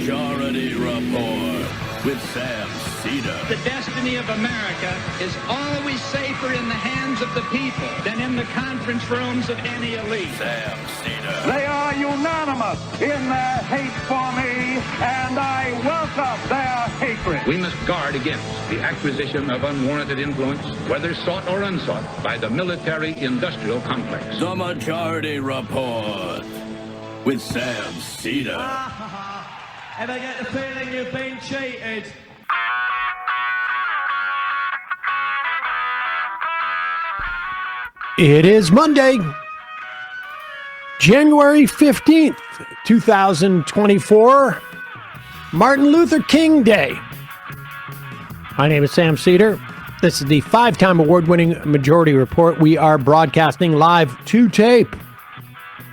Majority Report with Sam Seder. The destiny of America is always safer in the hands of the people than in the conference rooms of any elite. Sam Seder. They are unanimous in their hate for me, and I welcome their hatred. We must guard against the acquisition of unwarranted influence, whether sought or unsought, by the military-industrial complex. The Majority Report with Sam Seder. Ever get the feeling you've been cheated? It is Monday, January 15th, 2024, Martin Luther King Day. My name is Sam Seder. This is the 5-time award-winning Majority Report. We are broadcasting live to tape.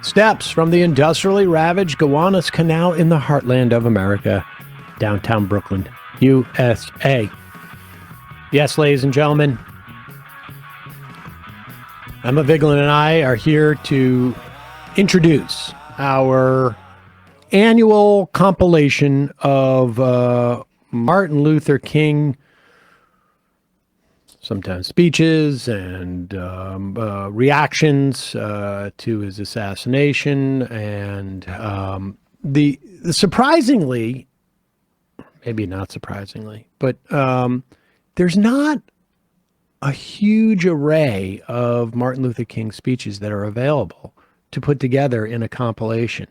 Steps from the industrially ravaged Gowanus Canal in the heartland of America, downtown Brooklyn, USA. Yes, ladies and gentlemen, Emma Vigeland and I are here to introduce our annual compilation of Martin Luther King, sometimes speeches and reactions to his assassination, and the surprisingly, maybe not surprisingly, but there's not a huge array of Martin Luther King speeches that are available to put together in a compilation.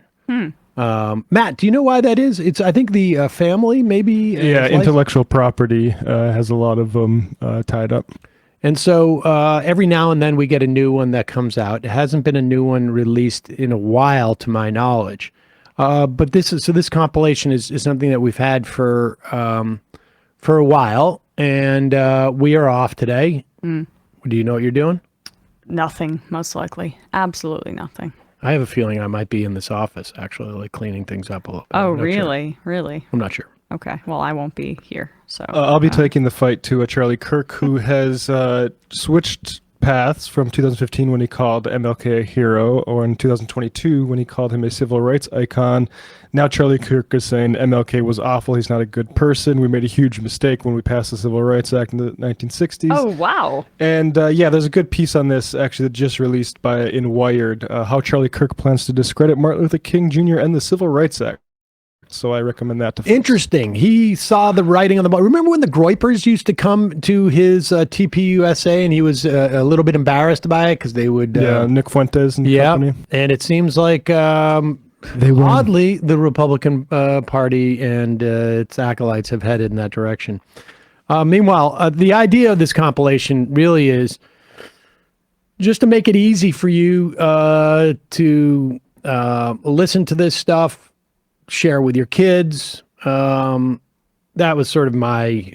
Matt, do you know why that is? It's, I think, the family, maybe. Yeah, intellectual property has a lot of them tied up. And so every now and then we get a new one that comes out. It hasn't been a new one released in a while, to my knowledge. But this compilation is something that we've had for a while, and we are off today. Do you know what you're doing? Nothing, most likely. Absolutely nothing. I have a feeling I might be in this office, actually, like cleaning things up a little bit. Oh, really? Sure. Really? I'm not sure. Okay. Well, I won't be here, so. I'll be taking the fight to Charlie Kirk, who has switched paths from 2015 when he called MLK a hero, or in 2022 when he called him a civil rights icon. Now Charlie Kirk is saying MLK was awful. He's not a good person. We made a huge mistake when we passed the Civil Rights Act in the 1960s. Oh, wow. And yeah, there's a good piece on this actually that just released in Wired, how Charlie Kirk plans to discredit Martin Luther King Jr. and the Civil Rights Act. So I recommend that to folks. Interesting. He saw the writing on the wall. Remember when the Groypers used to come to his TPUSA and he was a little bit embarrassed by it because they would... Nick Fuentes and company. And it seems like... oddly, the Republican Party and its acolytes have headed in that direction. Meanwhile, the idea of this compilation really is just to make it easy for you to listen to this stuff, share with your kids. That was sort of my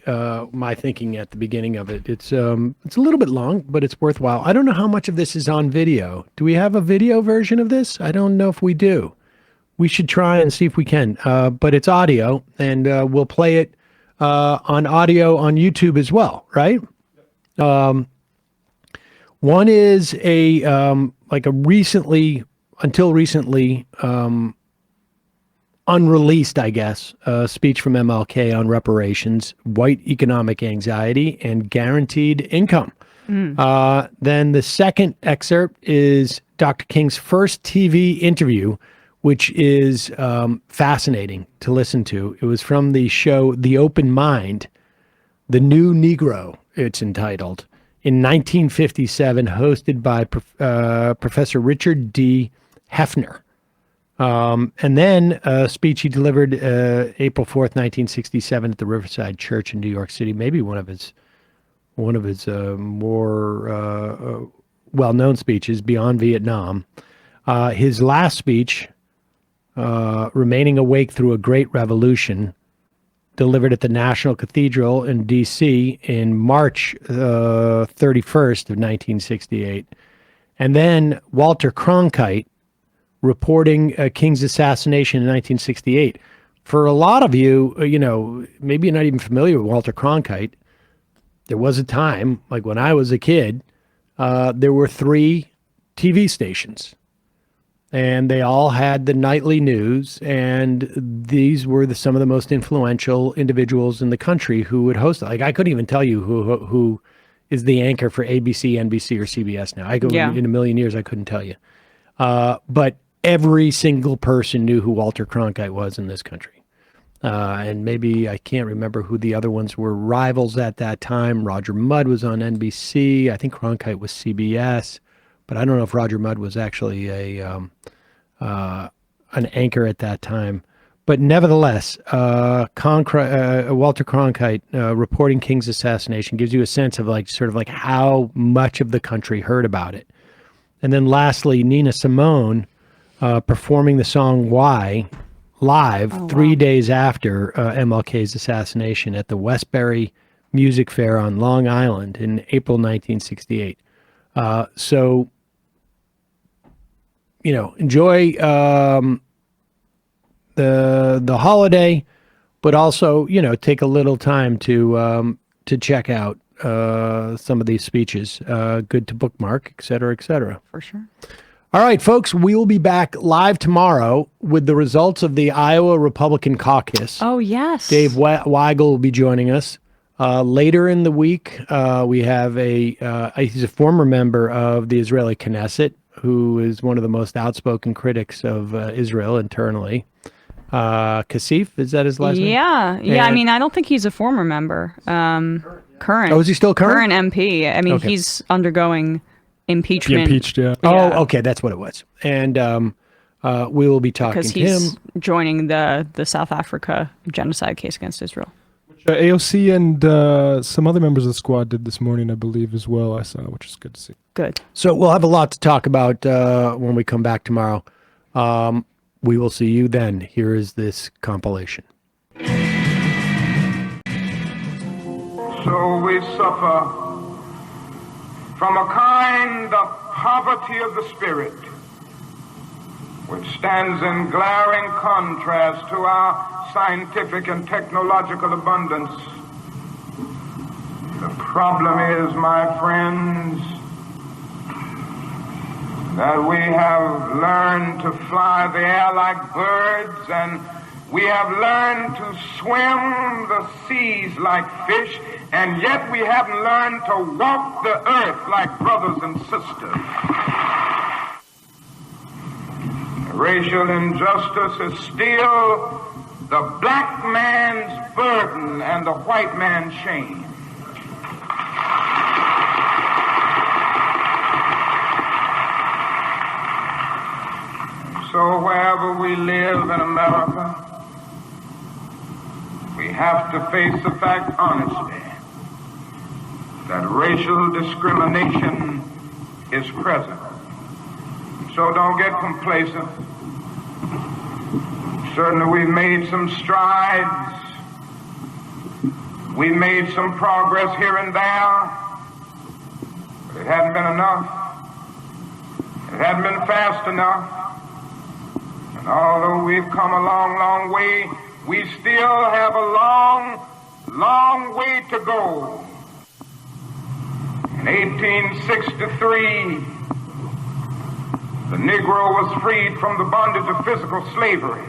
thinking at the beginning of it. It's a little bit long, but it's worthwhile. I don't know how much of this is on video. Do we have a video version of this? I don't know if we do. We should try and see if we can, but it's audio, and we'll play it on audio on YouTube as well, right? One is like a until recently, unreleased, I guess, speech from MLK on reparations, white economic anxiety, and guaranteed income. Then the second excerpt is Dr. King's first TV interview, which is fascinating to listen to. It was from the show The Open Mind, The New Negro, it's entitled, in 1957, hosted by Professor Richard D. Hefner. And then a speech he delivered April 4th, 1967 at the Riverside Church in New York City, maybe one of his more well-known speeches, Beyond Vietnam. His last speech, Remaining Awake Through a Great Revolution, delivered at the National Cathedral in D.C. in March 31st of 1968. And then Walter Cronkite reporting King's assassination in 1968. For a lot of you, maybe you're not even familiar with Walter Cronkite. There was a time, like when I was a kid, there were 3 TV stations. and they all had the nightly news, and these were some of the most influential individuals in the country who would host it. Like, I couldn't even tell you who is the anchor for ABC, NBC, or CBS now. In a million years, I couldn't tell you. But every single person knew who Walter Cronkite was in this country. And maybe I can't remember who the other ones were rivals at that time. Roger Mudd was on NBC. I think Cronkite was CBS, but I don't know if Roger Mudd was actually an anchor at that time. But nevertheless, Walter Cronkite reporting King's assassination gives you a sense of like how much of the country heard about it. And then lastly, Nina Simone performing the song "Why" live 3 days after MLK's assassination at the Westbury Music Fair on Long Island in April 1968. So, enjoy the holiday, but also, take a little time to check out some of these speeches. Good to bookmark, et cetera, et cetera. For sure. All right, folks, we will be back live tomorrow with the results of the Iowa Republican caucus. Oh, yes. Dave Weigel will be joining us. Later in the week, we have he's a former member of the Israeli Knesset, who is one of the most outspoken critics of Israel internally. Kasif, is that his last name? Yeah. I mean, I don't think he's a former member. Current. Oh, is he still current? Current MP. I mean, Okay. He's undergoing impeachment. Impeached, yeah. Oh, okay, that's what it was. And we will be talking Because to he's him. joining the South Africa genocide case against Israel. AOC and some other members of the squad did this morning, I believe, as well, I saw, which is good to see. Good. So we'll have a lot to talk about when we come back tomorrow. We will see you then. Here is this compilation. So we suffer from a kind of poverty of the spirit, which stands in glaring contrast to our scientific and technological abundance. The problem is, my friends, that we have learned to fly the air like birds, and we have learned to swim the seas like fish, and yet we haven't learned to walk the earth like brothers and sisters. Racial injustice is still the black man's burden and the white man's shame. So wherever we live in America, we have to face the fact honestly that racial discrimination is present. So don't get complacent. Certainly we've made some strides. We've made some progress here and there, but it hadn't been enough. It hadn't been fast enough. And although we've come a long, long way, we still have a long, long way to go. In 1863, the Negro was freed from the bondage of physical slavery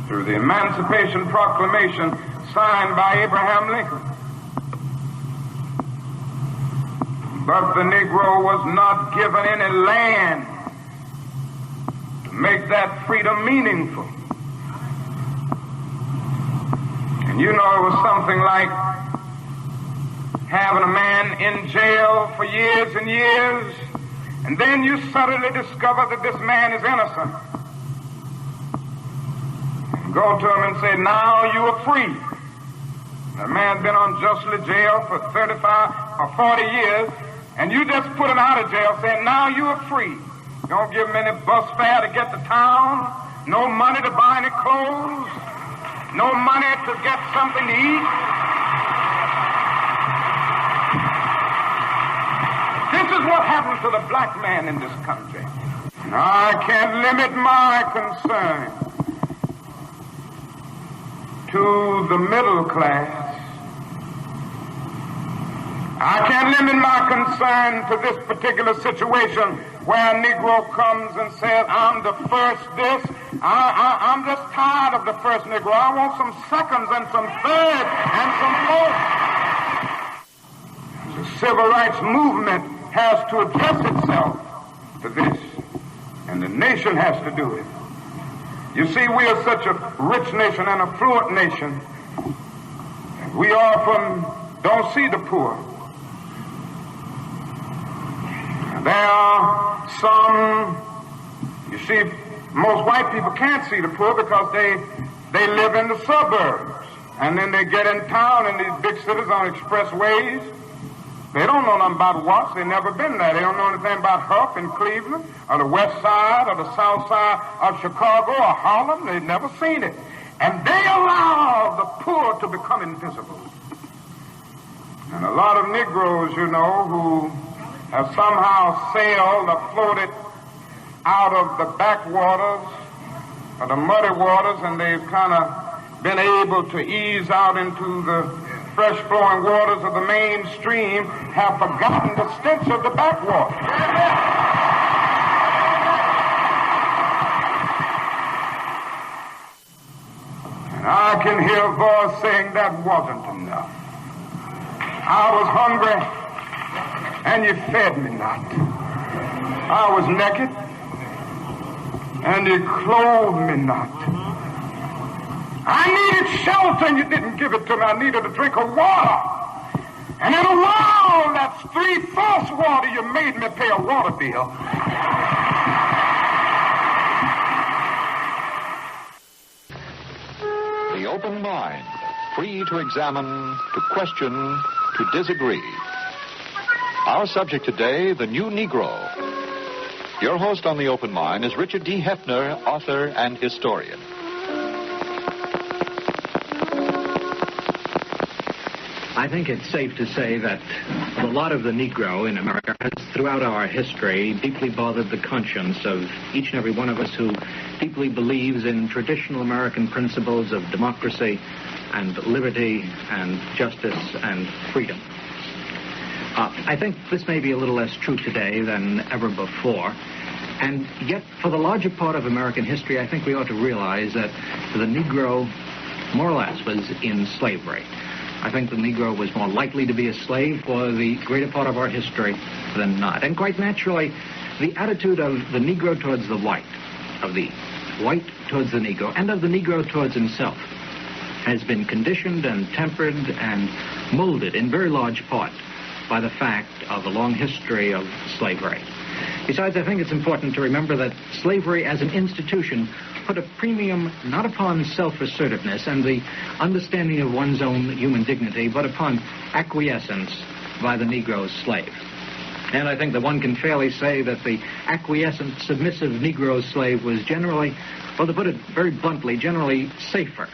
through the Emancipation Proclamation signed by Abraham Lincoln. But the Negro was not given any land to make that freedom meaningful. And you know, it was something like having a man in jail for years and years, and then you suddenly discover that this man is innocent. Go to him and say, now you are free. The man's been unjustly jailed for 35 or 40 years, and you just put him out of jail saying, now you are free. You don't give him any bus fare to get to town, no money to buy any clothes, no money to get something to eat. This is what happens to the black man in this country. Now, I can't limit my concern to the middle class. I can't limit my concern to this particular situation where a Negro comes and says, I'm the first this, I'm just tired of the first Negro. I want some seconds and some thirds and some fourths. The civil rights movement has to address itself to this, and the nation has to do it. You see, we are such a rich nation and affluent nation. We often don't see the poor. There are some, you see, most white people can't see the poor because they live in the suburbs. And then they get in town in these big cities on expressways. They don't know nothing about Watts. They've never been there. They don't know anything about Huff in Cleveland or the west side or the south side of Chicago or Harlem. They've never seen it. And they allow the poor to become invisible. And a lot of Negroes, you know, who have somehow sailed or floated out of the backwaters or the muddy waters, and they've kind of been able to ease out into the fresh-flowing waters of the mainstream, have forgotten the stench of the backwater. And I can hear a voice saying that wasn't enough. I was hungry, and you fed me not. I was naked, and you clothed me not. I needed shelter, and you didn't give it to me. I needed a drink of water. And in a world that's 3/4 water, you made me pay a water bill. The open mind, free to examine, to question, to disagree. Our subject today, the new Negro. Your host on The Open Mind is Richard D. Hefner, author and historian. I think it's safe to say that the lot of the Negro in America has, throughout our history, deeply bothered the conscience of each and every one of us who deeply believes in traditional American principles of democracy and liberty and justice and freedom. I think this may be a little less true today than ever before, and yet for the larger part of American history, I think we ought to realize that the Negro, more or less, was in slavery. I think the Negro was more likely to be a slave for the greater part of our history than not. And quite naturally, the attitude of the Negro towards the white, of the white towards the Negro, and of the Negro towards himself, has been conditioned and tempered and molded in very large part by the fact of a long history of slavery. Besides, I think it's important to remember that slavery as an institution put a premium not upon self-assertiveness and the understanding of one's own human dignity, but upon acquiescence by the Negro slave. And I think that one can fairly say that the acquiescent, submissive Negro slave was generally, well, to put it very bluntly, generally safer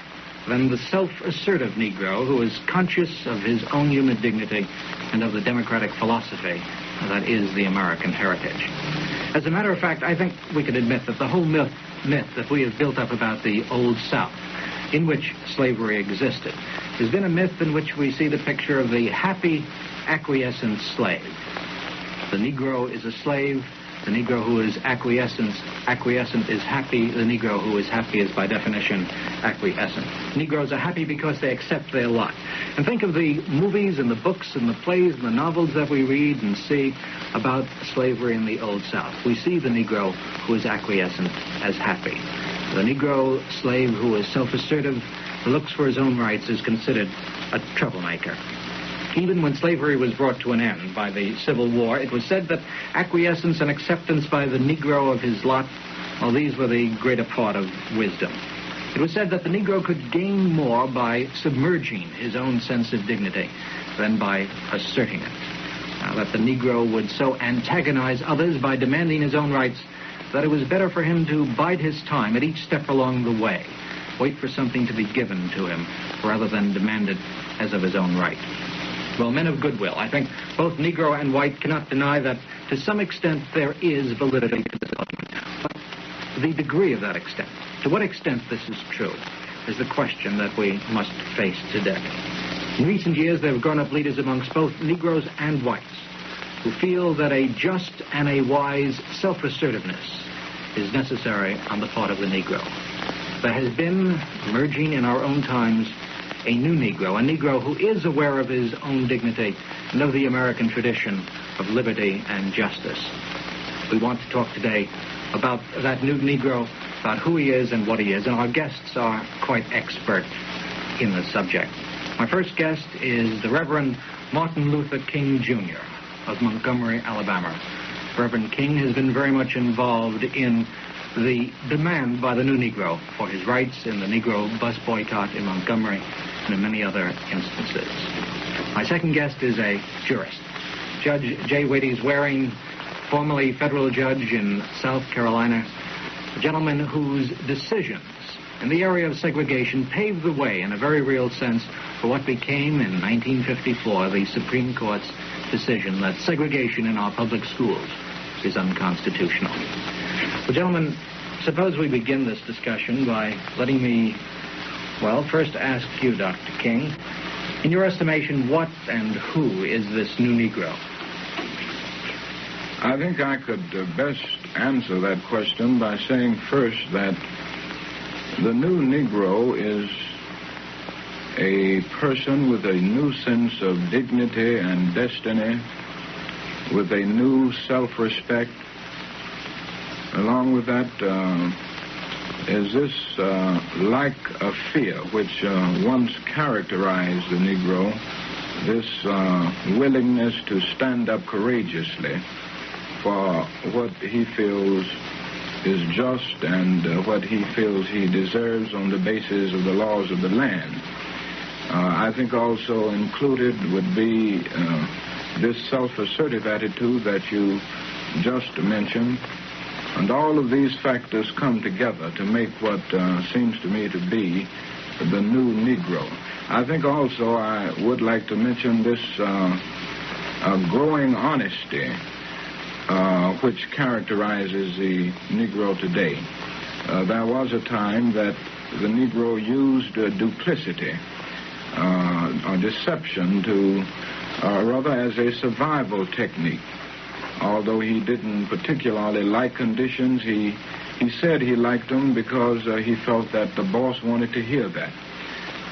than the self-assertive Negro who is conscious of his own human dignity and of the democratic philosophy that is the American heritage. As a matter of fact, I think we can admit that the whole myth that we have built up about the Old South, in which slavery existed, has been a myth in which we see the picture of the happy, acquiescent slave. The Negro is a slave. The Negro who is acquiescent is happy. The Negro who is happy is, by definition, acquiescent. Negroes are happy because they accept their lot. And think of the movies and the books and the plays and the novels that we read and see about slavery in the Old South. We see the Negro who is acquiescent as happy. The Negro slave who is self-assertive, who looks for his own rights, is considered a troublemaker. Even when slavery was brought to an end by the Civil War, it was said that acquiescence and acceptance by the Negro of his lot, well, these were the greater part of wisdom. It was said that the Negro could gain more by submerging his own sense of dignity than by asserting it. That the Negro would so antagonize others by demanding his own rights that it was better for him to bide his time at each step along the way, wait for something to be given to him rather than demand it as of his own right. Well, men of goodwill, I think both Negro and white cannot deny that to some extent there is validity to this argument. But the degree of that extent, to what extent this is true, is the question that we must face today. In recent years, there have grown up leaders amongst both Negroes and whites who feel that a just and a wise self-assertiveness is necessary on the part of the Negro. There has been, emerging in our own times, a new Negro, a Negro who is aware of his own dignity and of the American tradition of liberty and justice. We want to talk today about that new Negro, about who he is and what he is, and our guests are quite expert in the subject. My first guest is the Reverend Martin Luther King, Jr. of Montgomery, Alabama. Reverend King has been very much involved in the demand by the new Negro for his rights in the Negro bus boycott in Montgomery and in many other instances. My second guest is a jurist. Judge J. Wades Waring, formerly federal judge in South Carolina, a gentleman whose decisions in the area of segregation paved the way in a very real sense for what became in 1954 the Supreme Court's decision that segregation in our public schools is unconstitutional. Well, gentlemen, suppose we begin this discussion by letting me, well, first ask you, Dr. King, in your estimation, what and who is this new Negro? I think I could best answer that question by saying first that the new Negro is a person with a new sense of dignity and destiny, with a new self-respect. Along with that is this lack of fear which once characterized the Negro, this willingness to stand up courageously for what he feels is just and what he feels he deserves on the basis of the laws of the land. I think also included would be this self-assertive attitude that you just mentioned. And all of these factors come together to make what seems to me to be the new Negro. I think also I would like to mention this growing honesty which characterizes the Negro today. There was a time that the Negro used duplicity or deception to, rather as a survival technique. Although he didn't particularly like conditions, he said he liked them because he felt that the boss wanted to hear that.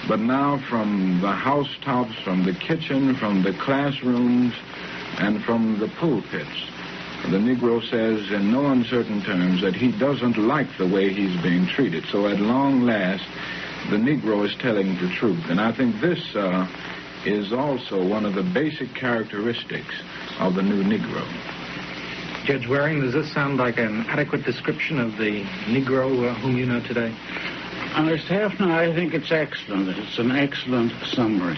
But now from the housetops, from the kitchen, from the classrooms, and from the pulpits, the Negro says in no uncertain terms that he doesn't like the way he's being treated. So at long last, the Negro is telling the truth. And I think this is also one of the basic characteristics of the new Negro. Judge Waring, does this sound like an adequate description of the Negro whom you know today? Mr. Hefner, I think it's excellent. It's an excellent summary.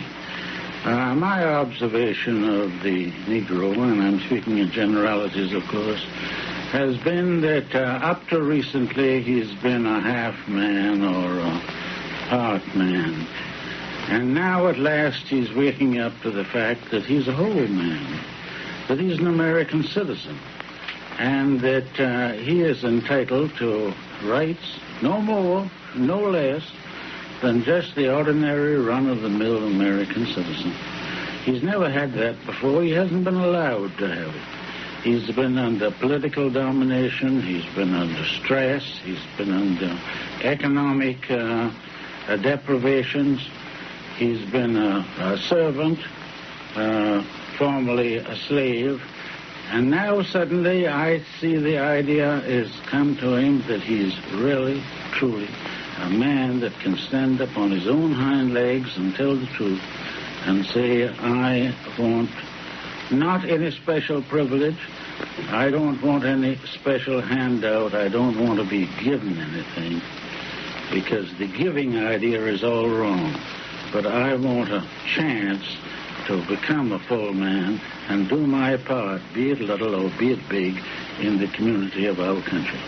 My observation of the Negro, and I'm speaking in generalities, of course, has been that up to recently he's been a half man or a part man. And now at last he's waking up to the fact that he's a whole man, that he's an American citizen, and that he is entitled to rights, no more, no less, than just the ordinary run-of-the-mill American citizen. He's never had that before. He hasn't been allowed to have it. He's been under political domination. He's been under stress. He's been under economic deprivations. He's been a servant, formerly a slave. And now suddenly I see the idea has come to him that he's really, truly a man that can stand up on his own hind legs and tell the truth and say, I want not any special privilege. I don't want any special handout. I don't want to be given anything, because the giving idea is all wrong. But I want a chance to become a full man and do my part, be it little or be it big, in the community of our country.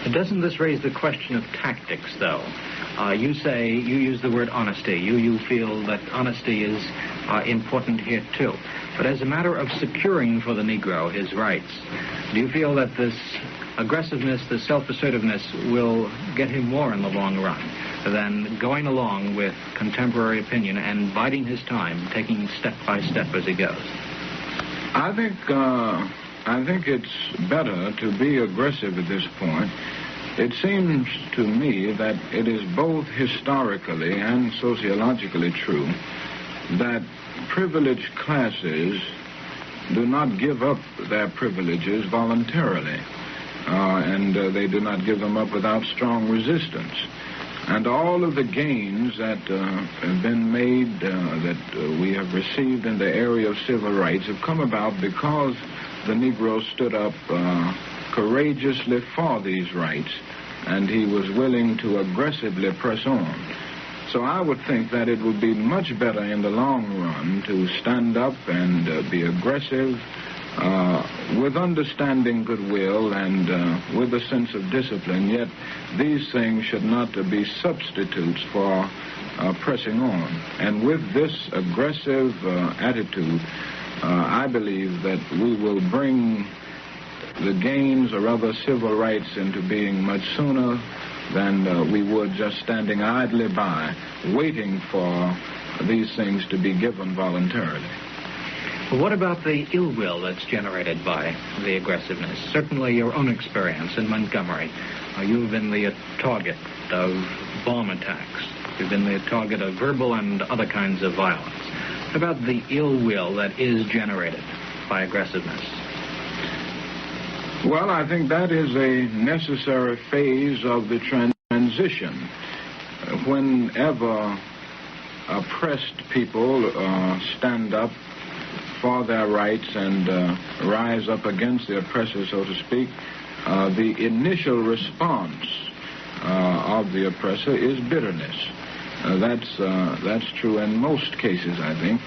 But doesn't this raise the question of tactics, though? You say, you use the word honesty. You feel that honesty is important here, too. But as a matter of securing for the Negro his rights, do you feel that this aggressiveness, this self-assertiveness will get him more in the long run than going along with contemporary opinion and biding his time, taking step by step as he goes? I think it's better to be aggressive at this point. It seems to me that it is both historically and sociologically true that privileged classes do not give up their privileges voluntarily, and they do not give them up without strong resistance. And all of the gains that have been made, that we have received in the area of civil rights have come about because the Negro stood up courageously for these rights, and he was willing to aggressively press on. So I would think that it would be much better in the long run to stand up and be aggressive with understanding goodwill and with a sense of discipline, yet these things should not be substitutes for pressing on. And with this aggressive attitude, I believe that we will bring the gains or other civil rights into being much sooner than we would just standing idly by, waiting for these things to be given voluntarily. What about the ill will that's generated by the aggressiveness? Certainly your own experience in Montgomery. You've been the target of bomb attacks. You've been the target of verbal and other kinds of violence. What about the ill will that is generated by aggressiveness? Well, I think that is a necessary phase of the transition. Whenever oppressed people stand up for their rights and rise up against the oppressor, so to speak, the initial response of the oppressor is bitterness. That's true in most cases, I think.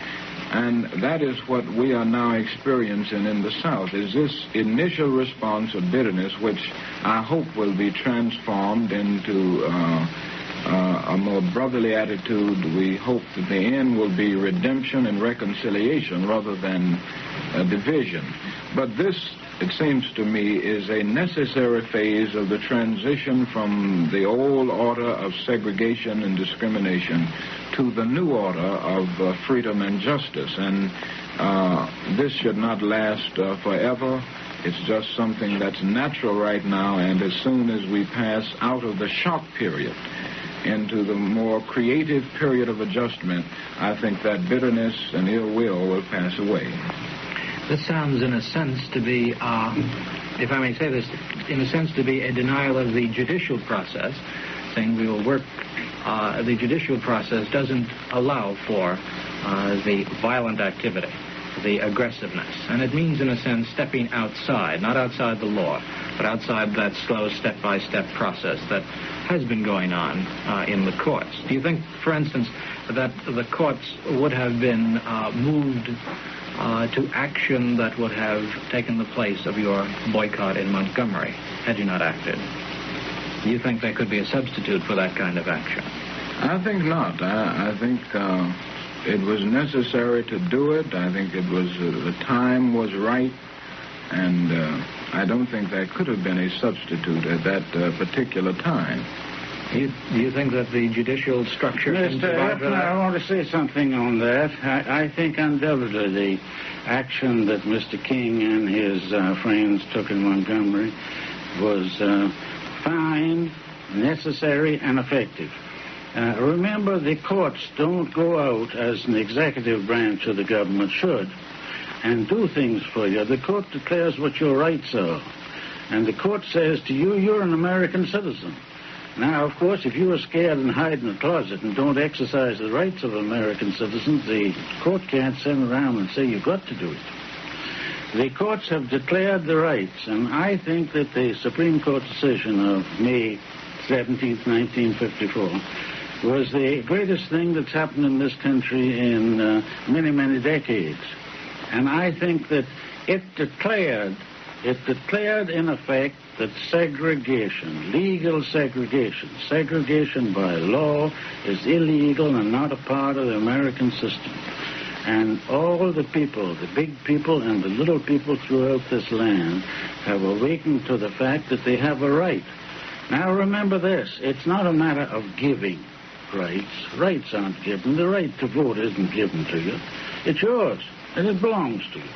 And that is what we are now experiencing in the South, is this initial response of bitterness, which I hope will be transformed into a more brotherly attitude. We hope that the end will be redemption and reconciliation rather than division. But this, it seems to me, is a necessary phase of the transition from the old order of segregation and discrimination to the new order of freedom and justice. And this should not last forever. It's just something that's natural right now, and as soon as we pass out of the shock period into the more creative period of adjustment, I think that bitterness and ill will pass away. This sounds, in a sense, to be, if I may say this, in a sense to be a denial of the judicial process, saying we will work, the judicial process doesn't allow for the violent activity, the aggressiveness. And it means, in a sense, stepping outside, not outside the law, but outside that slow step-by-step process that has been going on in the courts. Do you think, for instance, that the courts would have been moved to action that would have taken the place of your boycott in Montgomery had you not acted? Do you think there could be a substitute for that kind of action? I think not. I think it was necessary to do it. I think it was the time was right, and I don't think there could have been a substitute at that particular time. Do you think that the judicial structure can survive Mr. Hefner, I want to say something on that. I think undoubtedly the action that Mr. King and his friends took in Montgomery was fine, necessary, and effective. Remember, the courts don't go out as an executive branch of the government should and do things for you. The court declares what your rights are. And the court says to you, you're an American citizen. Now, of course, if you are scared and hide in a closet and don't exercise the rights of American citizens, the court can't send around and say you've got to do it. The courts have declared the rights, and I think that the Supreme Court decision of May 17th, 1954, was the greatest thing that's happened in this country in many, many decades. And I think that it declared in effect that segregation, legal segregation, segregation by law is illegal and not a part of the American system. And all the people, the big people and the little people throughout this land have awakened to the fact that they have a right. Now remember this, it's not a matter of giving rights. Rights aren't given. The right to vote isn't given to you. It's yours, and it belongs to you.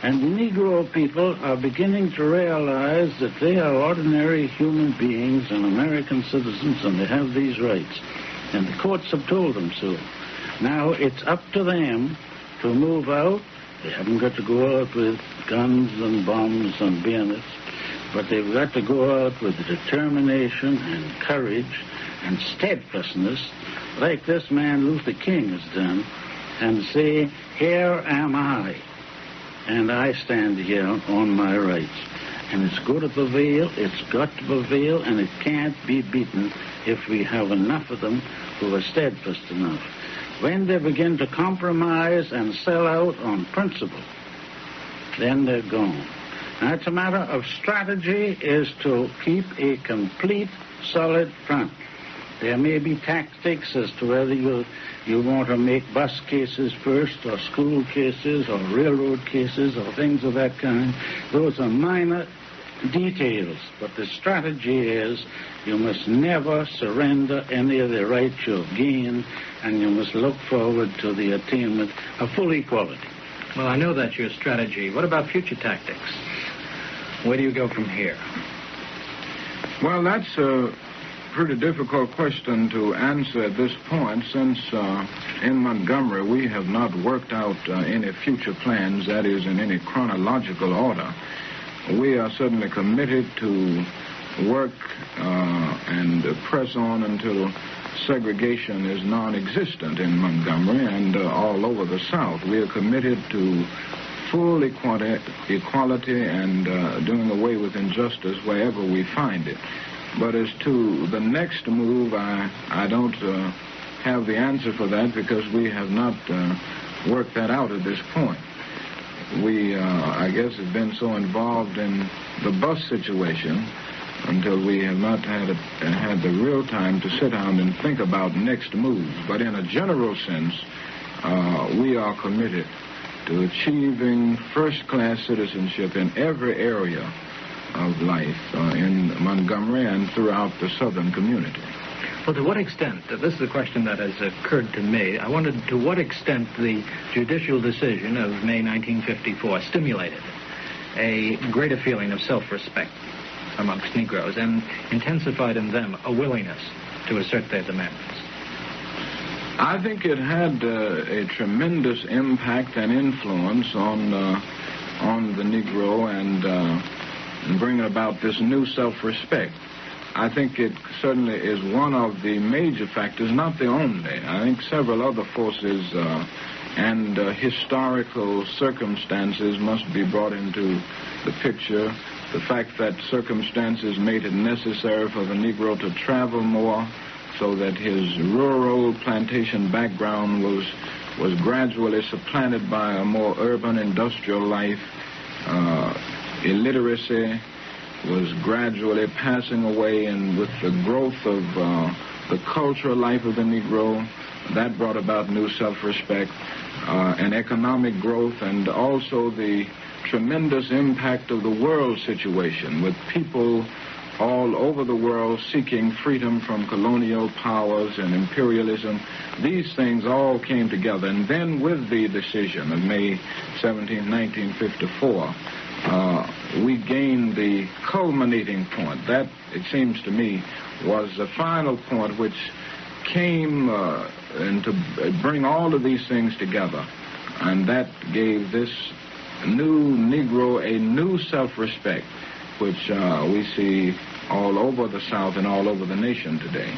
And the Negro people are beginning to realize that they are ordinary human beings and American citizens, and they have these rights. And the courts have told them so. Now it's up to them to move out. They haven't got to go out with guns and bombs and bayonets, but they've got to go out with determination and courage and steadfastness, like this man Luther King has done, and say, here am I, and I stand here on my rights. And it's going to prevail, it's got to prevail, and it can't be beaten if we have enough of them who are steadfast enough. When they begin to compromise and sell out on principle, then they're gone. Now, it's a matter of strategy is to keep a complete, solid front. There may be tactics as to whether you want to make bus cases first, or school cases, or railroad cases, or things of that kind. Those are minor details, but the strategy is you must never surrender any of the rights you've gained, and you must look forward to the attainment of full equality. Well, I know that's your strategy. What about future tactics? Where do you go from here? Well, that's a pretty difficult question to answer at this point, since in Montgomery we have not worked out any future plans, that is, in any chronological order. We are certainly committed to work and press on until segregation is non-existent in Montgomery and all over the South. We are committed to full equality and doing away with injustice wherever we find it. But as to the next move, I don't have the answer for that, because we have not worked that out at this point. We, I guess, have been so involved in the bus situation until we have not had the real time to sit down and think about next moves. But in a general sense, we are committed to achieving first-class citizenship in every area of life in Montgomery and throughout the southern community. Well, to what extent, this is a question that has occurred to me, I wondered to what extent the judicial decision of May 1954 stimulated a greater feeling of self-respect amongst Negroes and intensified in them a willingness to assert their demands. I think it had a tremendous impact and influence on the Negro and bringing about this new self-respect. I think it certainly is one of the major factors, not the only. I think several other forces and historical circumstances must be brought into the picture. The fact that circumstances made it necessary for the Negro to travel more, so that his rural plantation background was gradually supplanted by a more urban industrial life. Illiteracy was gradually passing away, and with the growth of the cultural life of the Negro, that brought about new self-respect, and economic growth, and also the tremendous impact of the world situation, with people all over the world seeking freedom from colonial powers and imperialism. These things all came together, and then with the decision of May 17, 1954, we gained the culminating point. That, it seems to me, was the final point which came and to bring all of these things together. And that gave this new Negro a new self-respect, which we see all over the South and all over the nation today.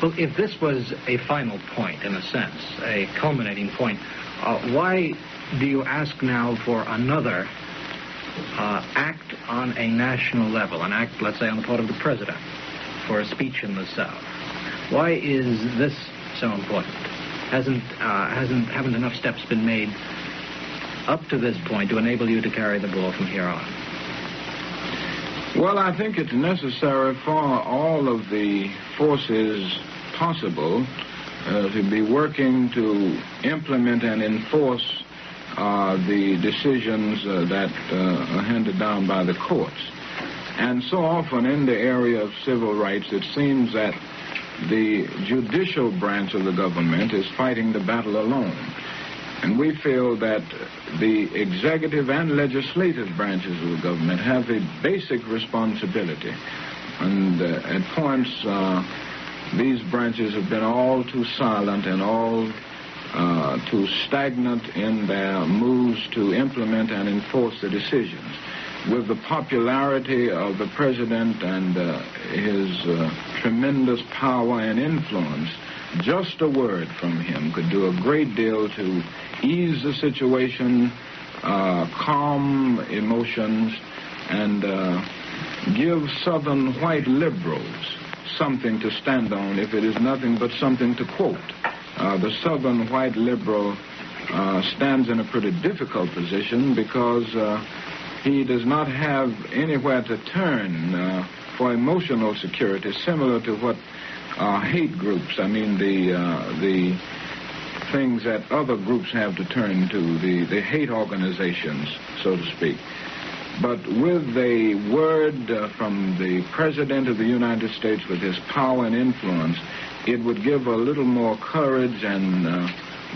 Well, if this was a final point, in a sense, a culminating point, why do you ask now for another act on a national level, an act, let's say, on the part of the president for a speech in the South? Why is this so important? Haven't enough steps been made up to this point to enable you to carry the ball from here on? Well, I think it's necessary for all of the forces possible to be working to implement and enforce the decisions that are handed down by the courts. And so often in the area of civil rights, it seems that the judicial branch of the government is fighting the battle alone. And we feel that the executive and legislative branches of the government have a basic responsibility. And at points, these branches have been all too silent and all too stagnant in their moves to implement and enforce the decisions. With the popularity of the president and his tremendous power and influence, just a word from him could do a great deal to ease the situation, calm emotions, and give Southern white liberals something to stand on, if it is nothing but something to quote. The Southern white liberal stands in a pretty difficult position because he does not have anywhere to turn for emotional security, similar to what hate groups, the things that other groups have to turn to, the hate organizations, so to speak. But with a word from the President of the United States, with his power and influence, it would give a little more courage and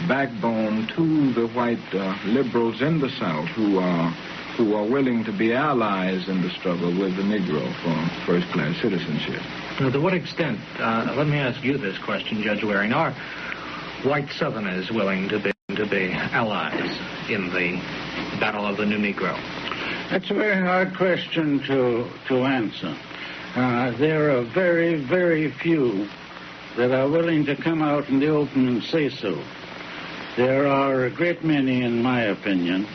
backbone to the white liberals in the South who are willing to be allies in the struggle with the Negro for first-class citizenship. Now, to what extent, let me ask you this question, Judge Waring, are white Southerners willing to be allies in the battle of the new Negro? That's a very hard question to answer. There are very, very few that are willing to come out in the open and say so. There are a great many, in my opinion,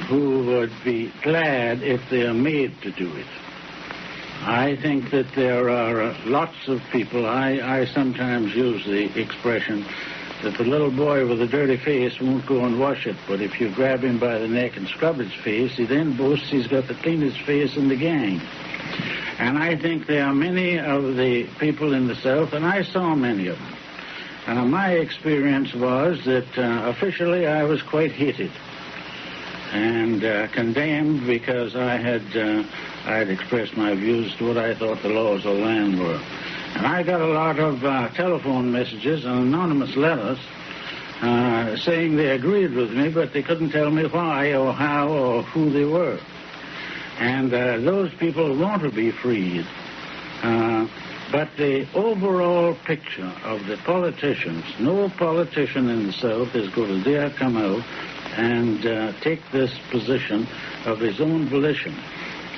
who would be glad if they are made to do it. I think that there are lots of people, I sometimes use the expression that the little boy with a dirty face won't go and wash it, but if you grab him by the neck and scrub his face, he then boasts he's got the cleanest face in the gang. And I think there are many of the people in the South, and I saw many of them. My experience was that officially I was quite hated and condemned because I had expressed my views to what I thought the laws of the land were. And I got a lot of telephone messages and anonymous letters saying they agreed with me, but they couldn't tell me why or how or who they were. And those people want to be freed. But the overall picture of the politicians, no politician in the South is going to dare come out and take this position of his own volition.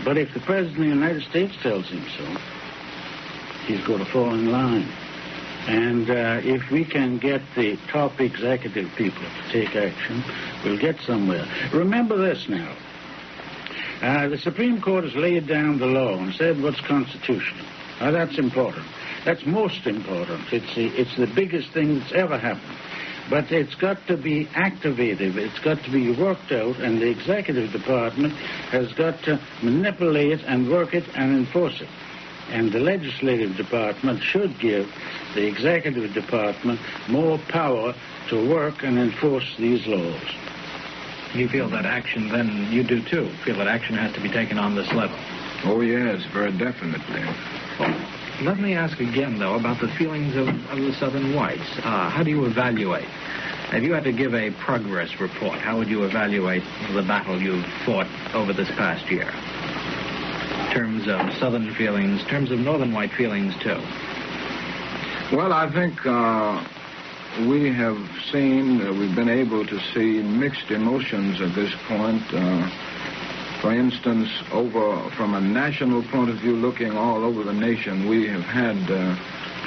But if the President of the United States tells him so, he's going to fall in line. And if we can get the top executive people to take action, we'll get somewhere. Remember this now. The Supreme Court has laid down the law and said what's constitutional. Now, that's important. That's most important. It's the biggest thing that's ever happened. But it's got to be activated. It's got to be worked out, and the executive department has got to manipulate and work it and enforce it. And the legislative department should give the executive department more power to work and enforce these laws. You feel that action, then you do too, feel that action has to be taken on this level? Oh, yes, very definitely. Well, let me ask again, though, about the feelings of the Southern whites. How do you evaluate? If you had to give a progress report, how would you evaluate the battle you fought over this past year? In terms of Southern feelings, in terms of Northern white feelings, too. Well, I think we have seen, we've been able to see mixed emotions at this point. For instance, from a national point of view, looking all over the nation, we have had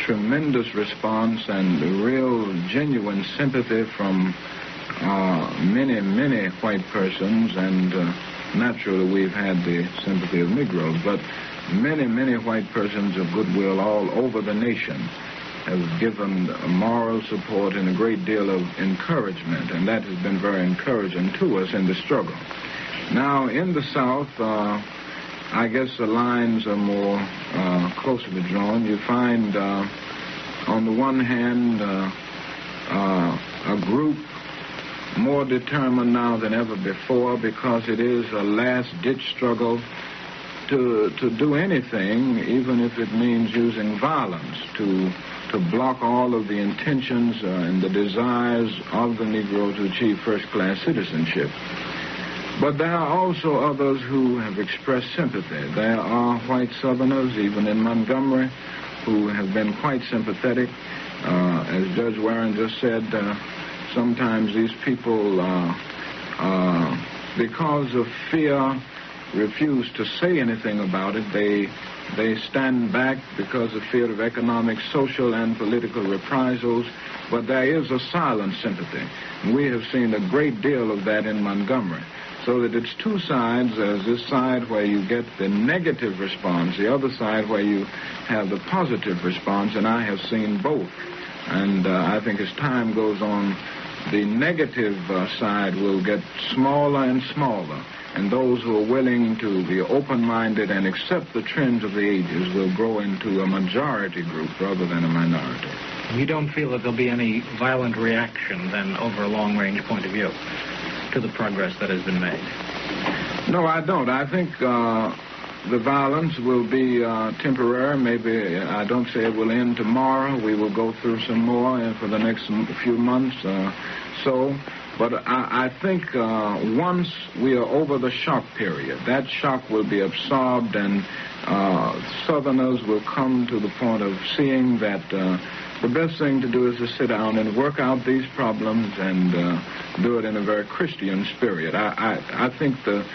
tremendous response and real, genuine sympathy from many, many white persons, and naturally we've had the sympathy of Negroes, but many, many white persons of goodwill all over the nation have given moral support and a great deal of encouragement, and that has been very encouraging to us in the struggle. Now, in the South, I guess the lines are more closely drawn. You find, on the one hand, a group more determined now than ever before, because it is a last-ditch struggle to do anything, even if it means using violence, to to block all of the intentions and the desires of the Negro to achieve first-class citizenship. But there are also others who have expressed sympathy. There are white Southerners, even in Montgomery, who have been quite sympathetic. As Judge Warren just said, sometimes these people, because of fear, refuse to say anything about it. They stand back because of fear of economic, social, and political reprisals. But there is a silent sympathy. And we have seen a great deal of that in Montgomery. So that it's two sides. There's this side where you get the negative response, the other side where you have the positive response, and I have seen both. And I think as time goes on, the negative side will get smaller and smaller, and those who are willing to be open-minded and accept the trends of the ages will grow into a majority group rather than a minority. You don't feel that there'll be any violent reaction, then, over a long-range point of view to the progress that has been made? No, I don't. I think the violence will be temporary. Maybe, I don't say it will end tomorrow. We will go through some more for the next few months. But I think once we are over the shock period, that shock will be absorbed, and Southerners will come to the point of seeing that the best thing to do is to sit down and work out these problems and do it in a very Christian spirit. I think the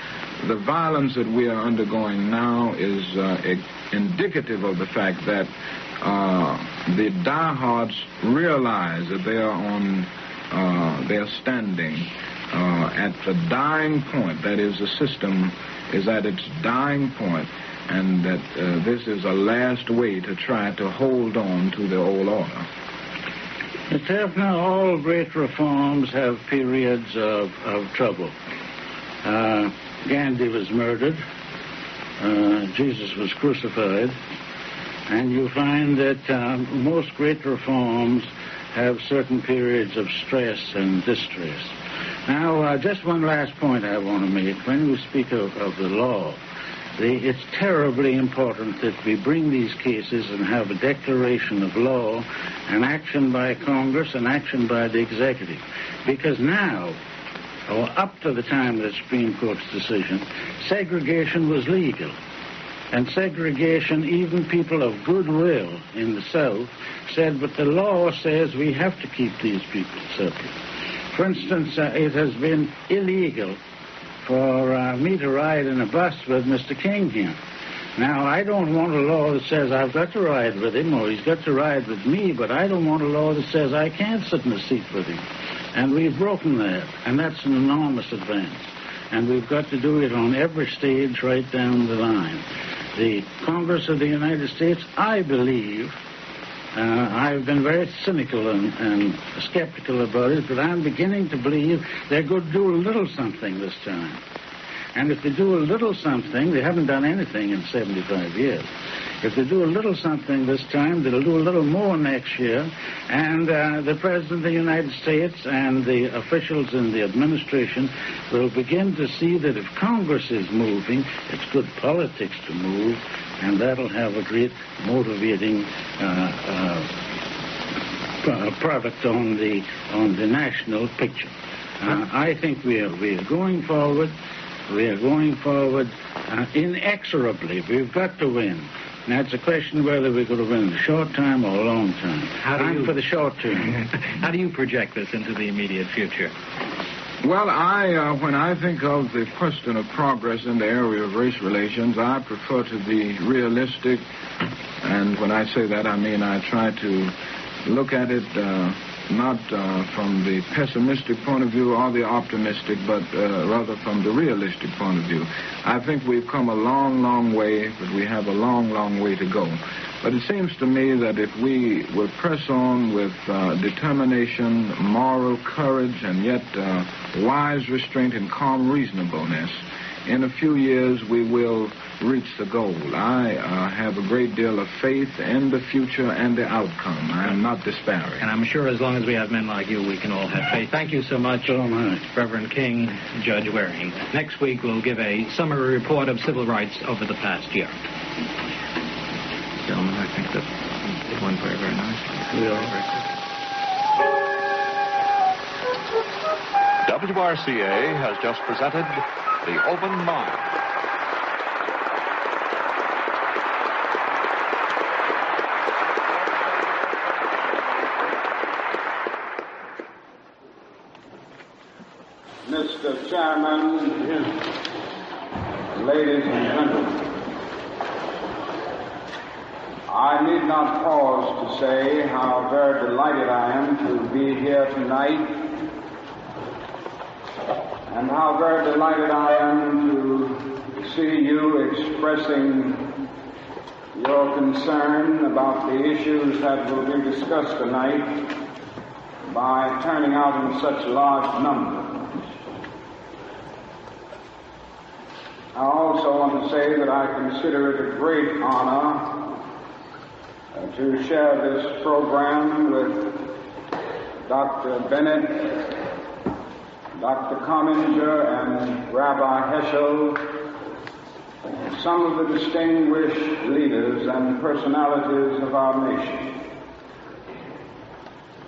violence that we are undergoing now is indicative of the fact that the diehards realize that they are standing at the dying point. That is, the system is at its dying point, and that this is a last way to try to hold on to the old order. Mr. Hefner, all great reforms have periods of trouble. Gandhi was murdered. Jesus was crucified. And you find that most great reforms have certain periods of stress and distress. Now, just one last point I want to make. When we speak of the law, it's terribly important that we bring these cases and have a declaration of law, and action by Congress and action by the executive. Because now, or up to the time of the Supreme Court's decision, segregation was legal. And segregation, even people of goodwill in the South said, but the law says we have to keep these people separate. For instance, it has been illegal for me to ride in a bus with Mr. King here. Now, I don't want a law that says I've got to ride with him or he's got to ride with me, but I don't want a law that says I can't sit in a seat with him. And we've broken that, and that's an enormous advance. And we've got to do it on every stage right down the line. The Congress of the United States, I believe, I've been very cynical and skeptical about it, but I'm beginning to believe they're going to do a little something this time. And if they do a little something, they haven't done anything in 75 years. If they do a little something this time, they'll do a little more next year. And the President of the United States and the officials in the administration will begin to see that if Congress is moving, it's good politics to move, and that'll have a great motivating product on the national picture. I think we are going forward. We are going forward inexorably. We've got to win. Now, it's a question whether we're going to win in the short time or a long time. I'm for the short term. How do you project this into the immediate future? Well, when I think of the question of progress in the area of race relations, I prefer to be realistic. And when I say that, I mean I try to look at it not from the pessimistic point of view or the optimistic, but rather from the realistic point of view. I think we've come a long, long way, but we have a long, long way to go. But it seems to me that if we will press on with determination, moral courage, and yet wise restraint and calm reasonableness, in a few years we will reach the goal. I have a great deal of faith in the future and the outcome. I am not despairing. And I'm sure as long as we have men like you, we can all have faith. Thank you so much, Reverend King, Judge Waring. Next week we'll give a summary report of civil rights over the past year. Gentlemen, I think that it went very, very nicely. WRCA has just presented The Open Mind. Mr. Chairman, ladies and gentlemen, I need not pause to say how very delighted I am to be here tonight, and how very delighted I am to see you expressing your concern about the issues that will be discussed tonight by turning out in such large numbers. I also want to say that I consider it a great honor to share this program with Dr. Bennett, Dr. Comminger, and Rabbi Heschel, some of the distinguished leaders and personalities of our nation.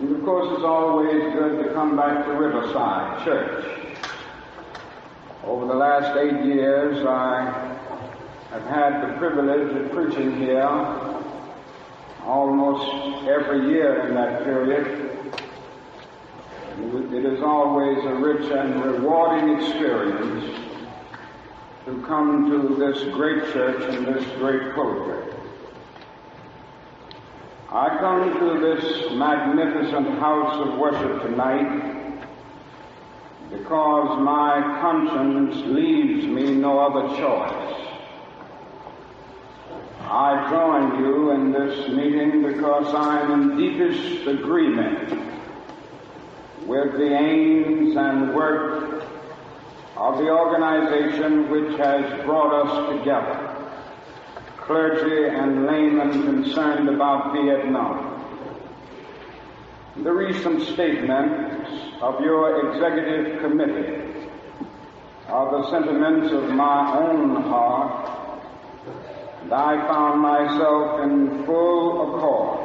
And of course, it's always good to come back to Riverside Church. Over the last 8 years, I have had the privilege of preaching here almost every year in that period. It is always a rich and rewarding experience to come to this great church and this great pulpit. I come to this magnificent house of worship tonight because my conscience leaves me no other choice. I join you in this meeting because I am in deepest agreement with the aims and work of the organization which has brought us together, clergy and laymen concerned about Vietnam. The recent statements of your executive committee are the sentiments of my own heart, and I found myself in full accord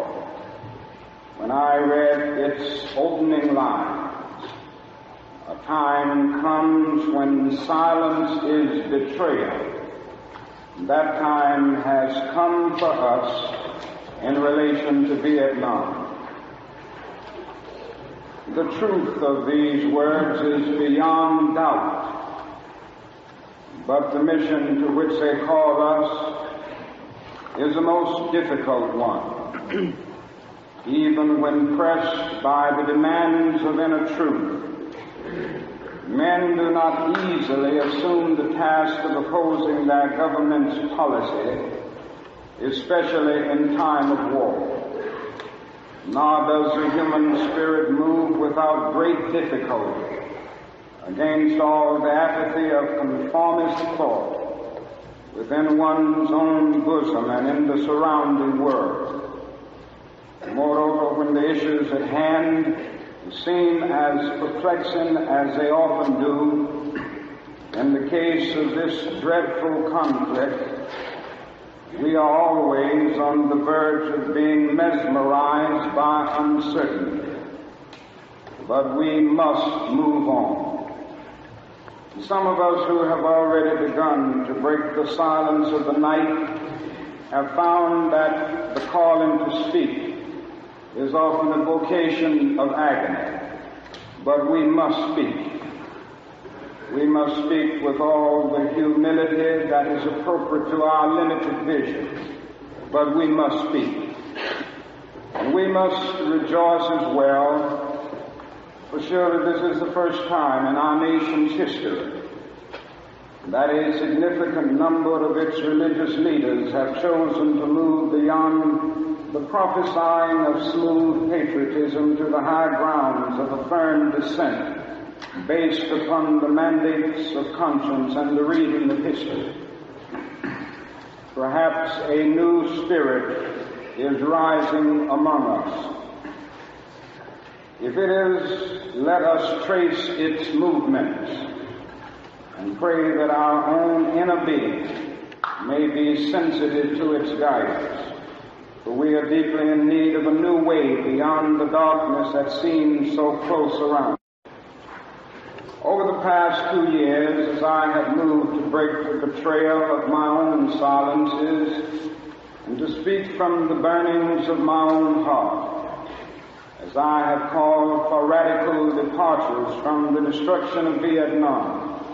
when I read its opening lines. A time comes when silence is betrayal. That time has come for us in relation to Vietnam. The truth of these words is beyond doubt, but the mission to which they call us is a most difficult one. Even when pressed by the demands of inner truth, men do not easily assume the task of opposing their government's policy, especially in time of war. Nor does the human spirit move without great difficulty against all the apathy of conformist thought within one's own bosom and in the surrounding world. Moreover, when the issues at hand seem as perplexing as they often do, in the case of this dreadful conflict, we are always on the verge of being mesmerized by uncertainty. But we must move on. Some of us who have already begun to break the silence of the night have found that the calling to speak is often a vocation of agony. But we must speak. We must speak with all the humility that is appropriate to our limited vision. But we must speak. And we must rejoice as well, for surely this is the first time in our nation's history that a significant number of its religious leaders have chosen to move beyond the prophesying of smooth patriotism to the high grounds of a firm dissent based upon the mandates of conscience and the reading of history. Perhaps a new spirit is rising among us. If it is, let us trace its movements and pray that our own inner being may be sensitive to its guidance. for we are deeply in need of a new way beyond the darkness that seems so close around. Over the past 2 years, as I have moved to break the betrayal of my own silences and to speak from the burnings of my own heart, as I have called for radical departures from the destruction of Vietnam,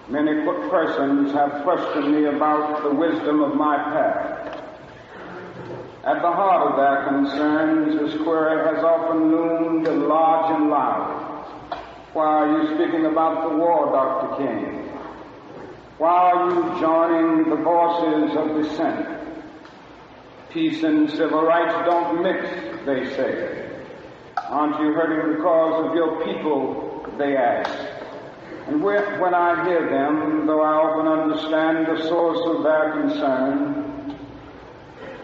many persons have questioned me about the wisdom of my path. At the heart of their concerns, this query has often loomed large and loud. Why are you speaking about the war, Dr. King? Why are you joining the voices of dissent? Peace and civil rights don't mix, they say. Aren't you hurting the cause of your people, they ask. And when I hear them, though I often understand the source of their concern,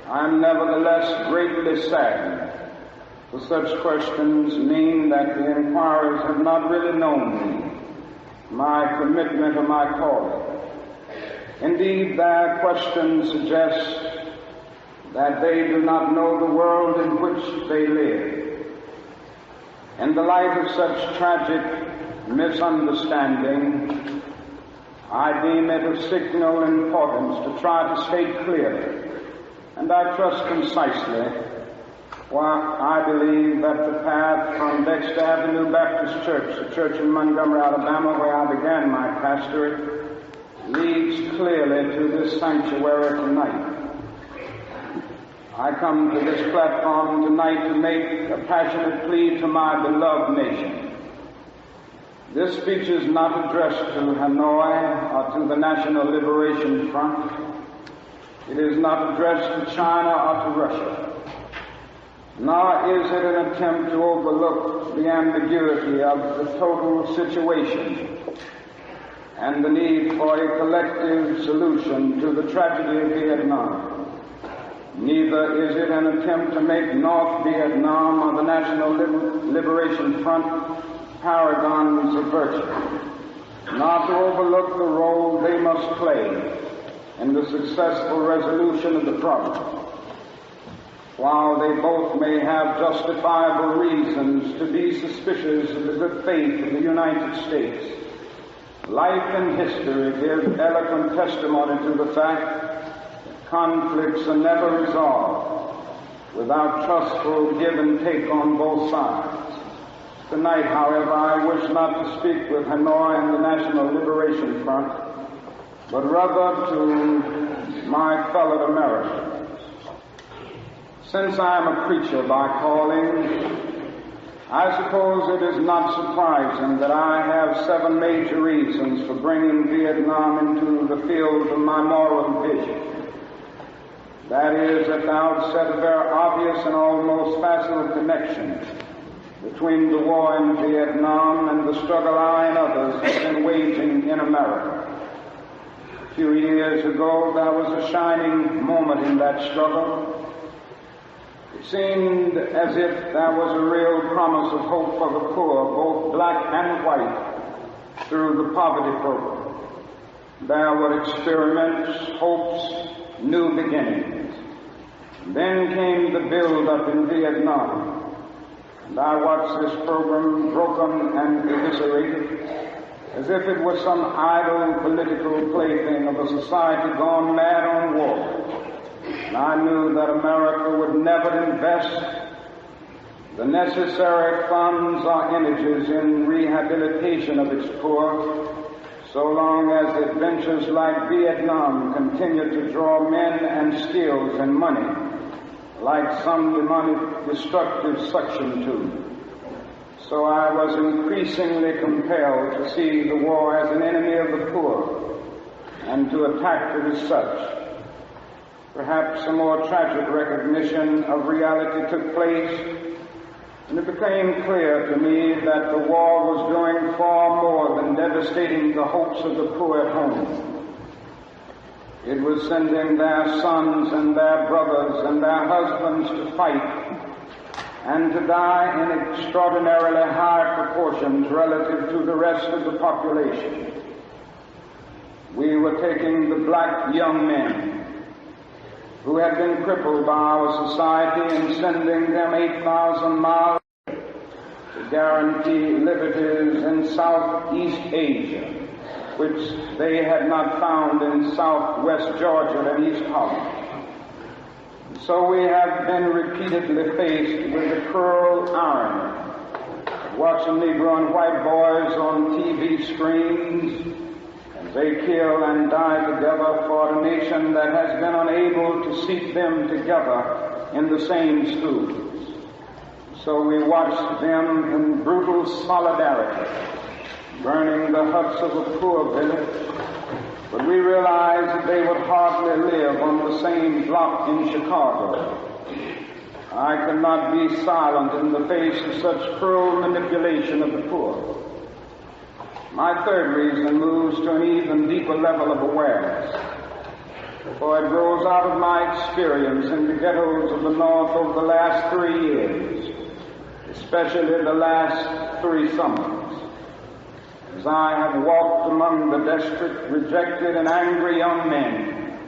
I am nevertheless greatly saddened. For such questions mean that the inquirers have not really known me, my commitment or my calling. Indeed, their questions suggest that they do not know the world in which they live. In the light of such tragic misunderstanding, I deem it of signal importance to try to state clearly, and I trust concisely, why I believe that the path from Dexter Avenue Baptist Church, a church in Montgomery, Alabama, where I began my pastorate, leads clearly to this sanctuary tonight. I come to this platform tonight to make a passionate plea to my beloved nation. This speech is not addressed to Hanoi or to the National Liberation Front. It is not addressed to China or to Russia. Nor is it an attempt to overlook the ambiguity of the total situation and the need for a collective solution to the tragedy of Vietnam. Neither is it an attempt to make North Vietnam or the National Liberation Front paragons of virtue, nor to overlook the role they must play in the successful resolution of the problem. While they both may have justifiable reasons to be suspicious of the good faith of the United States, life and history give eloquent testimony to the fact that conflicts are never resolved without trustful give and take on both sides. Tonight, however, I wish not to speak with Hanoi and the National Liberation Front, but rather to my fellow Americans. Since I am a preacher by calling, I suppose it is not surprising that I have 7 major reasons for bringing Vietnam into the field of my moral vision. That is, at the outset, a very obvious and almost facile connection between the war in Vietnam and the struggle I and others have been waging in America. A few years ago, there was a shining moment in that struggle. It seemed as if there was a real promise of hope for the poor, both black and white, through the poverty program. There were experiments, hopes, new beginnings. Then came the build-up in Vietnam, and I watched this program broken and eviscerated, as if it was some idle political plaything of a society gone mad on war. And I knew that America would never invest the necessary funds or energies in rehabilitation of its poor, so long as adventures like Vietnam continue to draw men and skills and money like some demonic destructive suction tube. So I was increasingly compelled to see the war as an enemy of the poor and to attack it as such. Perhaps a more tragic recognition of reality took place, and it became clear to me that the war was doing far more than devastating the hopes of the poor at home. It was sending their sons and their brothers and their husbands to fight and to die in extraordinarily high proportions relative to the rest of the population. We were taking the black young men who had been crippled by our society in sending them 8,000 miles to guarantee liberties in Southeast Asia, which they had not found in Southwest Georgia and East Holland. So we have been repeatedly faced with the cruel irony of watching Negro and white boys on TV screens as they kill and die together for a nation that has been unable to seat them together in the same schools. So we watched them in brutal solidarity, burning the huts of a poor village, but we realized that they would hardly live on the same block in Chicago. I could not be silent in the face of such cruel manipulation of the poor. My third reason moves to an even deeper level of awareness, for it grows out of my experience in the ghettos of the North over the last 3 years, especially the last 3 summers. As I have walked among the desperate, rejected, and angry young men,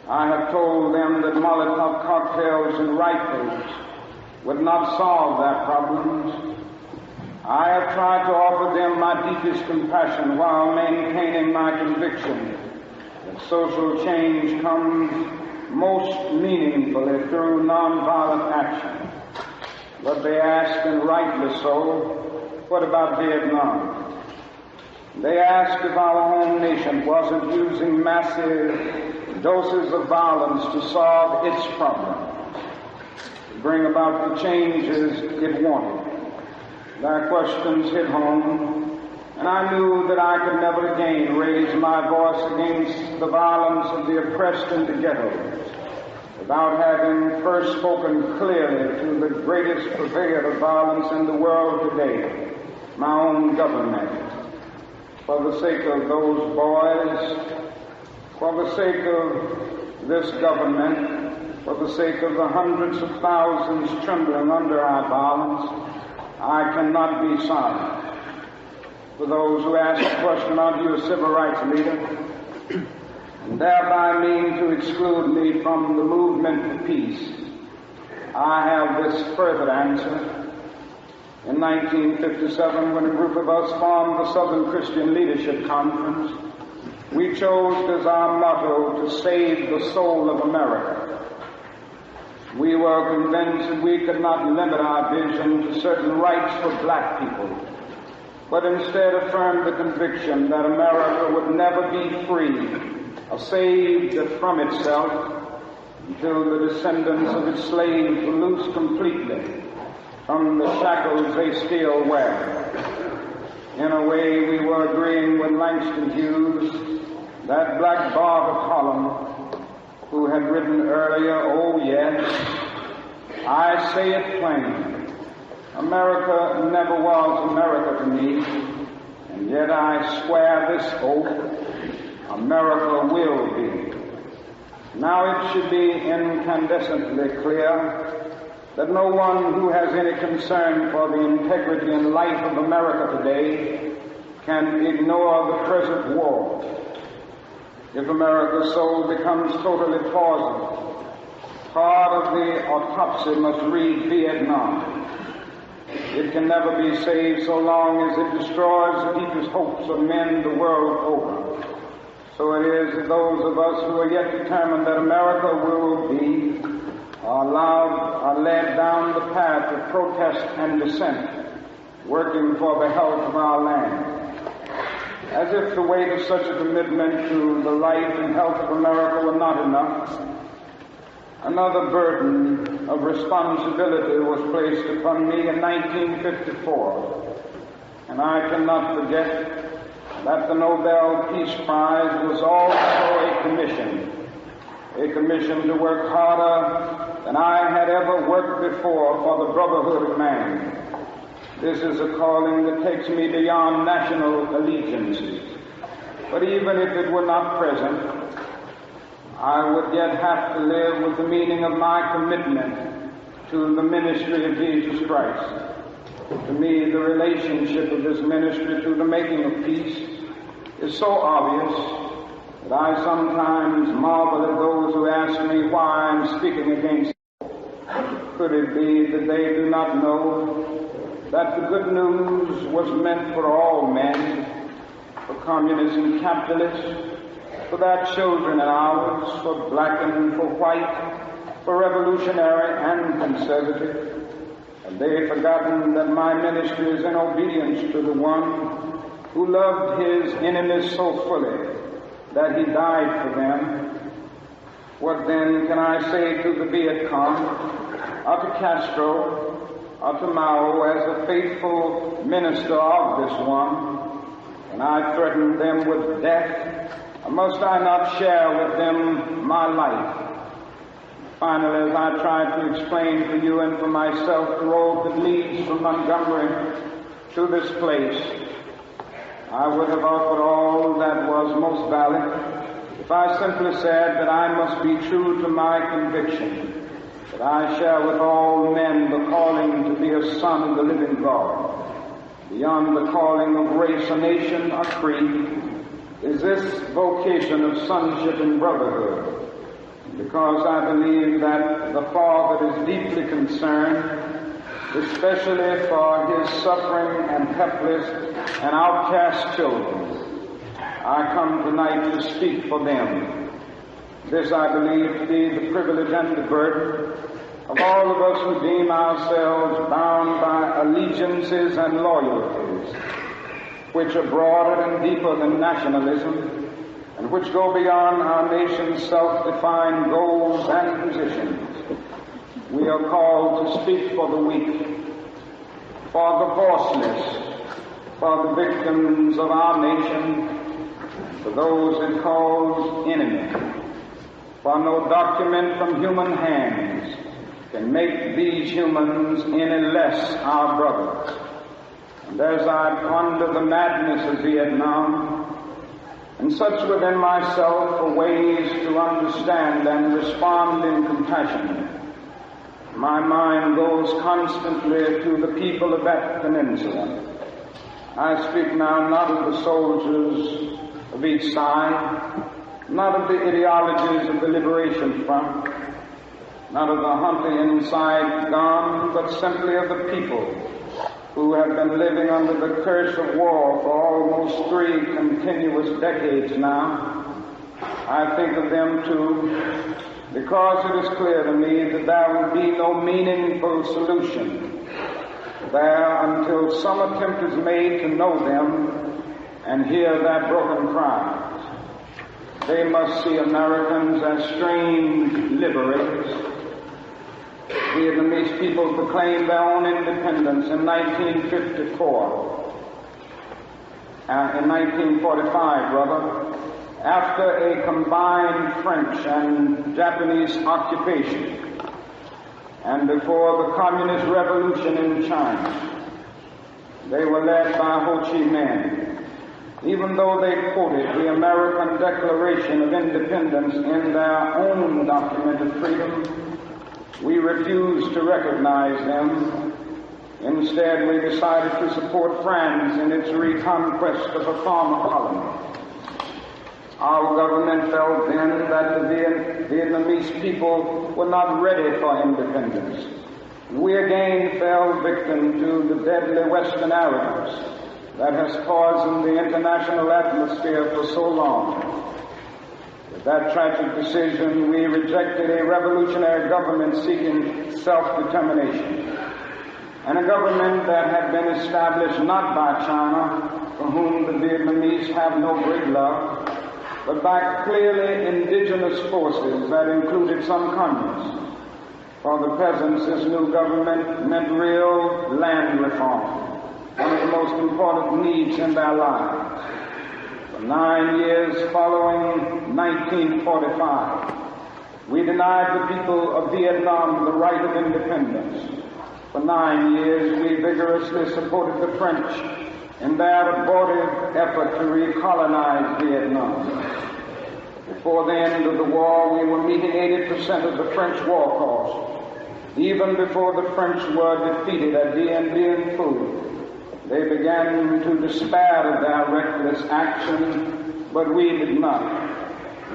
I have told them that Molotov cocktails and rifles would not solve their problems. I have tried to offer them my deepest compassion while maintaining my conviction that social change comes most meaningfully through nonviolent action. But they ask, and rightly so, what about Vietnam? They ask if our home nation wasn't using massive doses of violence to solve its problem, to bring about the changes it wanted. Their questions hit home, and I knew that I could never again raise my voice against the violence of the oppressed in the ghettos without having first spoken clearly to the greatest purveyor of violence in the world today, my own government. For the sake of those boys, for the sake of this government, for the sake of the hundreds of thousands trembling under our violence, I cannot be silent. For those who ask the question, are you a civil rights leader? And thereby mean to exclude me from the movement for peace, I have this further answer. In 1957, when a group of us formed the Southern Christian Leadership Conference, we chose as our motto to save the soul of America. We were convinced that we could not limit our vision to certain rights for black people, but instead affirmed the conviction that America would never be free or saved from itself until the descendants of its slaves were loosed completely from the shackles they still wear. In a way, we were agreeing with Langston Hughes, that black bard of Harlem, who had written earlier, oh yes, I say it plain, America never was America to me, and yet I swear this oath, America will be. Now it should be incandescently clear that no one who has any concern for the integrity and life of America today can ignore the present war. If America's soul becomes totally poisoned, part of the autopsy must read Vietnam. It can never be saved so long as it destroys the deepest hopes of men the world over. So it is that those of us who are yet determined that America will be are led down the path of protest and dissent, working for the health of our land. As if the weight of such a commitment to the life and health of America were not enough, another burden of responsibility was placed upon me in 1954, and I cannot forget that the Nobel Peace Prize was also a commission to work harder than I had ever worked before for the brotherhood of man. This is a calling that takes me beyond national allegiances. But even if it were not present, I would yet have to live with the meaning of my commitment to the ministry of Jesus Christ. To me, the relationship of this ministry to the making of peace is so obvious that I sometimes marvel at those who ask me why I'm speaking against it. Could it be that they do not know that the good news was meant for all men, for communists and capitalists, for their children and ours, for black and for white, for revolutionary and conservative? And they've forgotten that my ministry is in obedience to the one who loved his enemies so fully that he died for them. What then can I say to the Viet Cong, or to Castro, or to Mao as a faithful minister of this one? Can I threaten them with death, or must I not share with them my life? Finally, as I try to explain for you and for myself the road that leads from Montgomery to this place, I would have offered all that was most valid if I simply said that I must be true to my conviction, that I share with all men the calling to be a son of the living God. Beyond the calling of race or nation or creed is this vocation of sonship and brotherhood, because I believe that the Father is deeply concerned, especially for his suffering and helpless and outcast children. I come tonight to speak for them. This I believe to be the privilege and the burden of all of us who deem ourselves bound by allegiances and loyalties, which are broader and deeper than nationalism, and which go beyond our nation's self-defined goals and positions. We are called to speak for the weak, for the voiceless, for the victims of our nation, for those it calls enemy. For no document from human hands can make these humans any less our brothers. And as I ponder the madness of Vietnam, and search within myself for ways to understand and respond in compassion, my mind goes constantly to the people of that peninsula. I speak now not of the soldiers of each side, not of the ideologies of the Liberation Front, not of the Hunter inside gone, but simply of the people who have been living under the curse of war for almost 3 continuous decades now. I think of them too, because it is clear to me that there will be no meaningful solution there until some attempt is made to know them and hear their broken cries. They must see Americans as strange liberators. Vietnamese people proclaimed their own independence in 1954, in 1945 rather, after a combined French and Japanese occupation, and before the Communist Revolution in China. They were led by Ho Chi Minh. Even though they quoted the American Declaration of Independence in their own document of freedom, we refused to recognize them. Instead, we decided to support France in its reconquest of a former colony. Our government felt then that the Vietnamese people were not ready for independence. We again fell victim to the deadly Western arrogance that has poisoned the international atmosphere for so long. With that tragic decision, we rejected a revolutionary government seeking self-determination, and a government that had been established not by China, for whom the Vietnamese have no great love, but by clearly indigenous forces that included some communists. For the peasants, this new government meant real land reform, one of the most important needs in their lives. For 9 years following 1945, we denied the people of Vietnam the right of independence. For 9 years, we vigorously supported the French in their abortive effort to recolonize Vietnam. Before the end of the war, we were meeting 80% of the French war cost. Even before the French were defeated at Dien Bien Phu, they began to despair of their reckless action, but we did not.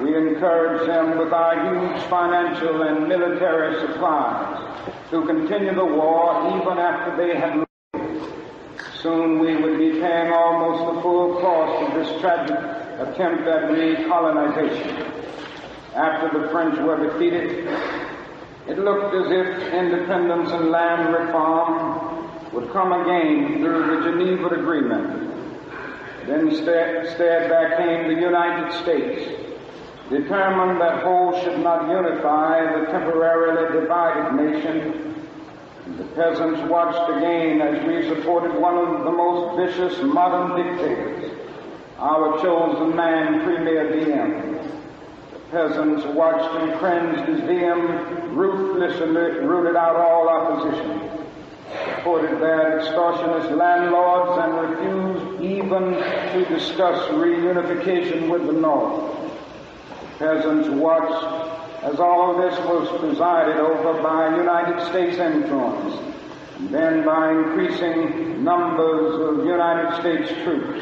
We encourage them with our huge financial and military supplies to continue the war even after they had left. Soon we would be paying almost the full cost of this tragic attempt at recolonization. After the French were defeated, it looked as if independence and land reform would come again through the Geneva Agreement. Then instead there came the United States, determined that whole should not unify the temporarily divided nation. The peasants watched again as we supported one of the most vicious modern dictators, our chosen man, Premier Diem. The peasants watched and cringed as Diem ruthlessly rooted out all opposition, supported their extortionist landlords, and refused even to discuss reunification with the North. The peasants watched as all this was presided over by United States influence, and then by increasing numbers of United States troops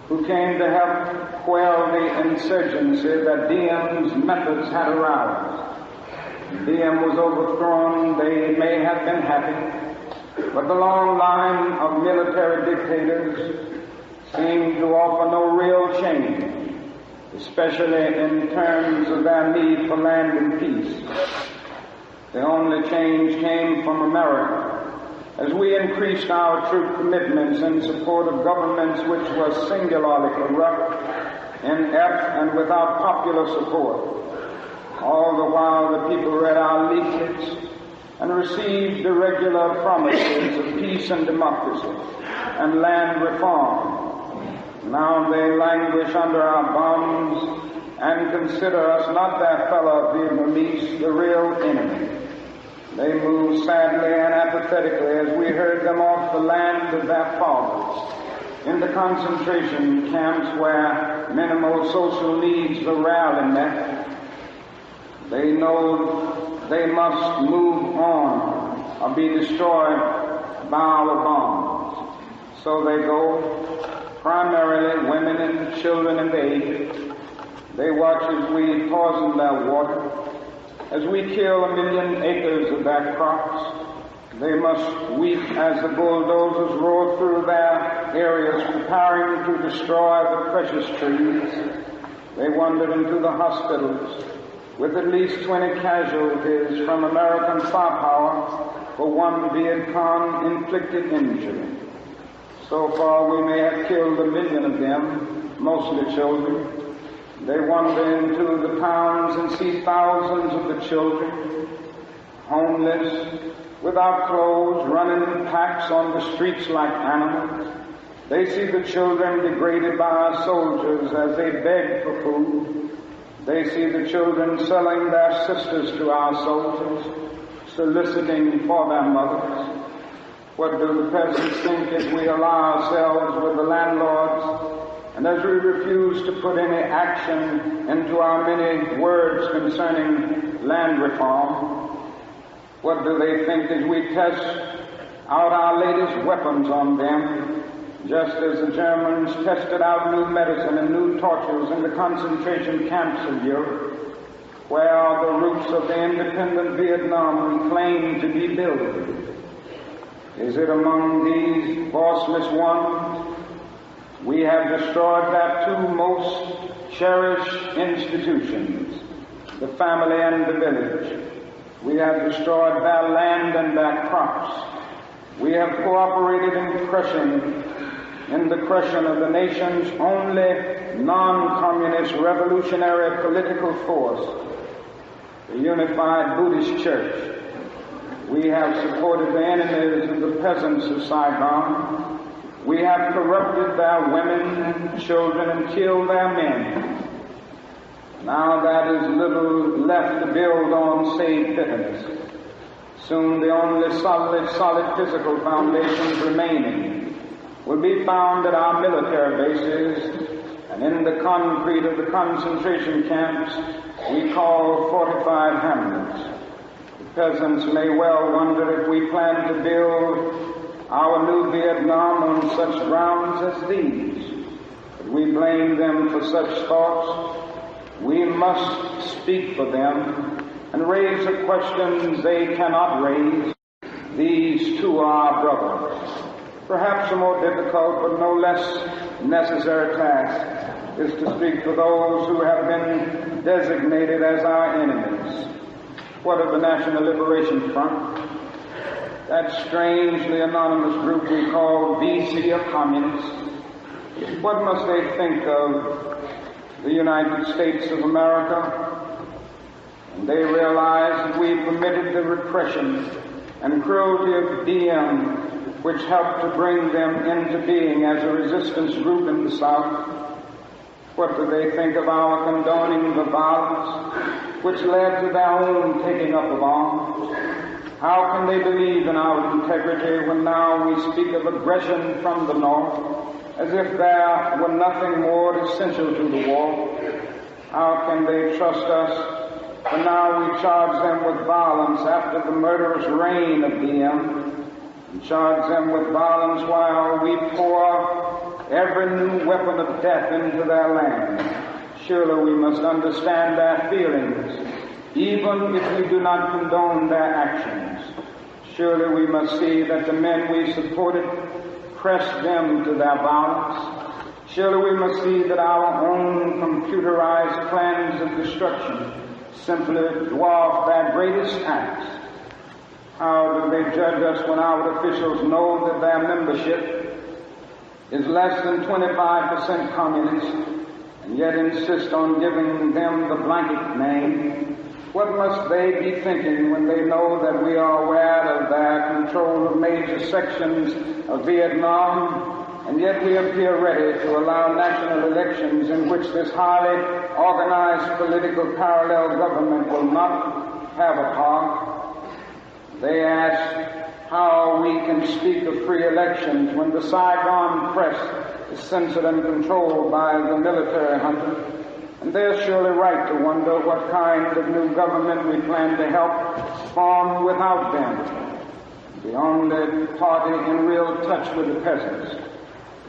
who came to help quell the insurgency that Diem's methods had aroused. Diem was overthrown. They may have been happy, but the long line of military dictators seemed to offer no real change, especially in terms of their need for land and peace. The only change came from America, as we increased our troop commitments in support of governments which were singularly corrupt, inept, and without popular support. All the while the people read our leaflets and received the regular promises of peace and democracy and land reform. Now they languish under our bombs and consider us not their fellow Vietnamese, the real enemy. They move sadly and apathetically as we herd them off the land of their fathers into concentration camps where minimal social needs are rarely met. They know they must move on or be destroyed by our bombs. So they go, primarily women and children and babes. They watch as we poison their water, as we kill 1 million acres of their crops. They must weep as the bulldozers roar through their areas, preparing to destroy the precious trees. They wandered into the hospitals with at least 20 casualties from American firepower for one Viet Cong inflicted injury. So far we may have killed 1 million of them, mostly children. They wander into the towns and see thousands of the children, homeless, without clothes, running in packs on the streets like animals. They see the children degraded by our soldiers as they beg for food. They see the children selling their sisters to our soldiers, soliciting for their mothers. What do the peasants think as we ally ourselves with the landlords, and as we refuse to put any action into our many words concerning land reform? What do they think as we test out our latest weapons on them, just as the Germans tested out new medicine and new tortures in the concentration camps of Europe, where are the roots of the independent Vietnam we claim to be building? Is it among these voiceless ones? We have destroyed their two most cherished institutions, the family and the village. We have destroyed their land and their crops. We have cooperated in the crushing of the nation's only non-communist revolutionary political force, the Unified Buddhist Church. We have supported the enemies of the peasants of Saigon. We have corrupted their women and children and killed their men. Now that is little left to build on save bitterness. Soon the only solid physical foundations remaining will be found at our military bases and in the concrete of the concentration camps we call fortified hamlets. The peasants may well wonder if we plan to build our new Vietnam on such grounds as these. But we blame them for such thoughts We must speak for them and raise the questions they cannot raise. These too are our brothers. Perhaps a more difficult but no less necessary task is to speak for those who have been designated as our enemies. What of the National Liberation Front? That strangely anonymous group we call VC of communists. What must they think of the United States of America? And they realize that we permitted the repression and cruelty of DM, which helped to bring them into being as a resistance group in the South. What do they think of our condoning the violence which led to their own taking up of arms? How can they believe in our integrity when now we speak of aggression from the North as if there were nothing more essential to the war? How can they trust us when now we charge them with violence after the murderous reign of DM, and charge them with violence while we pour every new weapon of death into their land? Surely we must understand their feelings, even if we do not condone their actions. Surely we must see that the men we supported pressed them to their violence. Surely we must see that our own computerized plans of destruction simply dwarf their greatest acts. How do they judge us when our officials know that their membership is less than 25% communist, and yet insist on giving them the blanket name? What must they be thinking when they know that we are aware of their control of major sections of Vietnam, and yet we appear ready to allow national elections in which this highly organized political parallel government will not have a part? They ask how we can speak of free elections when the Saigon press is censored and controlled by the military junta. And they're surely right to wonder what kind of new government we plan to help form without them, the only party in real touch with the peasants.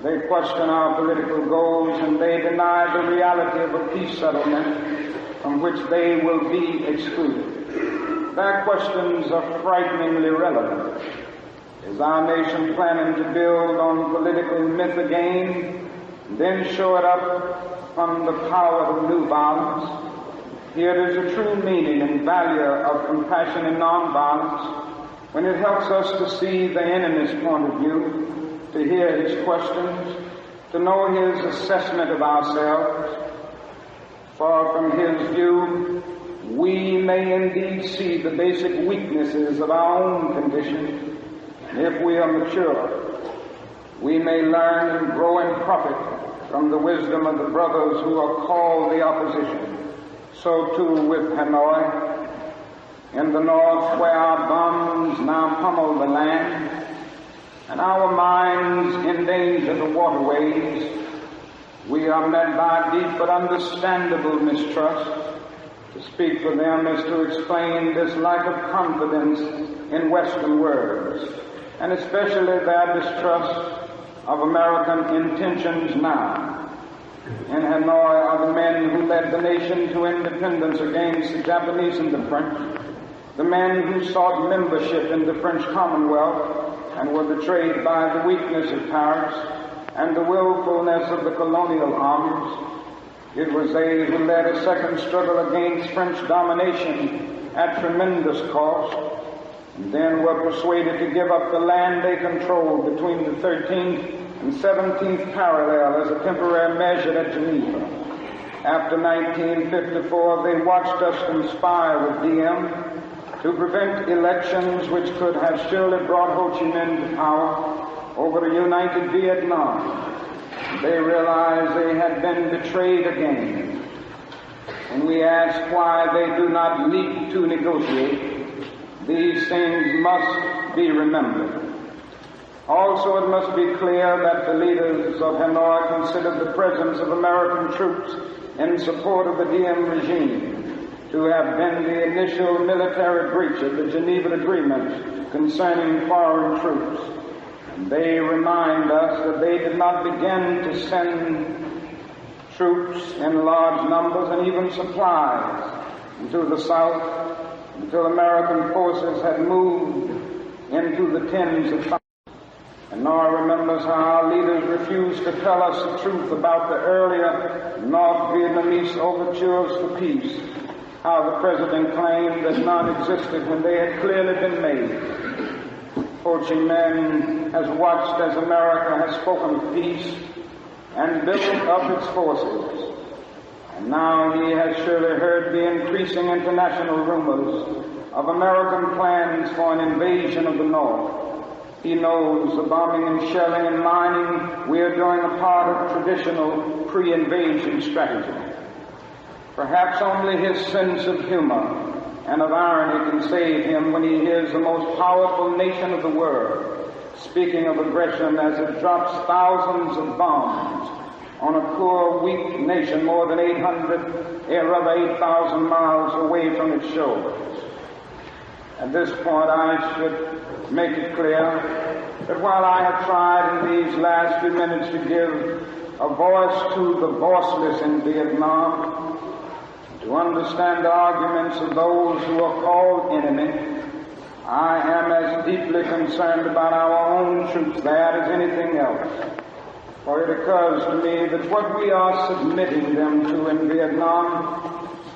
They question our political goals, and they deny the reality of a peace settlement from which they will be excluded. Their questions are frighteningly relevant. Is our nation planning to build on political myth again, and then show it up from the power of new violence? Here is a true meaning and value of compassion and nonviolence when it helps us to see the enemy's point of view, to hear his questions, to know his assessment of ourselves. For from his view, we may indeed see the basic weaknesses of our own condition. And if we are mature, we may learn and grow and profit from the wisdom of the brothers who are called the opposition. So too with Hanoi, in the north where our bombs now pummel the land, and our minds endanger the waterways, we are met by deep but understandable mistrust. To speak for them is to explain this lack of confidence in Western words, and especially their distrust of American intentions now. In Hanoi are the men who led the nation to independence against the Japanese and the French, the men who sought membership in the French Commonwealth and were betrayed by the weakness of Paris and the willfulness of the colonial armies. It was they who led a second struggle against French domination at tremendous cost, and then were persuaded to give up the land they controlled between the 13th and 17th parallel as a temporary measure at Geneva. After 1954, they watched us conspire with DM to prevent elections which could have surely brought Ho Chi Minh to power over a united Vietnam. They realized they had been betrayed again. And we ask why they do not leap to negotiate. These things must be remembered. Also, it must be clear that the leaders of Hanoi considered the presence of American troops in support of the DM regime to have been the initial military breach of the Geneva Agreement concerning foreign troops. And they remind us that they did not begin to send troops in large numbers and even supplies into the South until American forces had moved into the tens of thousands. And Nora remembers how our leaders refused to tell us the truth about the earlier North Vietnamese overtures for peace, how the president claimed that none existed when they had clearly been made. Ho Chi Minh has watched as America has spoken of peace and built up its forces. And now he has surely heard the increasing international rumors of American plans for an invasion of the North. He knows the bombing and shelling and mining we are doing a part of traditional pre-invasion strategy. Perhaps only his sense of humor and of irony can save him when he hears the most powerful nation of the world speaking of aggression as it drops thousands of bombs on a poor, weak nation more than 8,000 miles away from its shores. At this point, I should make it clear that while I have tried in these last few minutes to give a voice to the voiceless in Vietnam, to understand the arguments of those who are called enemy, I am as deeply concerned about our own troops there as anything else. For it occurs to me that what we are submitting them to in Vietnam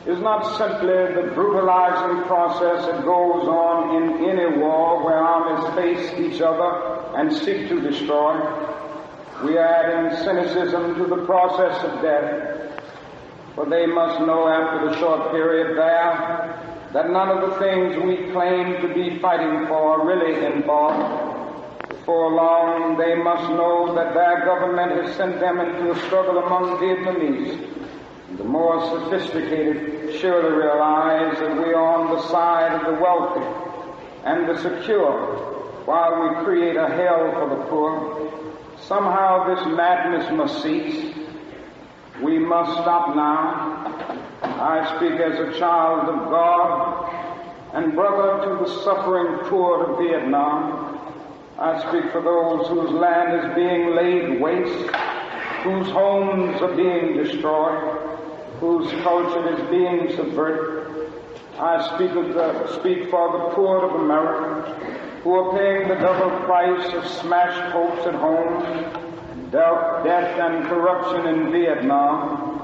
is not simply the brutalizing process that goes on in any war where armies face each other and seek to destroy. We are adding cynicism to the process of death, for they must know after the short period there that none of the things we claim to be fighting for are really involved. Before long, they must know that their government has sent them into a struggle among Vietnamese. The more sophisticated surely realize that we are on the side of the wealthy and the secure while we create a hell for the poor. Somehow this madness must cease. We must stop now. I speak as a child of God and brother to the suffering poor of Vietnam. I speak for those whose land is being laid waste, whose homes are being destroyed, whose culture is being subverted. I speak for the poor of America, who are paying the double price of smashed hopes at home, death and corruption in Vietnam.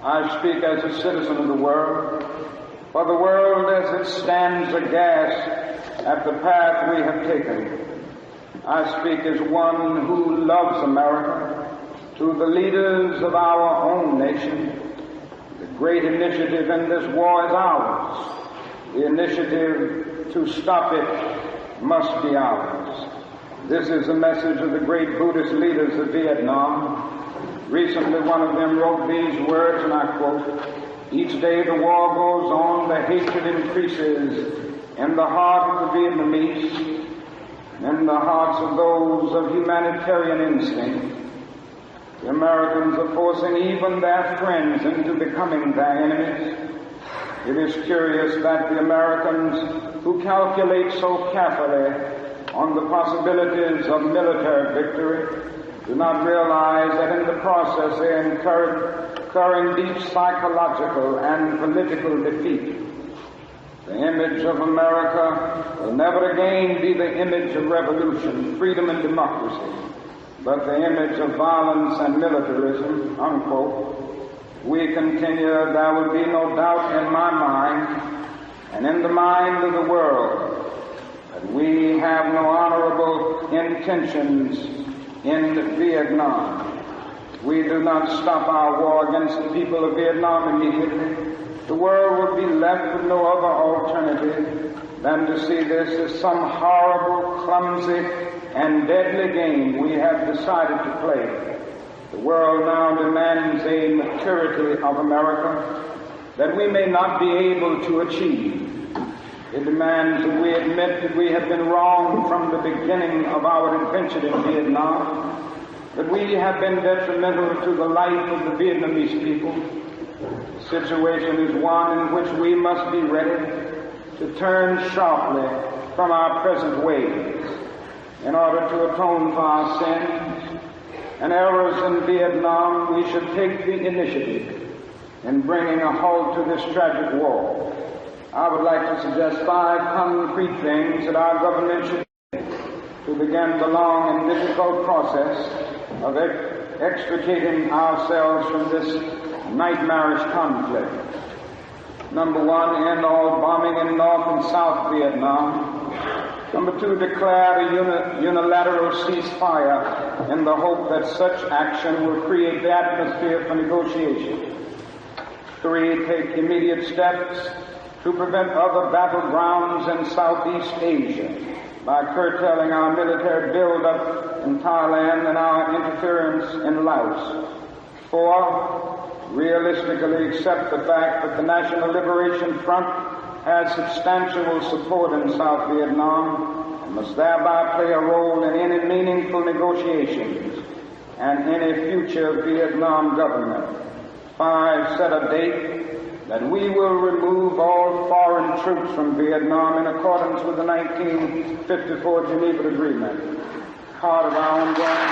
I speak as a citizen of the world, for the world as it stands aghast at the path we have taken. I speak as one who loves America, to the leaders of our own nation. The great initiative in this war is ours. The initiative to stop it must be ours. This is the message of the great Buddhist leaders of Vietnam. Recently, one of them wrote these words, and I quote, "Each day the war goes on, the hatred increases in the heart of the Vietnamese, in the hearts of those of humanitarian instinct. The Americans are forcing even their friends into becoming their enemies. It is curious that the Americans, who calculate so carefully on the possibilities of military victory, do not realize that in the process they are incurring deep psychological and political defeat. The image of America will never again be the image of revolution, freedom, and democracy, but the image of violence and militarism," unquote. We continue, "There will be no doubt in my mind and in the mind of the world that we have no honorable intentions in Vietnam. We do not stop our war against the people of Vietnam immediately. The world will be left with no other alternative than to see this as some horrible, clumsy, and deadly game we have decided to play. The world now demands a maturity of America that we may not be able to achieve. It demands that we admit that we have been wrong from the beginning of our adventure in Vietnam, that we have been detrimental to the life of the Vietnamese people. The situation is one in which we must be ready to turn sharply from our present ways in order to atone for our sins and errors in Vietnam, we should take the initiative in bringing a halt to this tragic war. I would like to suggest 5 concrete things that our government should do to begin the long and difficult process of extricating ourselves from this nightmarish conflict. Number 1, end all bombing in North and South Vietnam. Number 2, declare a unilateral ceasefire in the hope that such action will create the atmosphere for negotiation. 3, take immediate steps to prevent other battlegrounds in Southeast Asia by curtailing our military buildup in Thailand and our interference in Laos. 4, realistically accept the fact that the National Liberation Front has substantial support in South Vietnam and must thereby play a role in any meaningful negotiations and any future Vietnam government. 5, set a date that we will remove all foreign troops from Vietnam in accordance with the 1954 Geneva Agreement. Part of our ongoing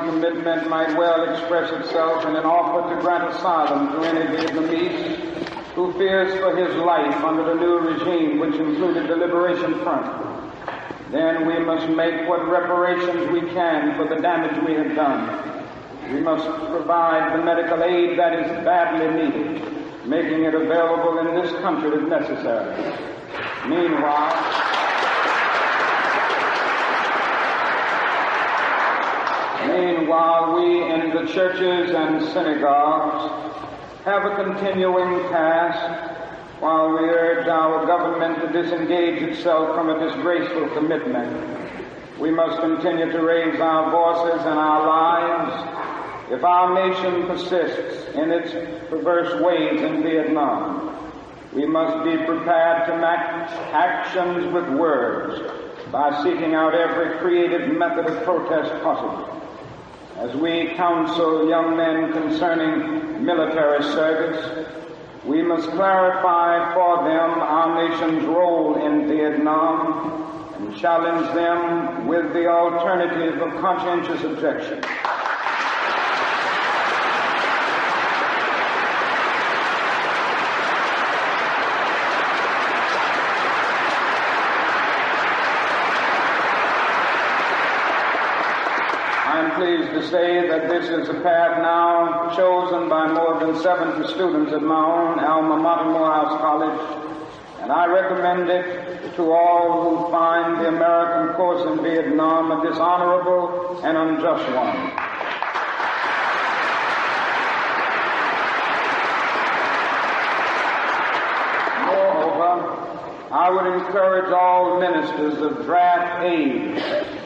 commitment might well express itself in an offer to grant asylum to any Vietnamese who fears for his life under the new regime, which included the Liberation Front. Then we must make what reparations we can for the damage we have done. We must provide the medical aid that is badly needed, making it available in this country if necessary. Meanwhile, we in the churches and synagogues have a continuing task while we urge our government to disengage itself from a disgraceful commitment. We must continue to raise our voices and our lives if our nation persists in its perverse ways in Vietnam. We must be prepared to match actions with words by seeking out every creative method of protest possible. As we counsel young men concerning military service, we must clarify for them our nation's role in Vietnam and challenge them with the alternative of conscientious objection. Pleased to say that this is a path now chosen by more than 70 students at my own alma mater, Morehouse College, and I recommend it to all who find the American course in Vietnam a dishonorable and unjust one. Moreover, I would encourage all ministers of draft aid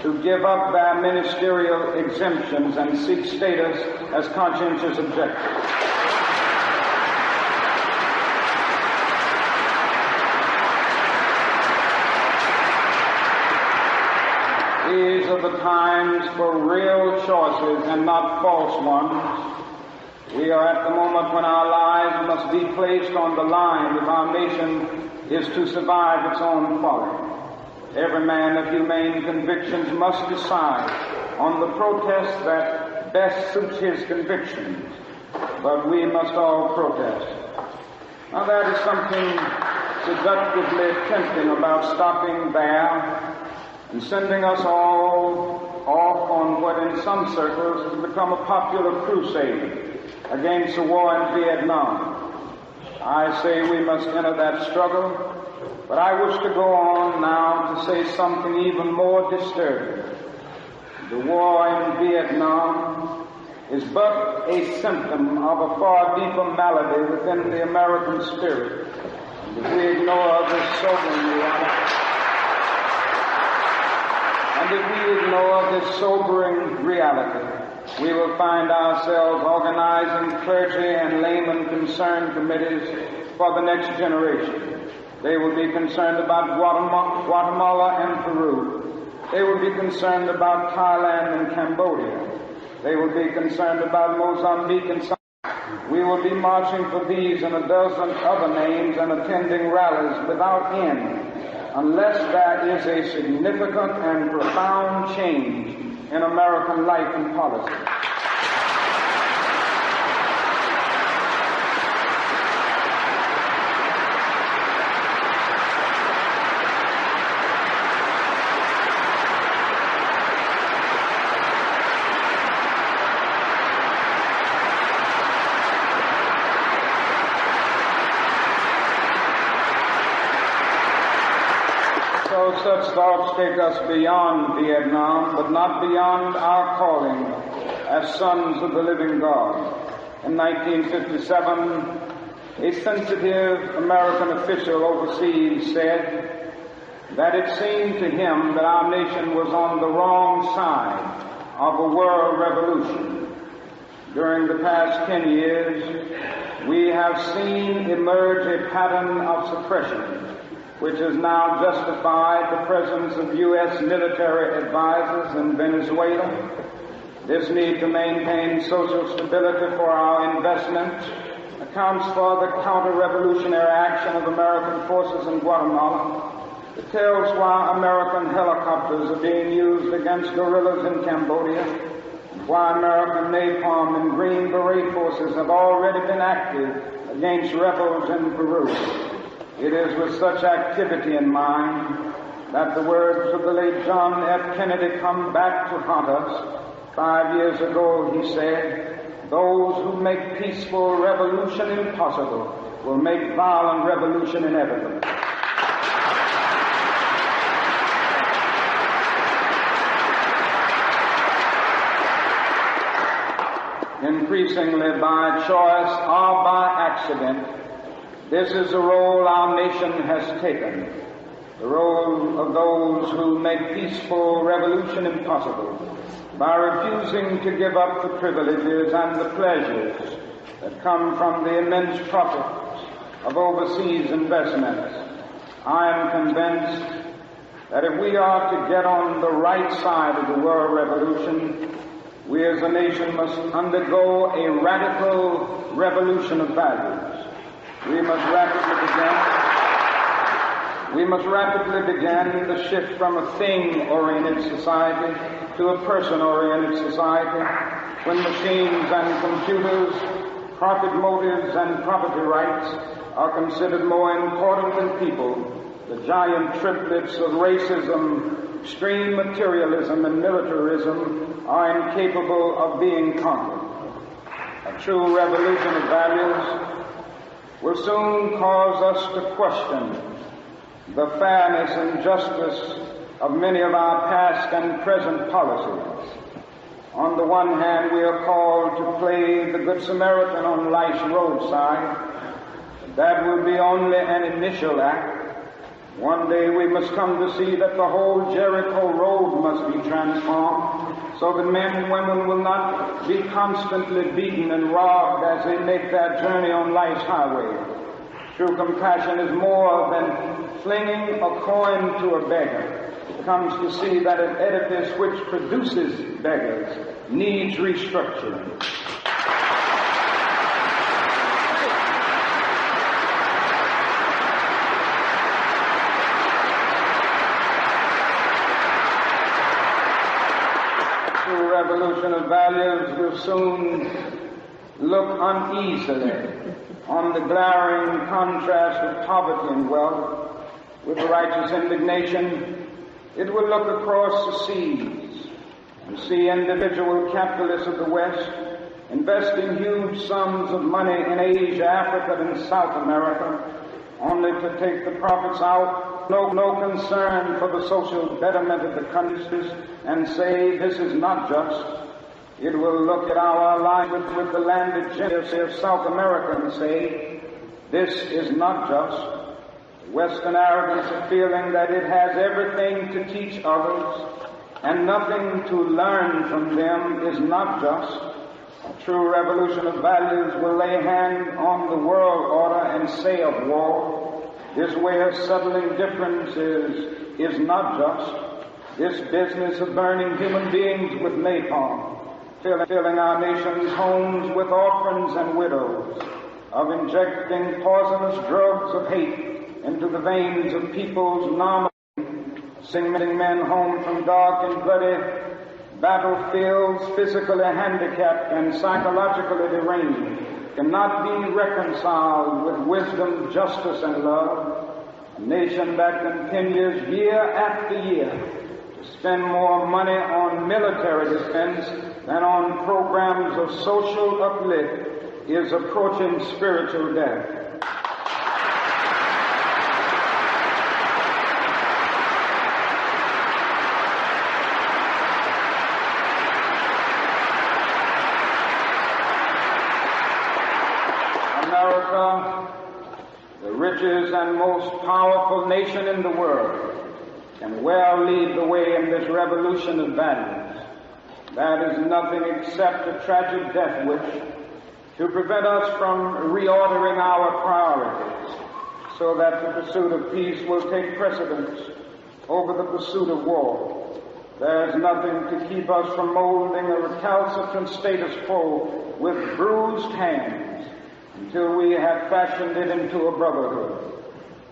to give up their ministerial exemptions and seek status as conscientious objectors. These are the times for real choices and not false ones. We are at the moment when our lives must be placed on the line if our nation is to survive its own folly. Every man of humane convictions must decide on the protest that best suits his convictions, but we must all protest. Now there is something seductively tempting about stopping there and sending us all off on what in some circles has become a popular crusade against the war in Vietnam. I say we must enter that struggle, but I wish to go on now to say something even more disturbing. The war in Vietnam is but a symptom of a far deeper malady within the American spirit. And if we ignore this sobering reality, we will find ourselves organizing clergy and laymen concerned committees for the next generation. They will be concerned about Guatemala and Peru. They will be concerned about Thailand and Cambodia. They will be concerned about Mozambique and some. We will be marching for these and a dozen other names and attending rallies without end unless there is a significant and profound change in American life and policy. Such thoughts take us beyond Vietnam, but not beyond our calling as sons of the living God. In 1957, a sensitive American official overseas said that it seemed to him that our nation was on the wrong side of a world revolution. During the past 10 years, we have seen emerge a pattern of suppression which has now justified the presence of U.S. military advisors in Venezuela. This need to maintain social stability for our investment accounts for the counter-revolutionary action of American forces in Guatemala. It tells why American helicopters are being used against guerrillas in Cambodia, and why American napalm and Green Beret forces have already been active against rebels in Peru. It is with such activity in mind that the words of the late John F. Kennedy come back to haunt us. 5 years ago, he said, "Those who make peaceful revolution impossible will make violent revolution inevitable." Increasingly by choice or by accident, this is the role our nation has taken, the role of those who make peaceful revolution impossible by refusing to give up the privileges and the pleasures that come from the immense profits of overseas investments. I am convinced that if we are to get on the right side of the world revolution, we as a nation must undergo a radical revolution of values. We must rapidly begin the shift from a thing-oriented society to a person-oriented society, when machines and computers, profit motives and property rights are considered more important than people. The giant triplets of racism, extreme materialism, and militarism are incapable of being conquered. A true revolution of values will soon cause us to question the fairness and justice of many of our past and present policies. On the one hand, we are called to play the Good Samaritan on life's roadside. That will be only an initial act. One day we must come to see that the whole Jericho road must be transformed, so that men and women will not be constantly beaten and robbed as they make their journey on life's highway. True compassion is more than flinging a coin to a beggar. It comes to see that an edifice which produces beggars needs restructuring. Revolution of values will soon look uneasily on the glaring contrast of poverty and wealth. With righteous indignation, it will look across the seas and see individual capitalists of the West investing huge sums of money in Asia, Africa, and South America, only to take the profits out, no concern for the social betterment of the countries, and say this is not just. It will look at our alliance with the landed gentry of South America and say this is not just. Western arrogance of feeling that it has everything to teach others and nothing to learn from them is not just. A true revolution of values will lay hand on the world order and say of war, this way of settling differences is not just. This business of burning human beings with napalm, filling our nation's homes with orphans and widows, of injecting poisonous drugs of hate into the veins of people's normally sending men home from dark and bloody battlefields, physically handicapped and psychologically deranged, cannot be reconciled with wisdom, justice, and love. A nation that continues year after year to spend more money on military defense than on programs of social uplift is approaching spiritual death. America, the richest and most powerful nation in the world, can well lead the way in this revolution of values. That is nothing except a tragic death wish to prevent us from reordering our priorities so that the pursuit of peace will take precedence over the pursuit of war. There is nothing to keep us from molding a recalcitrant status quo with bruised hands until we have fashioned it into a brotherhood.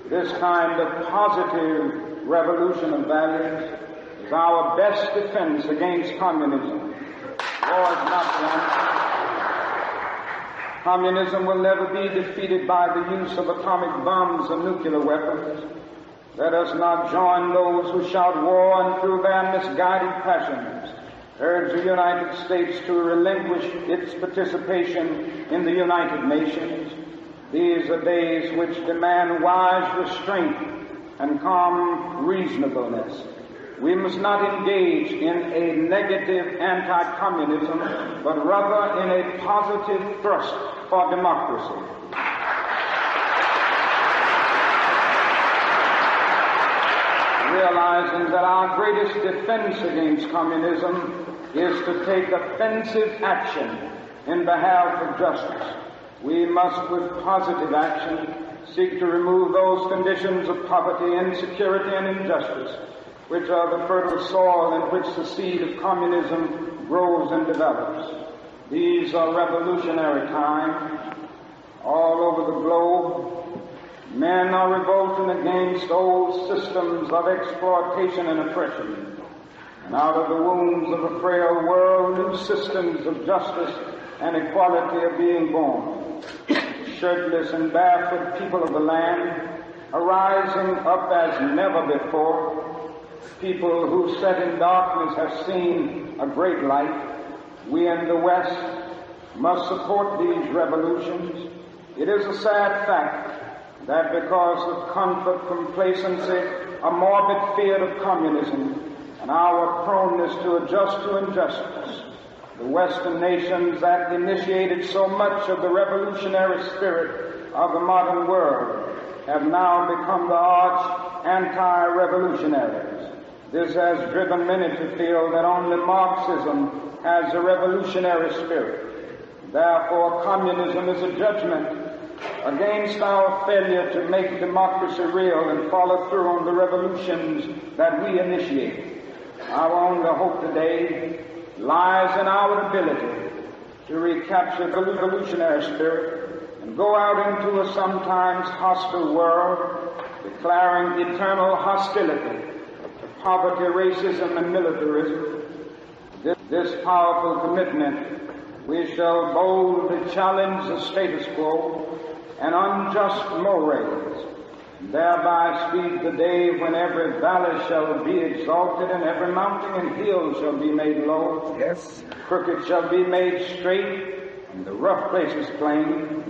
This kind of positive revolution of values is our best defense against communism. War is not one. Communism will never be defeated by the use of atomic bombs and nuclear weapons. Let us not join those who shout war and through their misguided passions urge the United States to relinquish its participation in the United Nations. These are days which demand wise restraint and calm reasonableness. We must not engage in a negative anti-communism, but rather in a positive thrust for democracy. Realizing that our greatest defense against communism is to take offensive action in behalf of justice. We must, with positive action, seek to remove those conditions of poverty, insecurity, and injustice which are the fertile soil in which the seed of communism grows and develops. These are revolutionary times. All over the globe, men are revolting against old systems of exploitation and oppression. And out of the wombs of a frail world, new systems of justice and equality are being born. Shirtless and barefoot people of the land are rising up as never before. People who sat in darkness have seen a great light. We in the West must support these revolutions. It is a sad fact that because of comfort, complacency, a morbid fear of communism, and our proneness to adjust to injustice, the Western nations that initiated so much of the revolutionary spirit of the modern world have now become the arch anti-revolutionaries. This has driven many to feel that only Marxism has a revolutionary spirit. Therefore, communism is a judgment against our failure to make democracy real and follow through on the revolutions that we initiate. Our only hope today lies in our ability to recapture the revolutionary spirit and go out into a sometimes hostile world, declaring eternal hostility to poverty, racism, and militarism. This powerful commitment, we shall boldly challenge the status quo and unjust mores, and thereby speed the day when every valley shall be exalted and every mountain and hill shall be made low. Yes. Crooked shall be made straight and the rough places plain.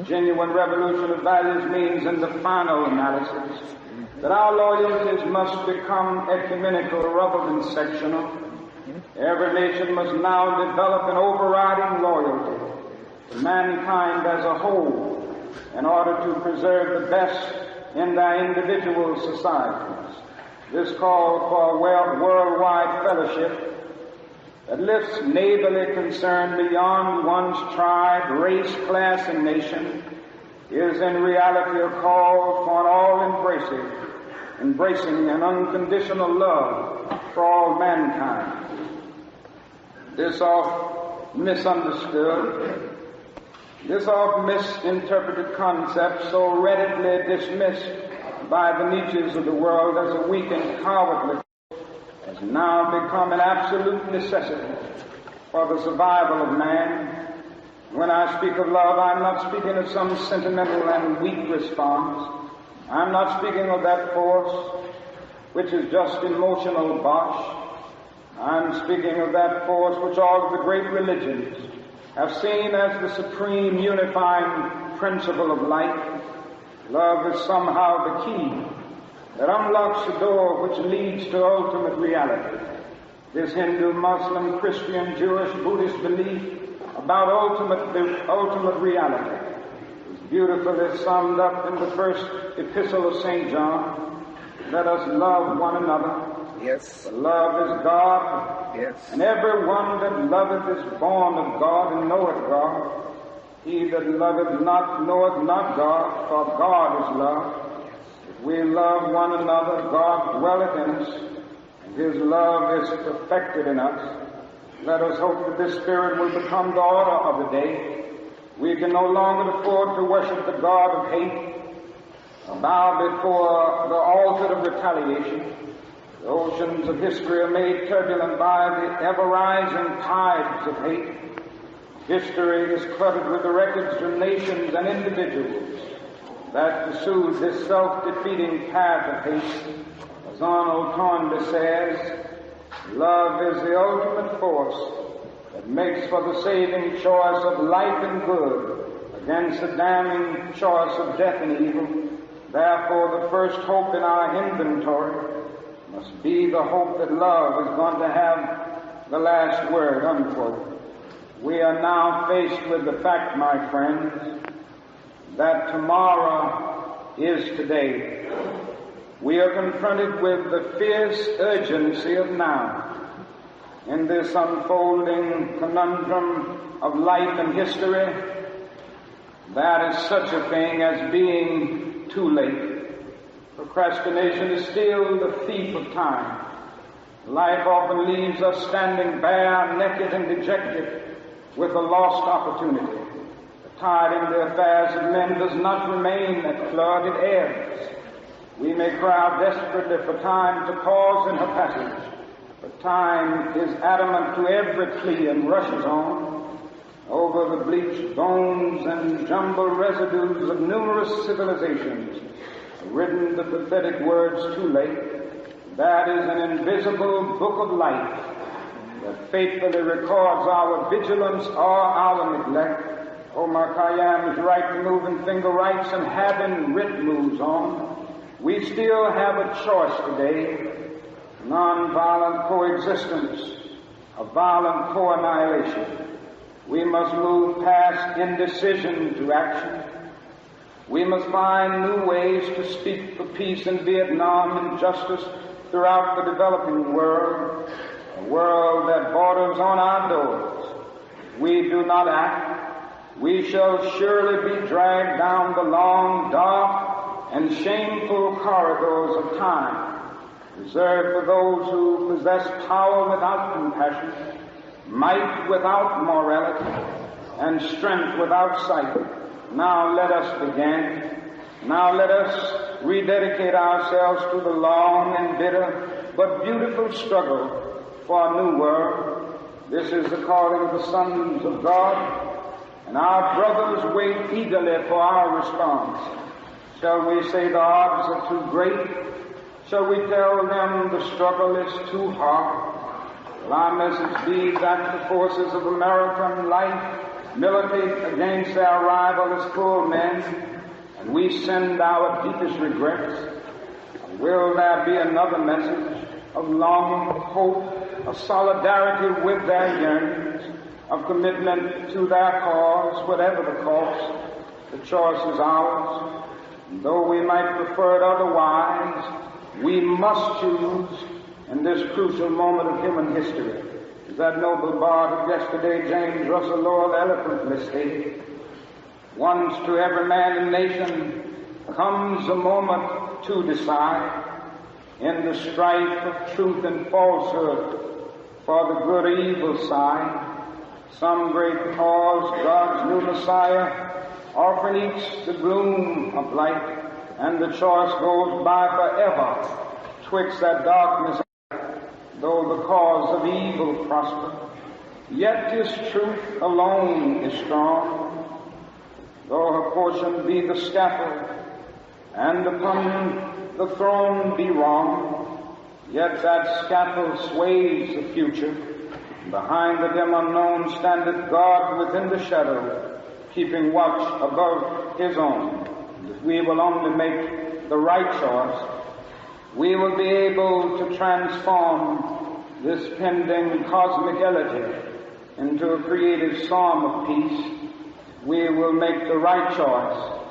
Genuine revolution of values means, in the final analysis, that our loyalties must become ecumenical rather than sectional. Every nation must now develop an overriding loyalty to mankind as a whole in order to preserve the best in their individual societies. This call for a worldwide fellowship that lifts neighborly concern beyond one's tribe, race, class, and nation is in reality a call for an all-embracing and unconditional love for all mankind. this oft misunderstood, this oft misinterpreted concept so readily dismissed by the Nietzsches of the world as a weak and cowardly has now become an absolute necessity for the survival of man. When I speak of love, I'm not speaking of some sentimental and weak response. I'm not speaking of that force which is just emotional bosh. I'm speaking of that force which all of the great religions have seen as the supreme unifying principle of life. Love is somehow the key that unlocks the door which leads to ultimate reality. This Hindu, Muslim, Christian, Jewish, Buddhist belief about ultimate reality is beautifully summed up in the first epistle of St. John. Let us love one another. Yes. For love is God. Yes. And every one that loveth is born of God and knoweth God. He that loveth not knoweth not God, for God is love. If we love one another, God dwelleth in us, and his love is perfected in us. Let us hope that this spirit will become the order of the day. We can no longer afford to worship the God of hate, or bow before the altar of retaliation. The oceans of history are made turbulent by the ever-rising tides of hate. History is cluttered with the records of nations and individuals that pursued this self-defeating path of hate. As Arnold Toynbee says, love is the ultimate force that makes for the saving choice of life and good against the damning choice of death and evil. Therefore, the first hope in our inventory must be the hope that love is going to have the last word, unquote. We are now faced with the fact, my friends, that tomorrow is today. We are confronted with the fierce urgency of now. In this unfolding conundrum of life and history, that is such a thing as being too late. Procrastination is still the thief of time. Life often leaves us standing bare, naked, and dejected with a lost opportunity. The tide in the affairs of men does not remain at flood, it ebbs. We may cry out desperately for time to pause in her passage, but time is adamant to every plea and rushes on over the bleached bones and jumbled residues of numerous civilizations, written the pathetic words too late. That is an invisible book of life that faithfully records our vigilance or our neglect. Omar Khayyam is right to moving finger rights and having writ moves on. We still have a choice today, nonviolent coexistence, a violent co-annihilation. We must move past indecision to action. We must find new ways to speak for peace in Vietnam and justice throughout the developing world, a world that borders on our doors. If we do not act, we shall surely be dragged down the long, dark, and shameful corridors of time, reserved for those who possess power without compassion, might without morality, and strength without sight. Now let us begin. Now let us rededicate ourselves to the long and bitter but beautiful struggle for a new world. This is the calling of the sons of God, and our brothers wait eagerly for our response. Shall we say the odds are too great? Shall we tell them the struggle is too hard? Will our message be that the forces of American life militate against their rival as poor men, and we send our deepest regrets? Or will there be another message of longing, of hope, of solidarity with their yearnings, of commitment to their cause, whatever the cost? The choice is ours. And though we might prefer it otherwise, we must choose in this crucial moment of human history. As that noble bard of yesterday, James Russell Lowell, eloquently stated, once to every man and nation comes a moment to decide in the strife of truth and falsehood, for the good or evil side, some great cause, God's new Messiah, often eats the gloom of light, and the choice goes by forever twixt that darkness, though the cause of evil prosper. Yet his truth alone is strong, though her portion be the scaffold, and upon the throne be wrong. Yet that scaffold sways the future. Behind the dim unknown standeth God within the shadow, keeping watch above his own. If we will only make the right choice, we will be able to transform this pending cosmic elegy into a creative psalm of peace. We will make the right choice.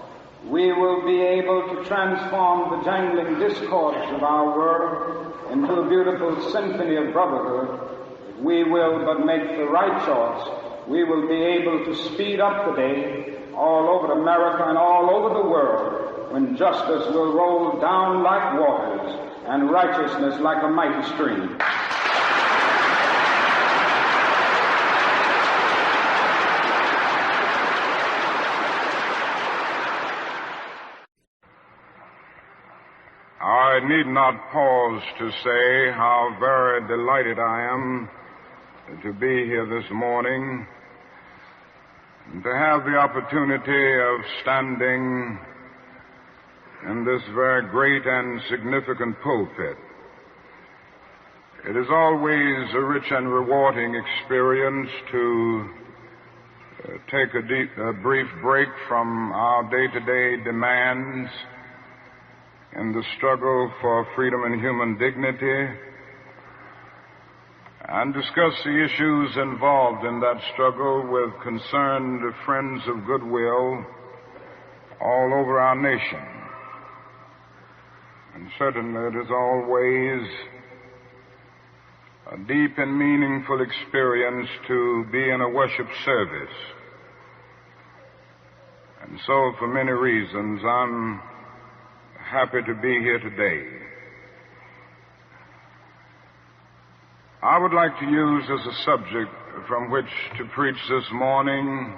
We will be able to transform the jangling discords of our world into a beautiful symphony of brotherhood. If we will but make the right choice, we will be able to speed up the day all over America and all over the world, when justice will roll down like waters and righteousness like a mighty stream. I need not pause to say how very delighted I am to be here this morning and to have the opportunity of standing in this very great and significant pulpit. It is always a rich and rewarding experience to take a brief break from our day-to-day demands in the struggle for freedom and human dignity and discuss the issues involved in that struggle with concerned friends of goodwill all over our nation. And certainly it is always a deep and meaningful experience to be in a worship service. And so for many reasons, I'm happy to be here today. I would like to use as a subject from which to preach this morning,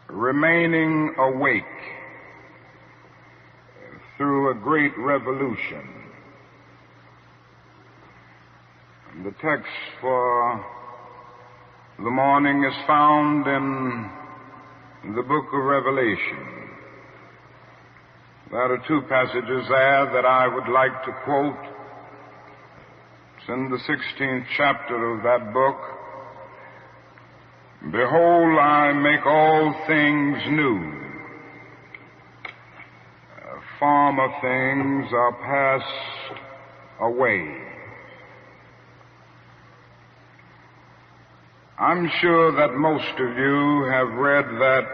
remaining awake through a great revolution. The text for the morning is found in the book of Revelation. There are two passages there that I would like to quote. It's in the 16th chapter of that book. Behold, I make all things new. Former things are passed away. I'm sure that most of you have read that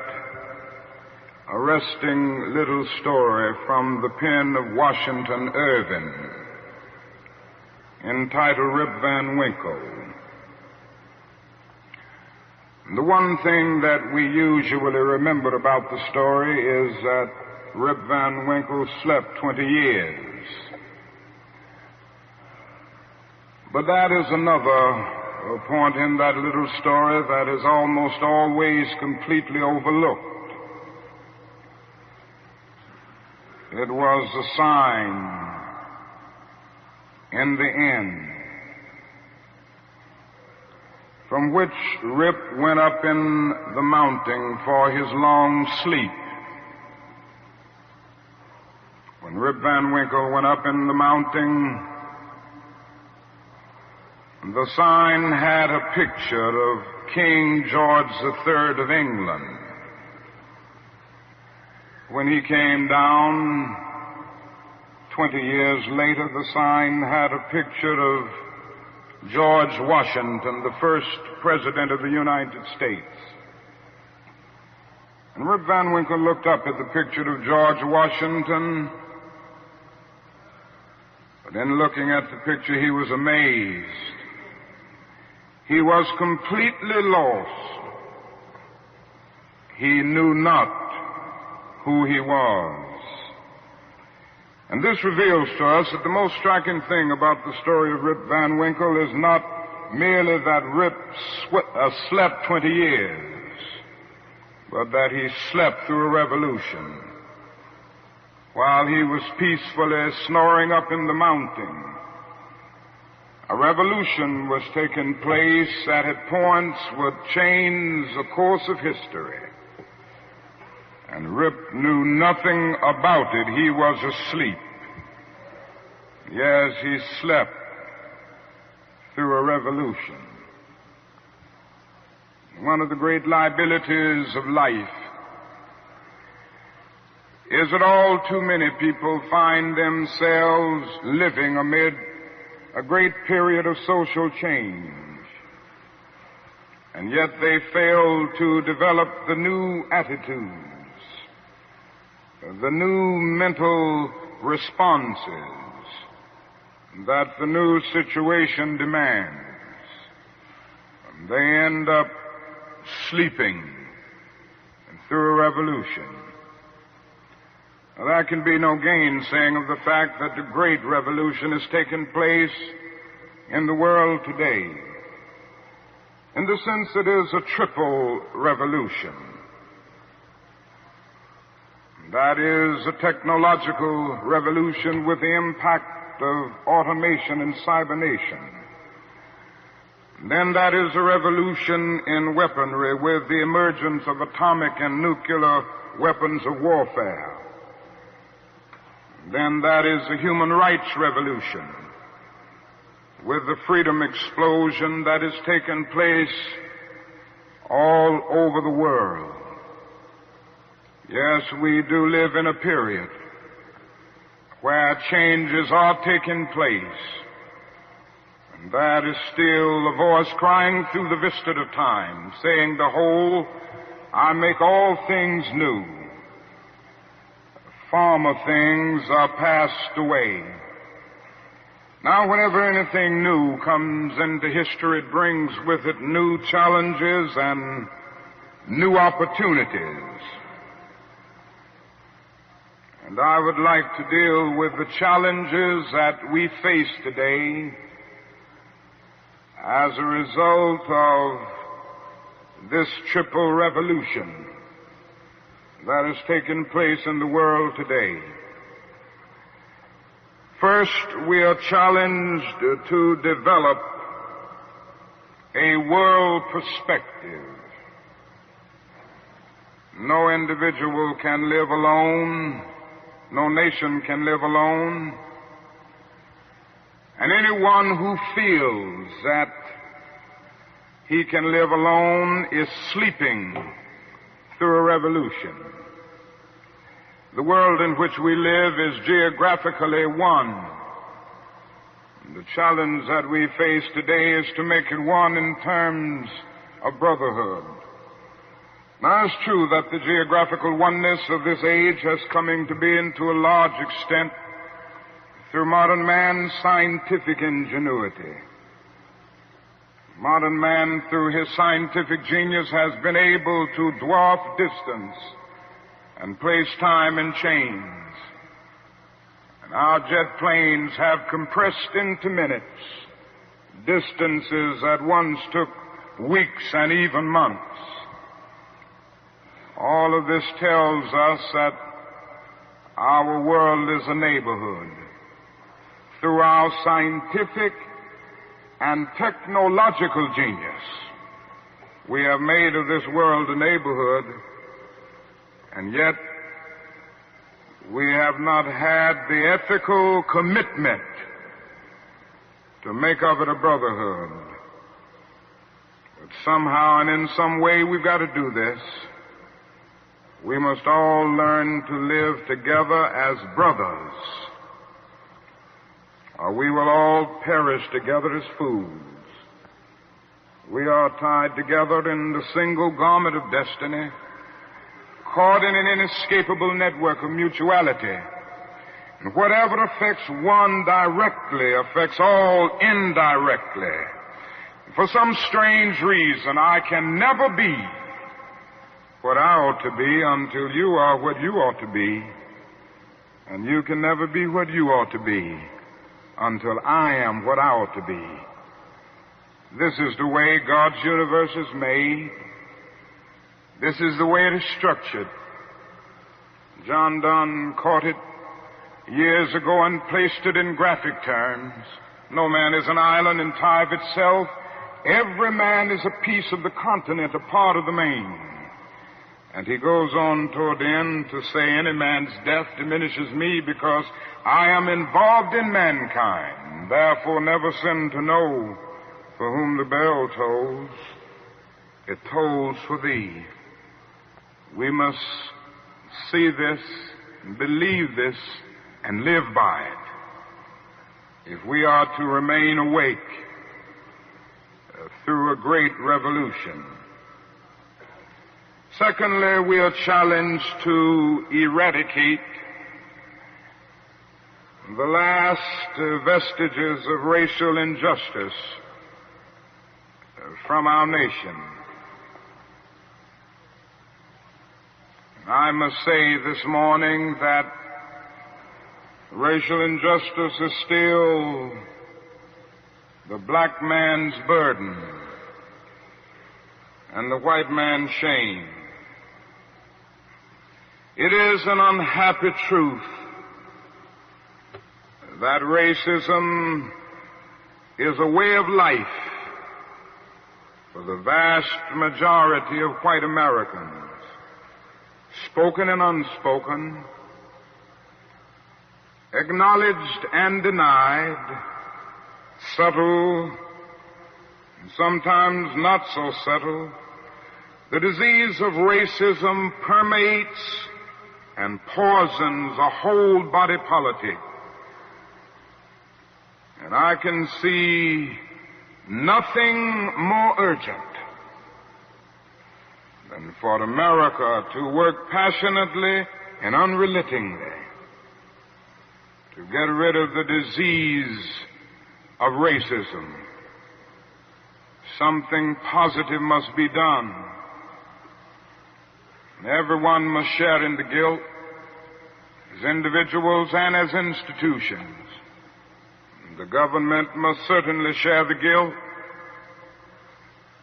arresting little story from the pen of Washington Irving entitled Rip Van Winkle. The one thing that we usually remember about the story is that Rip Van Winkle slept 20 years. But that is another point in that little story that is almost always completely overlooked. It was a sign in the end from which Rip went up in the mountain for his long sleep. When Rip Van Winkle went up in the mountain, the sign had a picture of King George III of England. When he came down 20 years later, the sign had a picture of George Washington, the first president of the United States. And Rip Van Winkle looked up at the picture of George Washington, but in looking at the picture, he was amazed. He was completely lost. He knew not who he was. And this reveals to us that the most striking thing about the story of Rip Van Winkle is not merely that Rip slept 20 years, but that he slept through a revolution. While he was peacefully snoring up in the mountain, a revolution was taking place that at points would change the course of history. And Rip knew nothing about it. He was asleep. Yes, he slept through a revolution. One of the great liabilities of life is that all too many people find themselves living amid a great period of social change, and yet they fail to develop the new attitudes, the new mental responses that the new situation demands. And they end up sleeping through a revolution. Now, there can be no gainsaying of the fact that the great revolution has taken place in the world today. In the sense it is a triple revolution. That is a technological revolution with the impact of automation and cybernation. Then that is a revolution in weaponry with the emergence of atomic and nuclear weapons of warfare. Then that is a human rights revolution with the freedom explosion that has taken place all over the world. Yes, we do live in a period where changes are taking place. And that is still a voice crying through the vista of time, saying, "Behold, I make all things new. Former things are passed away." Now, whenever anything new comes into history, it brings with it new challenges and new opportunities. And I would like to deal with the challenges that we face today as a result of this triple revolution that has taken place in the world today. First, we are challenged to develop a world perspective. No individual can live alone. No nation can live alone. And anyone who feels that he can live alone is sleeping through a revolution. The world in which we live is geographically one. The challenge that we face today is to make it one in terms of brotherhood. Now, it's true that the geographical oneness of this age has come to be to a large extent through modern man's scientific ingenuity. Modern man, through his scientific genius, has been able to dwarf distance and place time in chains. And our jet planes have compressed into minutes distances that once took weeks and even months. All of this tells us that our world is a neighborhood. Through our scientific and technological genius, we have made of this world a neighborhood, and yet we have not had the ethical commitment to make of it a brotherhood. But somehow and in some way we've got to do this. We must all learn to live together as brothers, or we will all perish together as fools. We are tied together in the single garment of destiny, caught in an inescapable network of mutuality. And whatever affects one directly affects all indirectly. For some strange reason, I can never be what I ought to be until you are what you ought to be. And you can never be what you ought to be until I am what I ought to be. This is the way God's universe is made. This is the way it is structured. John Donne caught it years ago and placed it in graphic terms. No man is an island in tie of itself. Every man is a piece of the continent, a part of the main. And he goes on toward the end to say, any man's death diminishes me because I am involved in mankind. Therefore never sin to know for whom the bell tolls. It tolls for thee. We must see this, believe this, and live by it if we are to remain awake through a great revolution. Secondly, we are challenged to eradicate the last vestiges of racial injustice from our nation. I must say this morning that racial injustice is still the black man's burden and the white man's shame. It is an unhappy truth that racism is a way of life for the vast majority of white Americans, spoken and unspoken, acknowledged and denied, subtle, and sometimes not so subtle. The disease of racism permeates and poisons a whole body politic. And I can see nothing more urgent than for America to work passionately and unrelentingly to get rid of the disease of racism. Something positive must be done. Everyone must share in the guilt, as individuals and as institutions. The government must certainly share the guilt.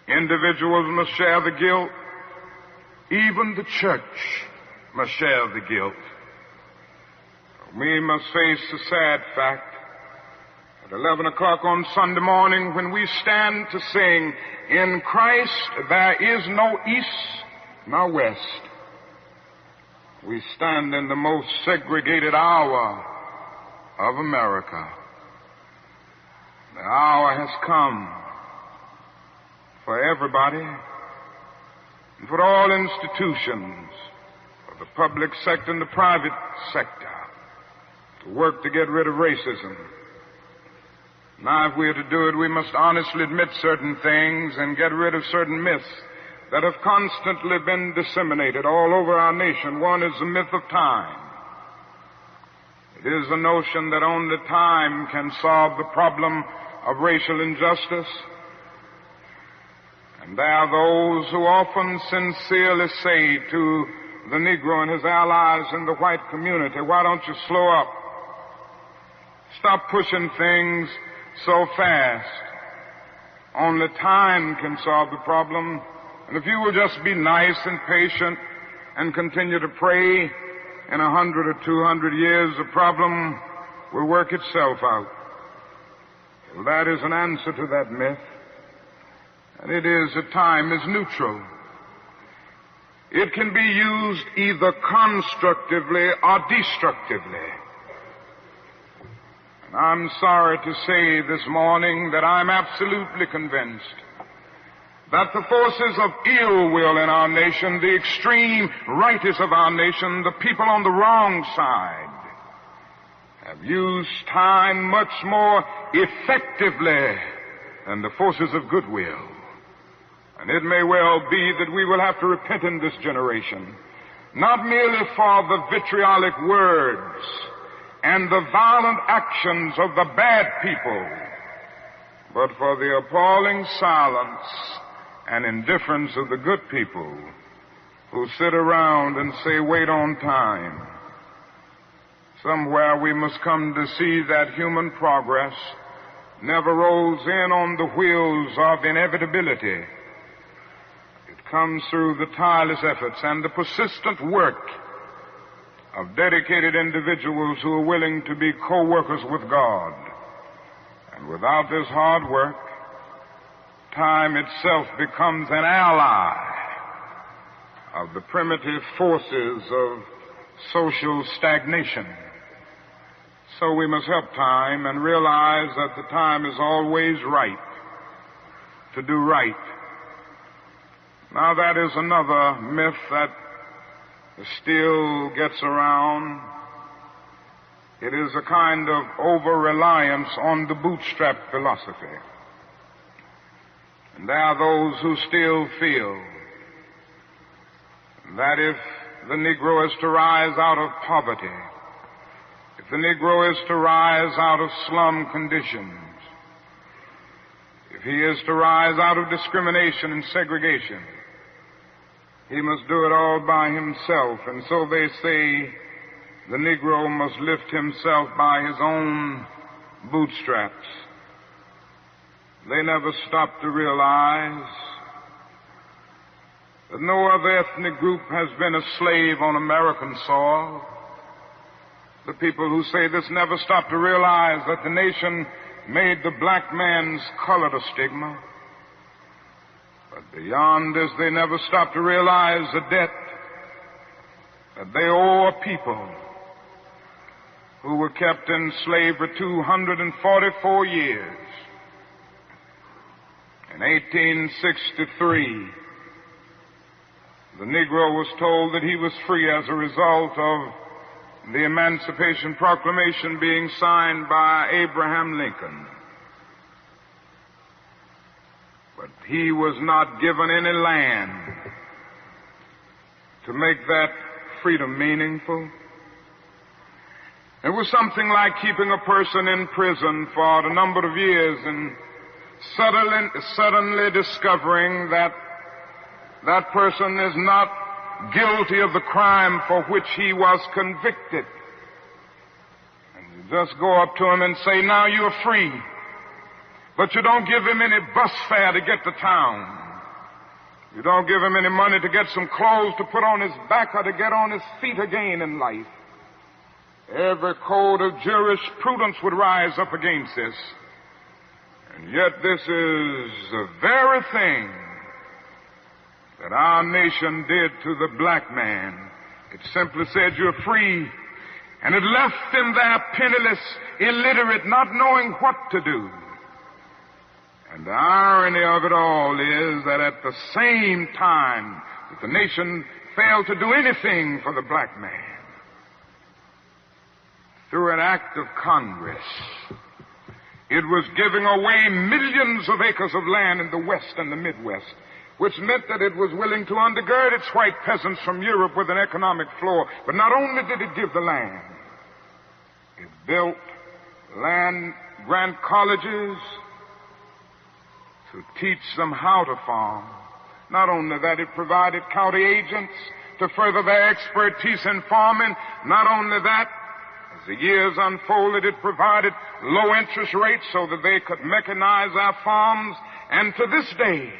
Individuals must share the guilt. Even the church must share the guilt. We must face the sad fact at 11 o'clock on Sunday morning when we stand to sing, "In Christ there is no east nor west." We stand in the most segregated hour of America. The hour has come for everybody and for all institutions, for the public sector and the private sector, to work to get rid of racism. Now, if we are to do it, we must honestly admit certain things and get rid of certain myths that have constantly been disseminated all over our nation. One is the myth of time. It is the notion that only time can solve the problem of racial injustice. And there are those who often sincerely say to the Negro and his allies in the white community, why don't you slow up? Stop pushing things so fast. Only time can solve the problem. And if you will just be nice and patient and continue to pray, in 100 or 200 years, the problem will work itself out. Well, that is an answer to that myth. And it is that time is neutral. It can be used either constructively or destructively. And I'm sorry to say this morning that I'm absolutely convinced that the forces of ill will in our nation, the extreme rightists of our nation, the people on the wrong side, have used time much more effectively than the forces of goodwill. And it may well be that we will have to repent in this generation, not merely for the vitriolic words and the violent actions of the bad people, but for the appalling silence and indifference of the good people who sit around and say, wait on time. Somewhere we must come to see that human progress never rolls in on the wheels of inevitability. It comes through the tireless efforts and the persistent work of dedicated individuals who are willing to be co-workers with God. And without this hard work, time itself becomes an ally of the primitive forces of social stagnation. So we must help time and realize that the time is always right to do right. Now that is another myth that still gets around. It is a kind of over-reliance on the bootstrap philosophy. And there are those who still feel that if the Negro is to rise out of poverty, if the Negro is to rise out of slum conditions, if he is to rise out of discrimination and segregation, he must do it all by himself. And so they say the Negro must lift himself by his own bootstraps. They never stop to realize that no other ethnic group has been a slave on American soil. The people who say this never stop to realize that the nation made the black man's color a stigma. But beyond this, they never stop to realize the debt that they owe a people who were kept in slavery 244 years. In 1863, the Negro was told that he was free as a result of the Emancipation Proclamation being signed by Abraham Lincoln. But he was not given any land to make that freedom meaningful. It was something like keeping a person in prison for a number of years and suddenly discovering that that person is not guilty of the crime for which he was convicted. And you just go up to him and say, now you're free. But you don't give him any bus fare to get to town. You don't give him any money to get some clothes to put on his back or to get on his feet again in life. Every code of jurisprudence would rise up against this. And yet this is the very thing that our nation did to the black man. It simply said, you're free. And it left him there penniless, illiterate, not knowing what to do. And the irony of it all is that at the same time that the nation failed to do anything for the black man, through an act of Congress, it was giving away millions of acres of land in the West and the Midwest, which meant that it was willing to undergird its white peasants from Europe with an economic floor. But not only did it give the land, it built land-grant colleges to teach them how to farm. Not only that, it provided county agents to further their expertise in farming. Not only that, as the years unfolded, it provided low interest rates so that they could mechanize our farms. And to this day,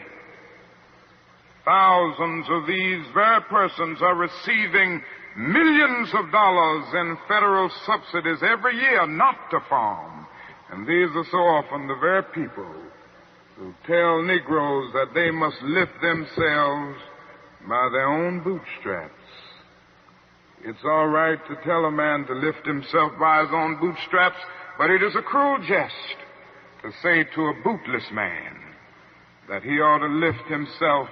thousands of these very persons are receiving millions of dollars in federal subsidies every year not to farm. And these are so often the very people who tell Negroes that they must lift themselves by their own bootstraps. It's all right to tell a man to lift himself by his own bootstraps, but it is a cruel jest to say to a bootless man that he ought to lift himself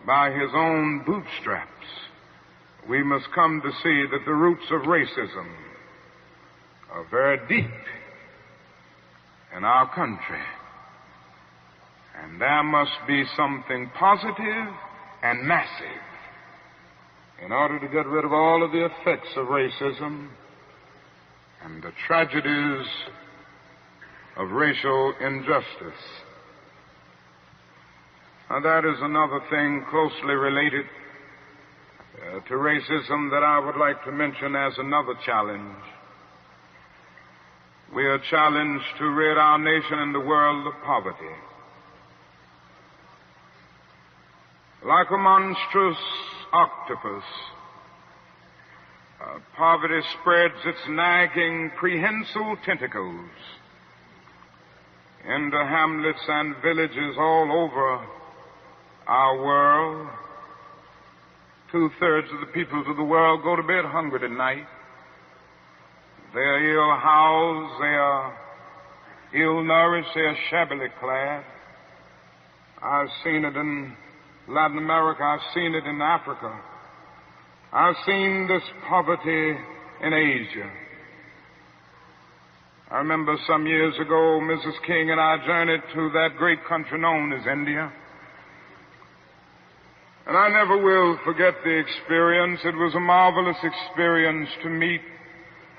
by his own bootstraps. We must come to see that the roots of racism are very deep in our country. And there must be something positive and massive in order to get rid of all of the effects of racism and the tragedies of racial injustice. Now, that is another thing closely related to racism that I would like to mention as another challenge. we are challenged to rid our nation and the world of poverty. Like a monstrous octopus, poverty spreads its nagging, prehensile tentacles into hamlets and villages all over our world. 2/3 of the peoples of the world go to bed hungry tonight. They are ill-housed, they are ill-nourished, they are shabbily clad. I've seen it in Latin America, I've seen it in Africa. I've seen this poverty in Asia. I remember some years ago, Mrs. King and I journeyed to that great country known as India. And I never will forget the experience. It was a marvelous experience to meet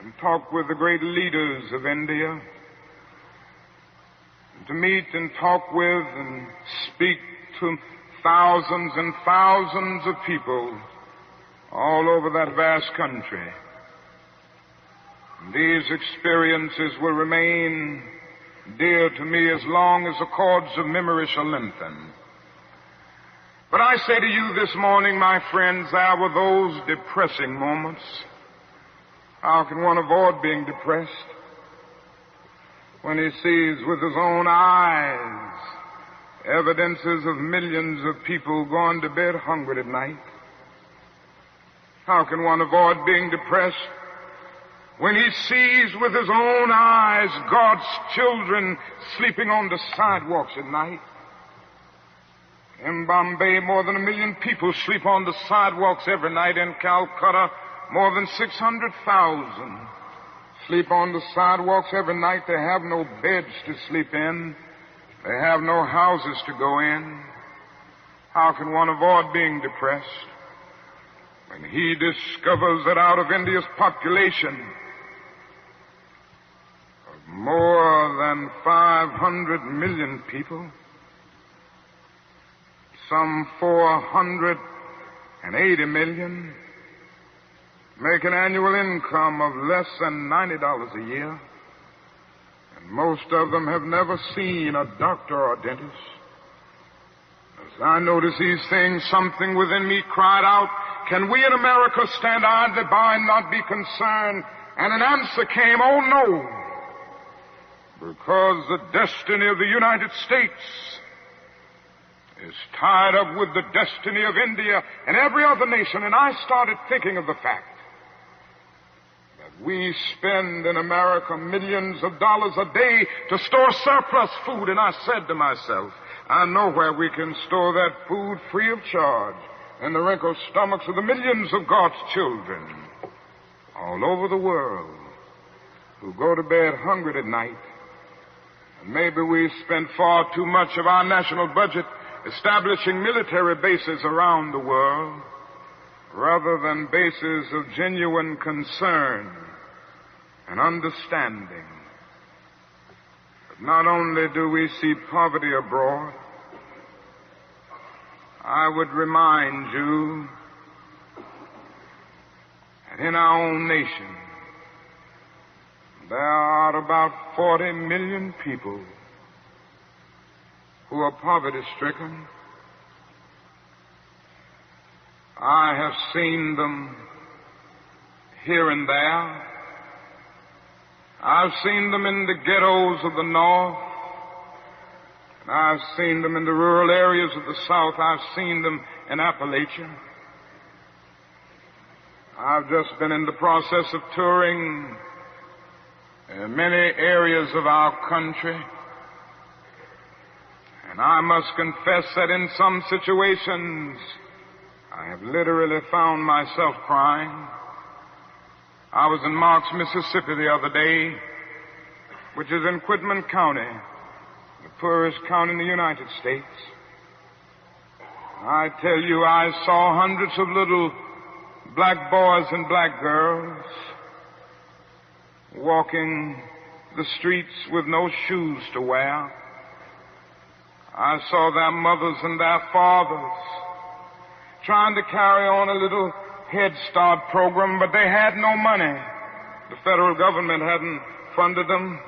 and talk with the great leaders of India. To meet and talk with and speak to thousands and thousands of people all over that vast country. These experiences will remain dear to me as long as the cords of memory shall lengthen. But I say to you this morning, my friends, there were those depressing moments. How can one avoid being depressed when he sees with his own eyes evidences of millions of people going to bed hungry at night? How can one avoid being depressed when he sees with his own eyes God's children sleeping on the sidewalks at night? In Bombay, more than 1 million people sleep on the sidewalks every night. In Calcutta, more than 600,000 sleep on the sidewalks every night. They have no beds to sleep in. They have no houses to go in. How can one avoid being depressed when he discovers that out of India's population of more than 500 million people, some 480 million make an annual income of less than $90 a year, and most of them have never seen a doctor or dentist. As I noticed these things, something within me cried out, can we in America stand idly by and not be concerned? And an answer came, oh no, because the destiny of the United States is tied up with the destiny of India and every other nation. And I started thinking of the fact that we spend in America millions of dollars a day to store surplus food. And I said to myself, I know where we can store that food free of charge, in the wrinkled stomachs of the millions of God's children all over the world who go to bed hungry at night. And maybe we spend far too much of our national budget establishing military bases around the world rather than bases of genuine concern and understanding. But not only do we see poverty abroad, I would remind you that in our own nation there are about 40 million people who are poverty-stricken. I have seen them here and there. I've seen them in the ghettos of the North. I've seen them in the rural areas of the South. I've seen them in Appalachia. I've just been in the process of touring many areas of our country. And I must confess that in some situations I have literally found myself crying. I was in Marks, Mississippi the other day, which is in Quitman County, the poorest county in the United States. I tell you, I saw hundreds of little black boys and black girls walking the streets with no shoes to wear. I saw their mothers and their fathers trying to carry on a little Head Start program, but they had no money. The federal government hadn't funded them.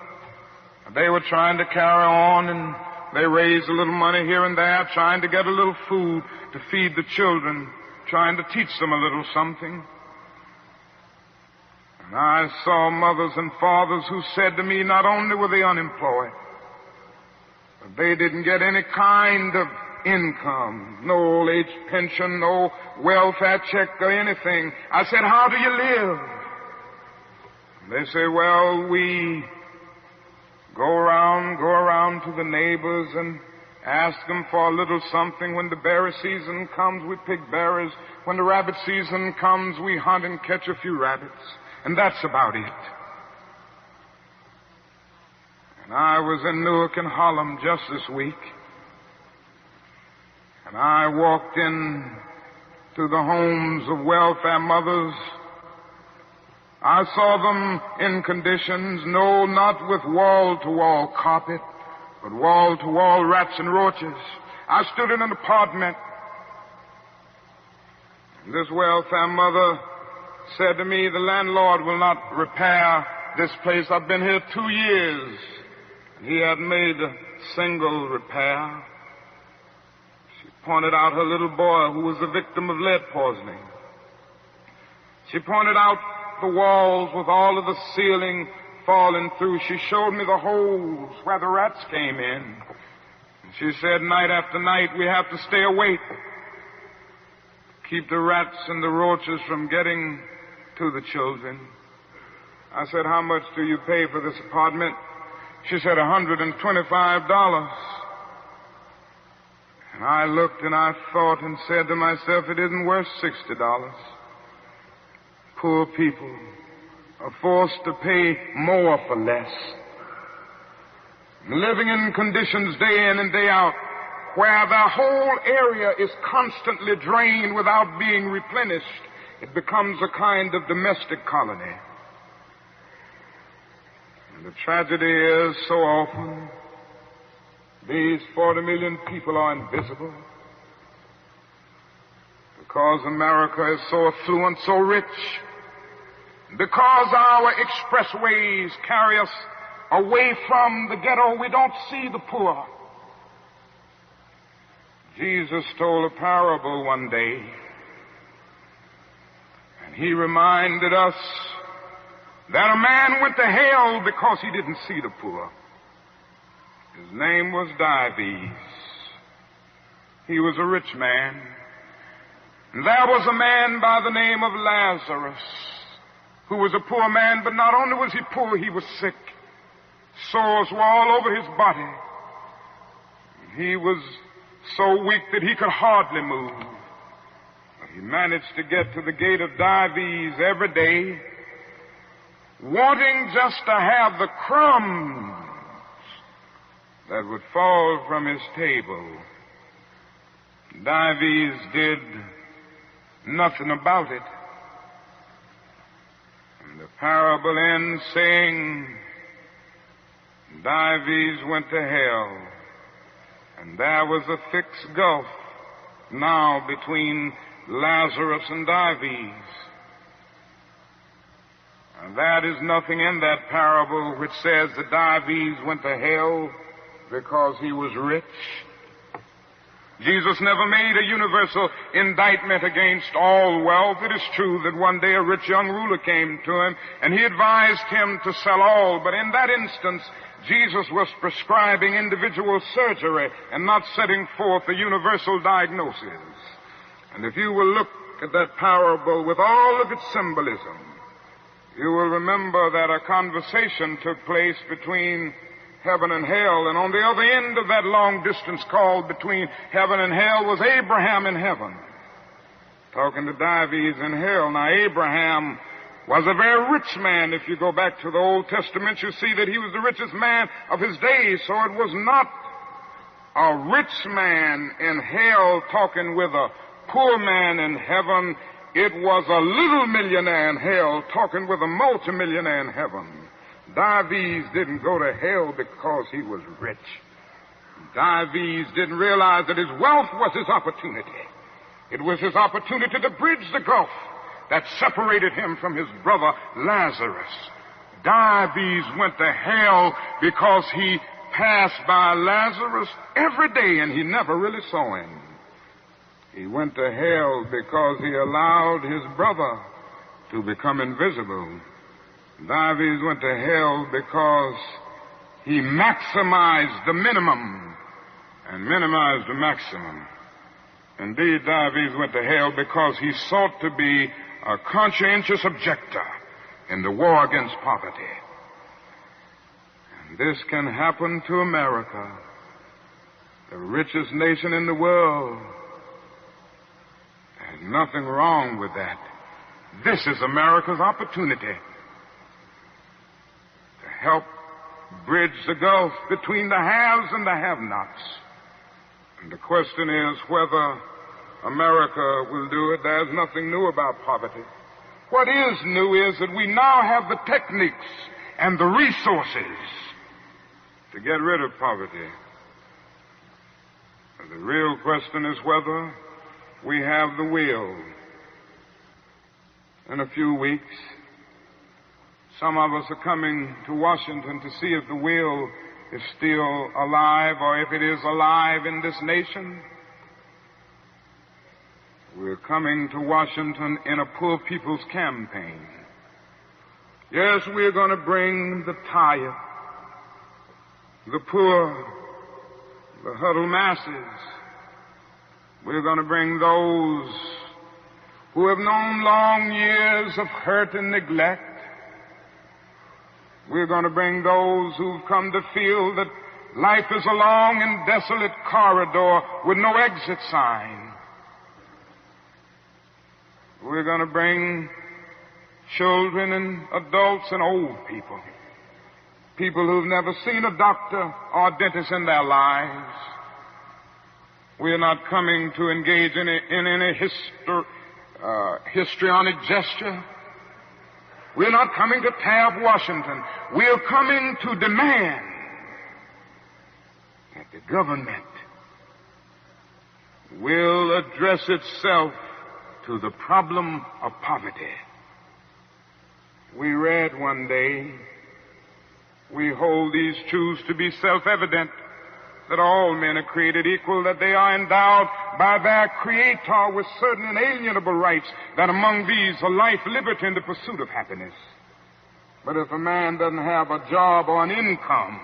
They were trying to carry on, and they raised a little money here and there, trying to get a little food to feed the children, trying to teach them a little something. And I saw mothers and fathers who said to me, not only were they unemployed, but they didn't get any kind of income, no old age pension, no welfare check or anything. I said, how do you live? And they say, well, we go around to the neighbors and ask them for a little something. When the berry season comes, we pick berries. When the rabbit season comes, we hunt and catch a few rabbits. And that's about it. And I was in Newark and Harlem just this week. And I walked in to the homes of welfare mothers. I saw them in conditions, no, not with wall-to-wall carpet, but wall-to-wall rats and roaches. I stood in an apartment. And this welfare mother said to me, the landlord will not repair this place. I've been here 2 years. And he hadn't made a single repair. She pointed out her little boy who was the victim of lead poisoning. She pointed out the walls with all of the ceiling falling through. She showed me the holes where the rats came in. And she said, night after night, we have to stay awake, keep the rats and the roaches from getting to the children. I said, how much do you pay for this apartment? She said, $125. And I looked and I thought and said to myself, it isn't worth $60. Poor people are forced to pay more for less, living in conditions day in and day out where their whole area is constantly drained without being replenished. It becomes a kind of domestic colony. And the tragedy is so often these 40 million people are invisible because America is so affluent, so rich. Because our expressways carry us away from the ghetto, we don't see the poor. Jesus told a parable one day, and he reminded us that a man went to hell because he didn't see the poor. His name was Dives. He was a rich man. And there was a man by the name of Lazarus, who was a poor man, but not only was he poor, he was sick. Sores were all over his body. He was so weak that he could hardly move. But he managed to get to the gate of Dives every day, wanting just to have the crumbs that would fall from his table. Dives did nothing about it. The parable ends saying, Dives went to hell, and there was a fixed gulf now between Lazarus and Dives. And that is nothing in that parable which says that Dives went to hell because he was rich. Jesus never made a universal indictment against all wealth. It is true that one day a rich young ruler came to him, and he advised him to sell all. But in that instance, Jesus was prescribing individual surgery and not setting forth a universal diagnosis. And if you will look at that parable with all of its symbolism, you will remember that a conversation took place between heaven and hell, and on the other end of that long distance call between heaven and hell was Abraham in heaven, talking to Dives in hell. Now, Abraham was a very rich man. If you go back to the Old Testament, you see that he was the richest man of his days, so it was not a rich man in hell talking with a poor man in heaven. It was a little millionaire in hell talking with a multimillionaire in heaven. Dives didn't go to hell because he was rich. Dives didn't realize that his wealth was his opportunity. It was his opportunity to bridge the gulf that separated him from his brother Lazarus. Dives went to hell because he passed by Lazarus every day and he never really saw him. He went to hell because he allowed his brother to become invisible. Dives went to hell because he maximized the minimum and minimized the maximum. Indeed, Dives went to hell because he sought to be a conscientious objector in the war against poverty. And this can happen to America, the richest nation in the world. There's nothing wrong with that. This is America's opportunity to help bridge the gulf between the haves and the have-nots. And the question is whether America will do it. There's nothing new about poverty. What is new is that we now have the techniques and the resources to get rid of poverty. And the real question is whether we have the will. In a few weeks, some of us are coming to Washington to see if the will is still alive or if it is alive in this nation. We're coming to Washington in a poor people's campaign. Yes, we're going to bring the tired, the poor, the huddled masses. We're going to bring those who have known long years of hurt and neglect. We're going to bring those who've come to feel that life is a long and desolate corridor with no exit sign. We're going to bring children and adults and old people, people who've never seen a doctor or a dentist in their lives. We're not coming to engage in any histrionic gesture. We're not coming to tear up Washington. We're coming to demand that the government will address itself to the problem of poverty. We read one day, we hold these truths to be self-evident, that all men are created equal, that they are endowed by their Creator with certain inalienable rights, that among these are life, liberty, and the pursuit of happiness. But if a man doesn't have a job or an income,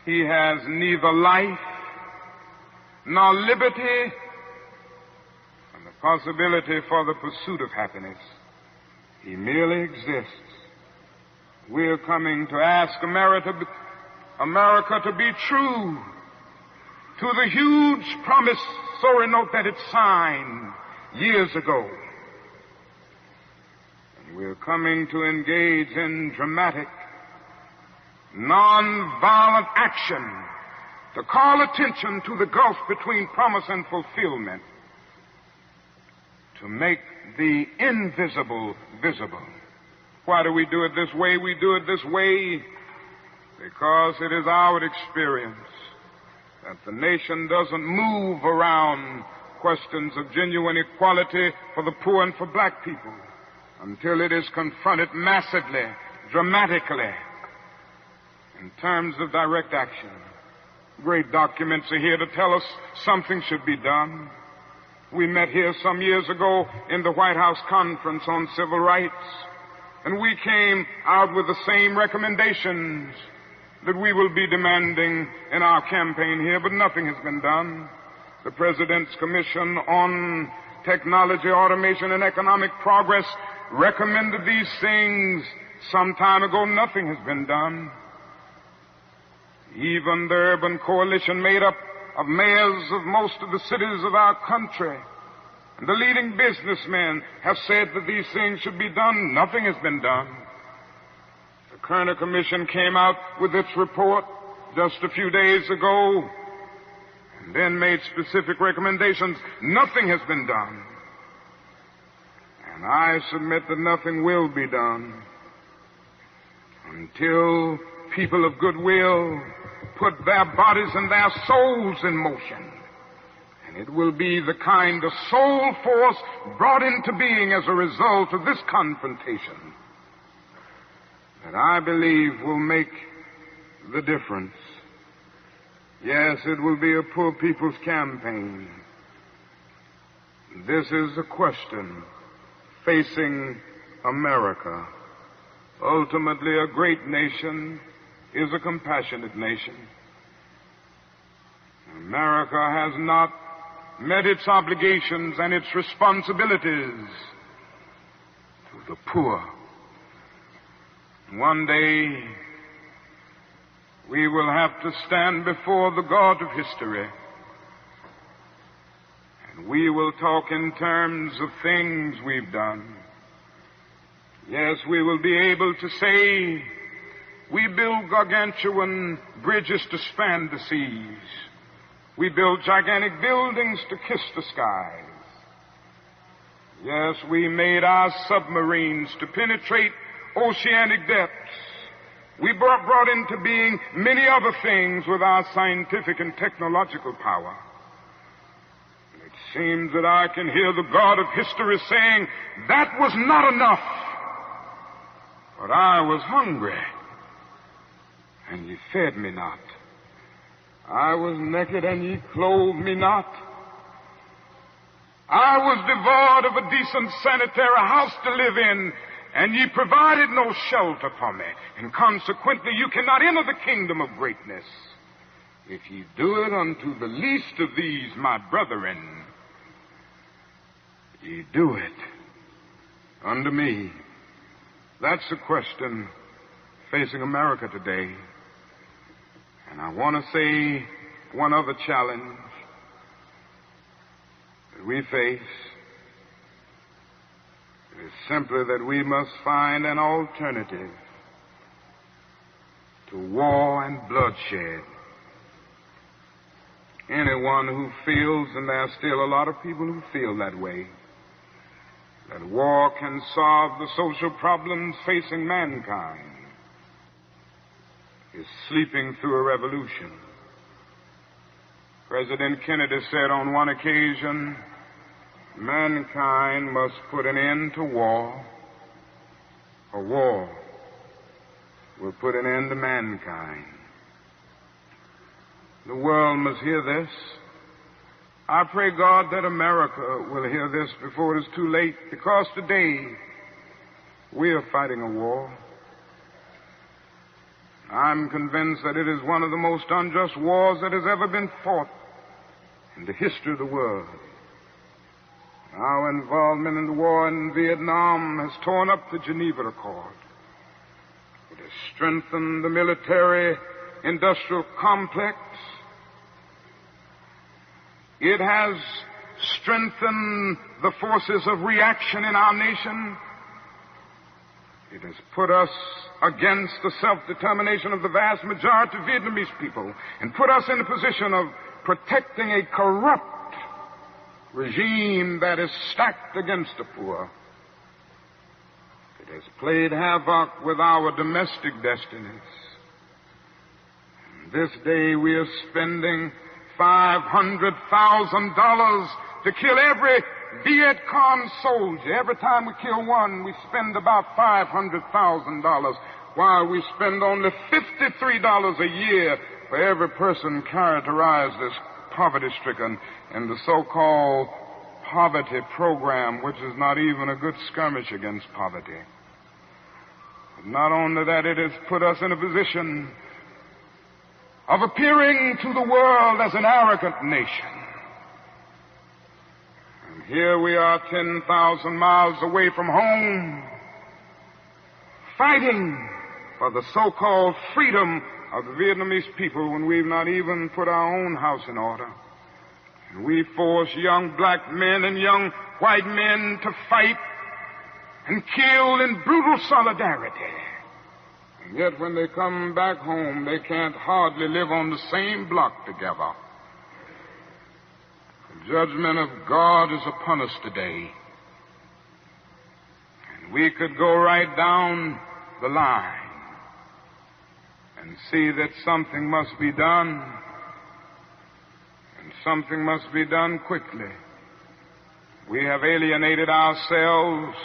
he has neither life nor liberty and the possibility for the pursuit of happiness. He merely exists. We're coming to ask America to be true to the huge promissory note that it signed years ago. And we're coming to engage in dramatic, nonviolent action to call attention to the gulf between promise and fulfillment, to make the invisible visible. Why do we do it this way? We do it this way because it is our experience that the nation doesn't move around questions of genuine equality for the poor and for black people until it is confronted massively, dramatically, in terms of direct action. Great documents are here to tell us something should be done. We met here some years ago in the White House Conference on Civil Rights, and we came out with the same recommendations that we will be demanding in our campaign here, but nothing has been done. The President's Commission on Technology, Automation, and Economic Progress recommended these things some time ago. Nothing has been done. Even the urban coalition made up of mayors of most of the cities of our country and the leading businessmen have said that these things should be done. Nothing has been done. The Kerner Commission came out with its report just a few days ago and then made specific recommendations. Nothing has been done. And I submit that nothing will be done until people of goodwill put their bodies and their souls in motion. And it will be the kind of soul force brought into being as a result of this confrontation that I believe will make the difference. Yes, it will be a poor people's campaign. This is a question facing America. Ultimately, a great nation is a compassionate nation. America has not met its obligations and its responsibilities to the poor. One day, we will have to stand before the God of history, and we will talk in terms of things we've done. Yes, we will be able to say, we build gargantuan bridges to span the seas. We build gigantic buildings to kiss the skies. Yes, we made our submarines to penetrate oceanic depths. We brought into being many other things with our scientific and technological power. It seems that I can hear the God of history saying, that was not enough. But I was hungry, and ye fed me not. I was naked, and ye clothed me not. I was devoid of a decent sanitary house to live in, and ye provided no shelter for me. And consequently, you cannot enter the kingdom of greatness if ye do it unto the least of these, my brethren. Ye do it unto me. That's the question facing America today. And I want to say one other challenge that we face is simply that we must find an alternative to war and bloodshed. Anyone who feels, and there are still a lot of people who feel that way, that war can solve the social problems facing mankind, is sleeping through a revolution. President Kennedy said on one occasion, mankind must put an end to war, or war will put an end to mankind. The world must hear this. I pray God that America will hear this before it is too late, because today we are fighting a war. I'm convinced that it is one of the most unjust wars that has ever been fought in the history of the world. Our involvement in the war in Vietnam has torn up the Geneva Accord. It has strengthened the military-industrial complex. It has strengthened the forces of reaction in our nation. It has put us against the self-determination of the vast majority of Vietnamese people and put us in a position of protecting a corrupt regime that is stacked against the poor. It has played havoc with our domestic destinies. And this day we are spending $500,000 to kill every Viet Cong soldier. Every time we kill one, we spend about $500,000, while we spend only $53 a year for every person characterized as poverty-stricken in the so-called poverty program, which is not even a good skirmish against poverty. But not only that, it has put us in a position of appearing to the world as an arrogant nation. And here we are 10,000 miles away from home, fighting for the so-called freedom of the Vietnamese people when we've not even put our own house in order. And we force young black men and young white men to fight and kill in brutal solidarity. And yet when they come back home, they can't hardly live on the same block together. The judgment of God is upon us today. And we could go right down the line and see that something must be done, and something must be done quickly. We have alienated ourselves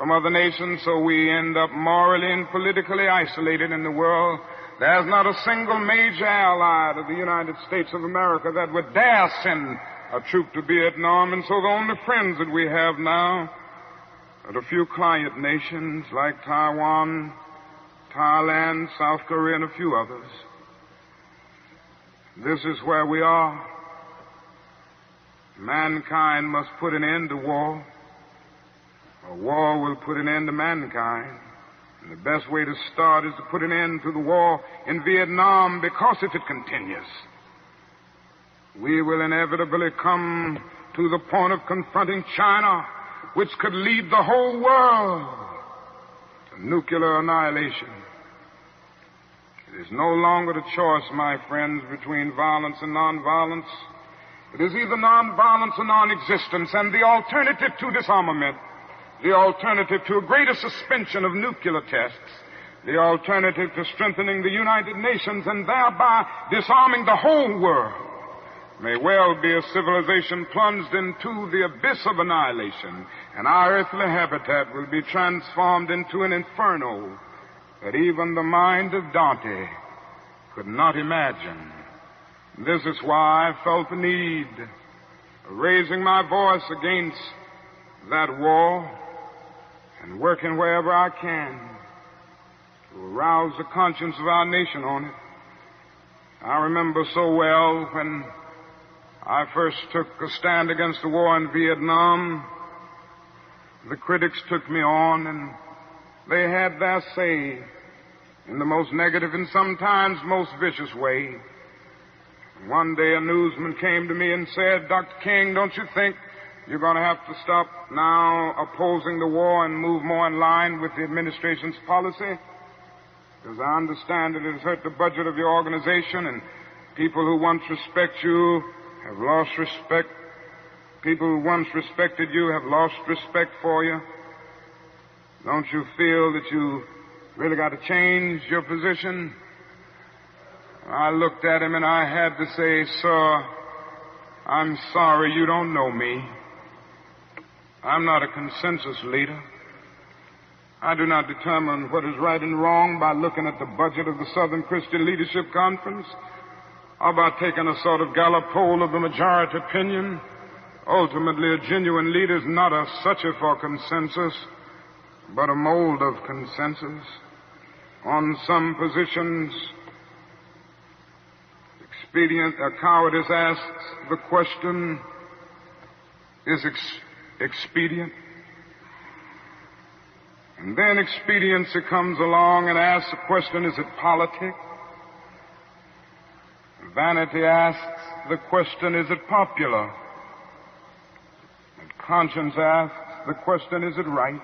from other nations, so we end up morally and politically isolated in the world. There's not a single major ally of the United States of America that would dare send a troop to Vietnam, and so the only friends that we have now are a few client nations like Taiwan, Thailand, South Korea, and a few others. This is where we are. Mankind must put an end to war, or war will put an end to mankind. And the best way to start is to put an end to the war in Vietnam, because if it continues, we will inevitably come to the point of confronting China, which could lead the whole world to nuclear annihilation. It is no longer the choice, my friends, between violence and nonviolence. It is either nonviolence or non-existence, and the alternative to disarmament, the alternative to a greater suspension of nuclear tests, the alternative to strengthening the United Nations and thereby disarming the whole world, may well be a civilization plunged into the abyss of annihilation, and our earthly habitat will be transformed into an inferno that even the mind of Dante could not imagine. This is why I felt the need of raising my voice against that war and working wherever I can to arouse the conscience of our nation on it. I remember so well when I first took a stand against the war in Vietnam, the critics took me on and they had their say in the most negative and sometimes most vicious way. One day a newsman came to me and said, "Dr. King, don't you think you're going to have to stop now opposing the war and move more in line with the administration's policy? Because I understand that it has hurt the budget of your organization, and people who once respect you have lost respect. People who once respected you have lost respect for you. Don't you feel that you really got to change your position?" I looked at him and I had to say, "Sir, I'm sorry, you don't know me. I'm not a consensus leader. I do not determine what is right and wrong by looking at the budget of the Southern Christian Leadership Conference or by taking a sort of Gallup poll of the majority opinion. Ultimately, a genuine leader is not a searcher for consensus, but a mold of consensus. On some positions, cowardice asks the question, is expedient? And then expediency comes along and asks the question, is it politic? Vanity asks the question, is it popular? And conscience asks the question, is it right?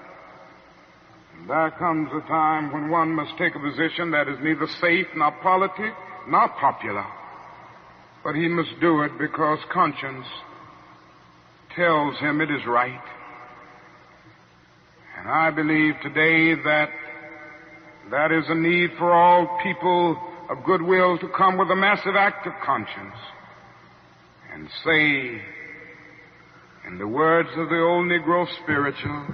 And there comes a time when one must take a position that is neither safe, nor politic, nor popular. But he must do it because conscience tells him it is right. And I believe today that that is a need for all people of goodwill to come with a massive act of conscience and say, in the words of the old Negro spiritual,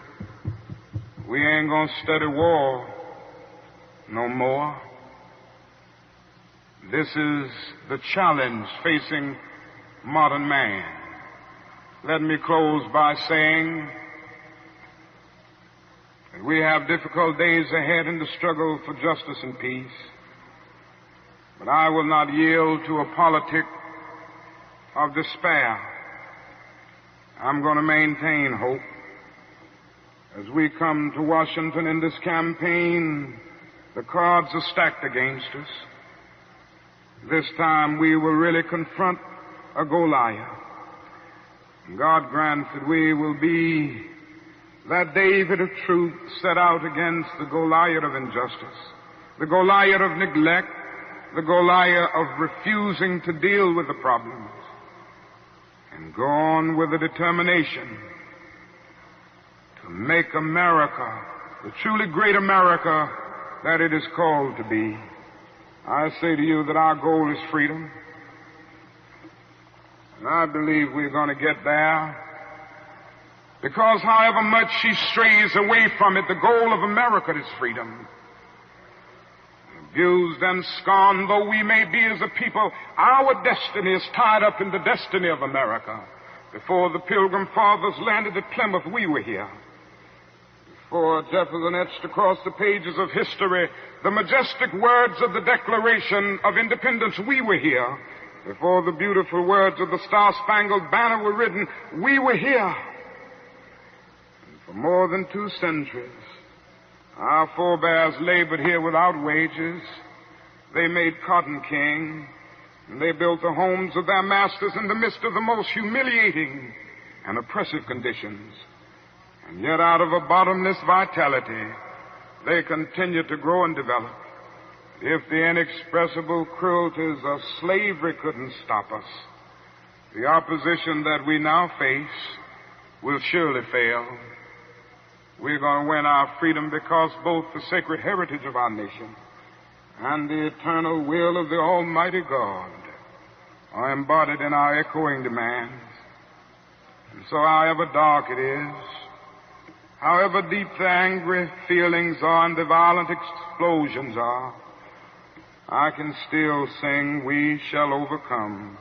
we ain't gonna study war no more. This is the challenge facing modern man. Let me close by saying that we have difficult days ahead in the struggle for justice and peace. But I will not yield to a politic of despair. I'm going to maintain hope. As we come to Washington in this campaign, the cards are stacked against us. This time we will really confront a Goliath. God grant that we will be that David of truth set out against the Goliath of injustice, the Goliath of neglect, the Goliath of refusing to deal with the problems, and go on with a determination to make America the truly great America that it is called to be. I say to you that our goal is freedom, and I believe we're going to get there Because however much she strays away from it, the goal of America is freedom. Abused and scorned though we may be as a people, our destiny is tied up in the destiny of America. Before the Pilgrim Fathers landed at Plymouth, we were here. Before Jefferson etched across the pages of history the majestic words of the Declaration of Independence, we were here. Before the beautiful words of the Star-Spangled Banner were written, we were here. And for more than 2 centuries, our forebears labored here without wages. They made cotton king, and they built the homes of their masters in the midst of the most humiliating and oppressive conditions. And yet out of a bottomless vitality, they continue to grow and develop. If the inexpressible cruelties of slavery couldn't stop us, the opposition that we now face will surely fail. We're going to win our freedom because both the sacred heritage of our nation and the eternal will of the Almighty God are embodied in our echoing demands. And so however dark it is, however deep the angry feelings are and the violent explosions are, I can still sing, we shall overcome.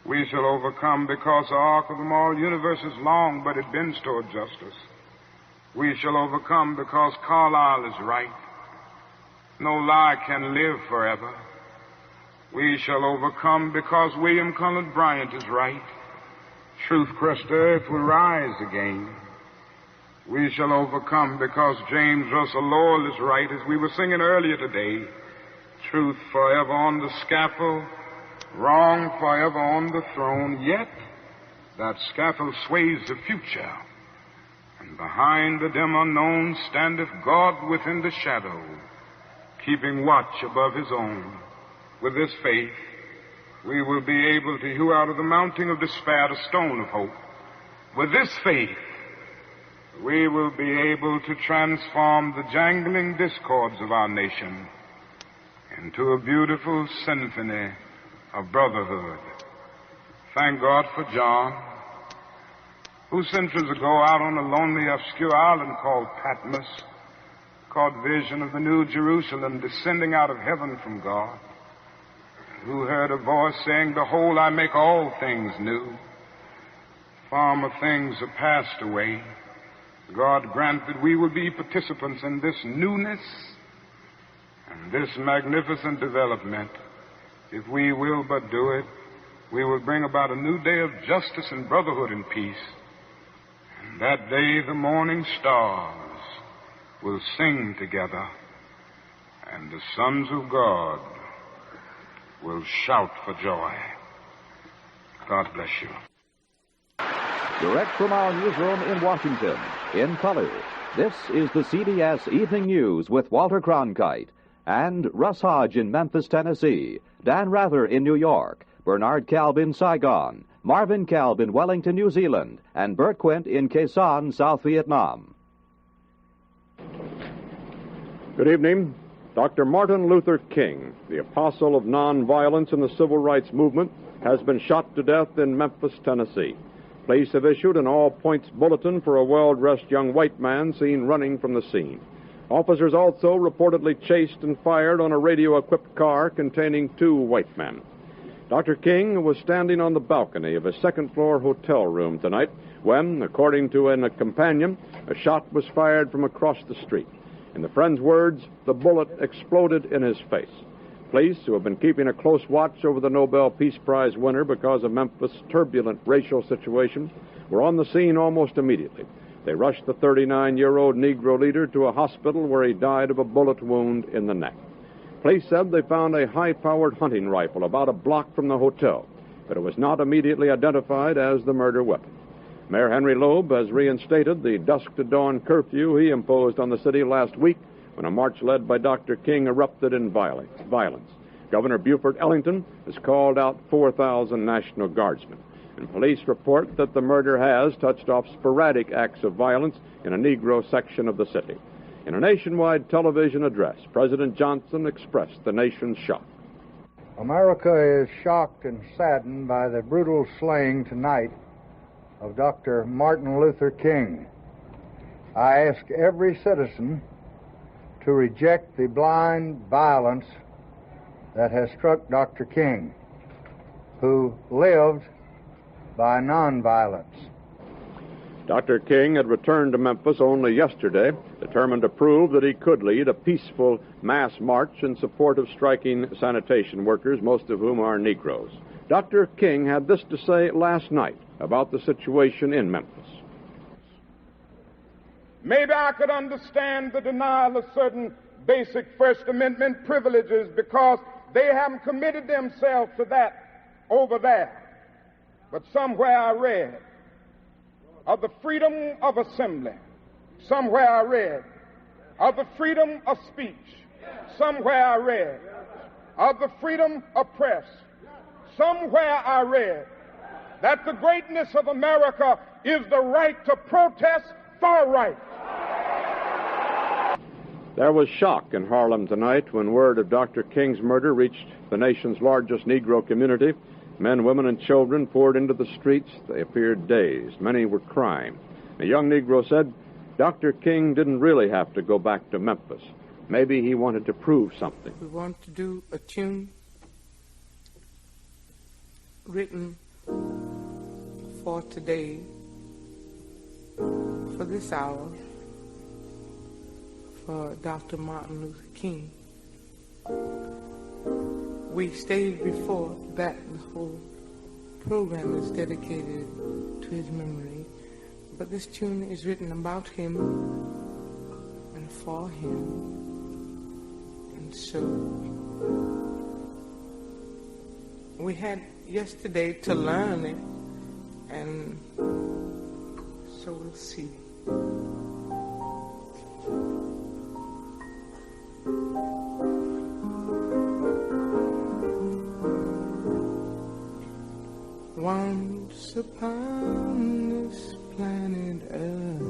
We shall overcome because the arc of the moral universe is long, but it bends toward justice. We shall overcome because Carlyle is right. No lie can live forever. We shall overcome because William Cullen Bryant is right. Truth-crushed earth will rise again. We shall overcome because James Russell Lowell is right, as we were singing earlier today. Truth forever on the scaffold, wrong forever on the throne, yet that scaffold sways the future. And behind the dim unknown standeth God within the shadow, keeping watch above his own. With this faith, we will be able to hew out of the mountain of despair the stone of hope. With this faith, we will be able to transform the jangling discords of our nation into a beautiful symphony of brotherhood. Thank God for John, who centuries ago out on a lonely, obscure island called Patmos caught vision of the New Jerusalem descending out of heaven from God, who heard a voice saying, behold, I make all things new. Former things are passed away. God grant that we will be participants in this newness and this magnificent development. If we will but do it, we will bring about a new day of justice and brotherhood and peace. And that day the morning stars will sing together, and the sons of God will shout for joy. God bless you. Direct from our newsroom in Washington, in color, this is the CBS Evening News with Walter Cronkite and Russ Hodge in Memphis, Tennessee, Dan Rather in New York, Bernard Kalb in Saigon, Marvin Kalb in Wellington, New Zealand, and Bert Quint in Quezon, South Vietnam. Good evening. Dr. Martin Luther King, the apostle of nonviolence in the civil rights movement, has been shot to death in Memphis, Tennessee. Police have issued an all-points bulletin for a well-dressed young white man seen running from the scene. Officers also reportedly chased and fired on a radio-equipped car containing 2 white men. Dr. King was standing on the balcony of a second-floor hotel room tonight when, according to a companion, a shot was fired from across the street. In the friend's words, the bullet exploded in his face. Police, who have been keeping a close watch over the Nobel Peace Prize winner because of Memphis' turbulent racial situation, were on the scene almost immediately. They rushed the 39-year-old Negro leader to a hospital where he died of a bullet wound in the neck. Police said they found a high-powered hunting rifle about a block from the hotel, but it was not immediately identified as the murder weapon. Mayor Henry Loeb has reinstated the dusk-to-dawn curfew he imposed on the city last week when a march led by Dr. King erupted in violence. Governor Buford Ellington has called out 4,000 National Guardsmen. And police report that the murder has touched off sporadic acts of violence in a Negro section of the city. In a nationwide television address, President Johnson expressed the nation's shock. America is shocked and saddened by the brutal slaying tonight of Dr. Martin Luther King, I ask every citizen to reject the blind violence that has struck Dr. King, who lived by nonviolence. Dr. King had returned to Memphis only yesterday, determined to prove that he could lead a peaceful mass march in support of striking sanitation workers, most of whom are Negroes. Dr. King had this to say last night about the situation in Memphis. Maybe I could understand the denial of certain basic First Amendment privileges because they haven't committed themselves to that over there. But somewhere I read of the freedom of assembly. Somewhere I read of the freedom of speech. Somewhere I read of the freedom of press. Somewhere I read that the greatness of America is the right to protest for right. There was shock in Harlem tonight when word of Dr. King's murder reached the nation's largest Negro community. Men, women, and children poured into the streets. They appeared dazed. Many were crying. A young Negro said Dr. King didn't really have to go back to Memphis. Maybe he wanted to prove something. We want to do a tune written for today, for this hour, for Dr. Martin Luther King. We stated before that the whole program is dedicated to his memory, but this tune is written about him and for him, and so we had yesterday to learn it, and so we'll see. Once upon this planet Earth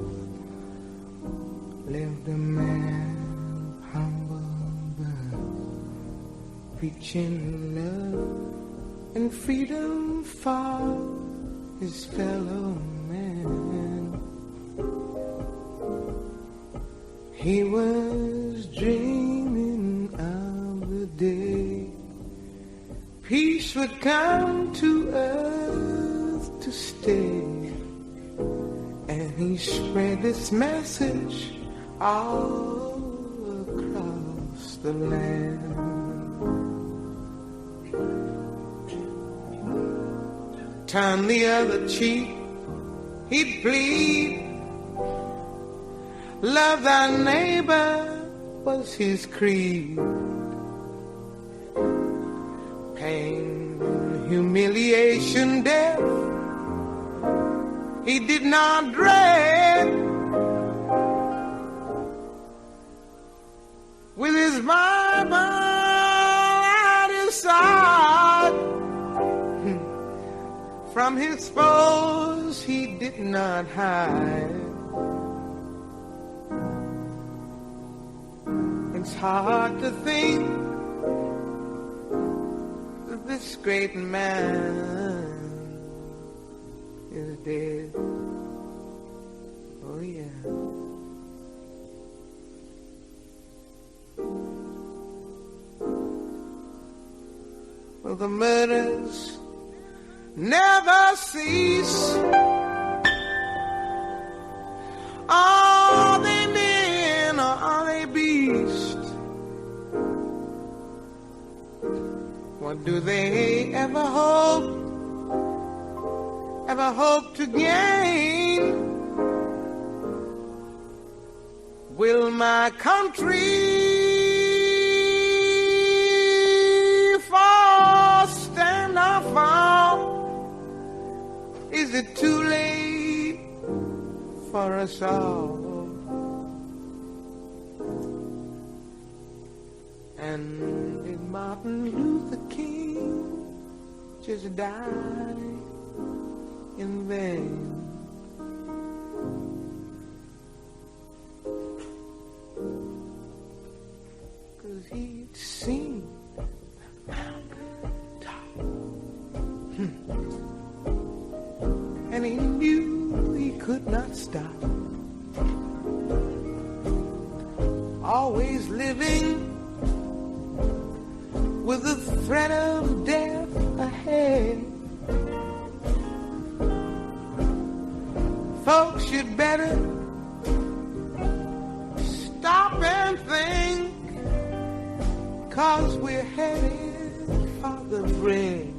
lived a man of humble birth, preaching love and freedom for his fellow man. He was dreaming of the day peace would come to earth to stay, and he spread this message all across the land. Turn the other cheek, he'd plead. Love thy neighbor was his creed. Pain, humiliation, death, he did not dread. With his Bible at his side, from his foes he did not hide. It's hard to think that this great man is dead. Oh yeah. Well, the murders never cease. Are they men or are they beasts? What do they ever hope to gain? Will my country fall, stand or fall? Is it too late for us all? And did Martin Luther King just die in vain? 'Cause he'd seen the mountain top, and he knew could not stop. Always living with the threat of death ahead. Folks, you'd better stop and think, 'cause we're headed for the brink.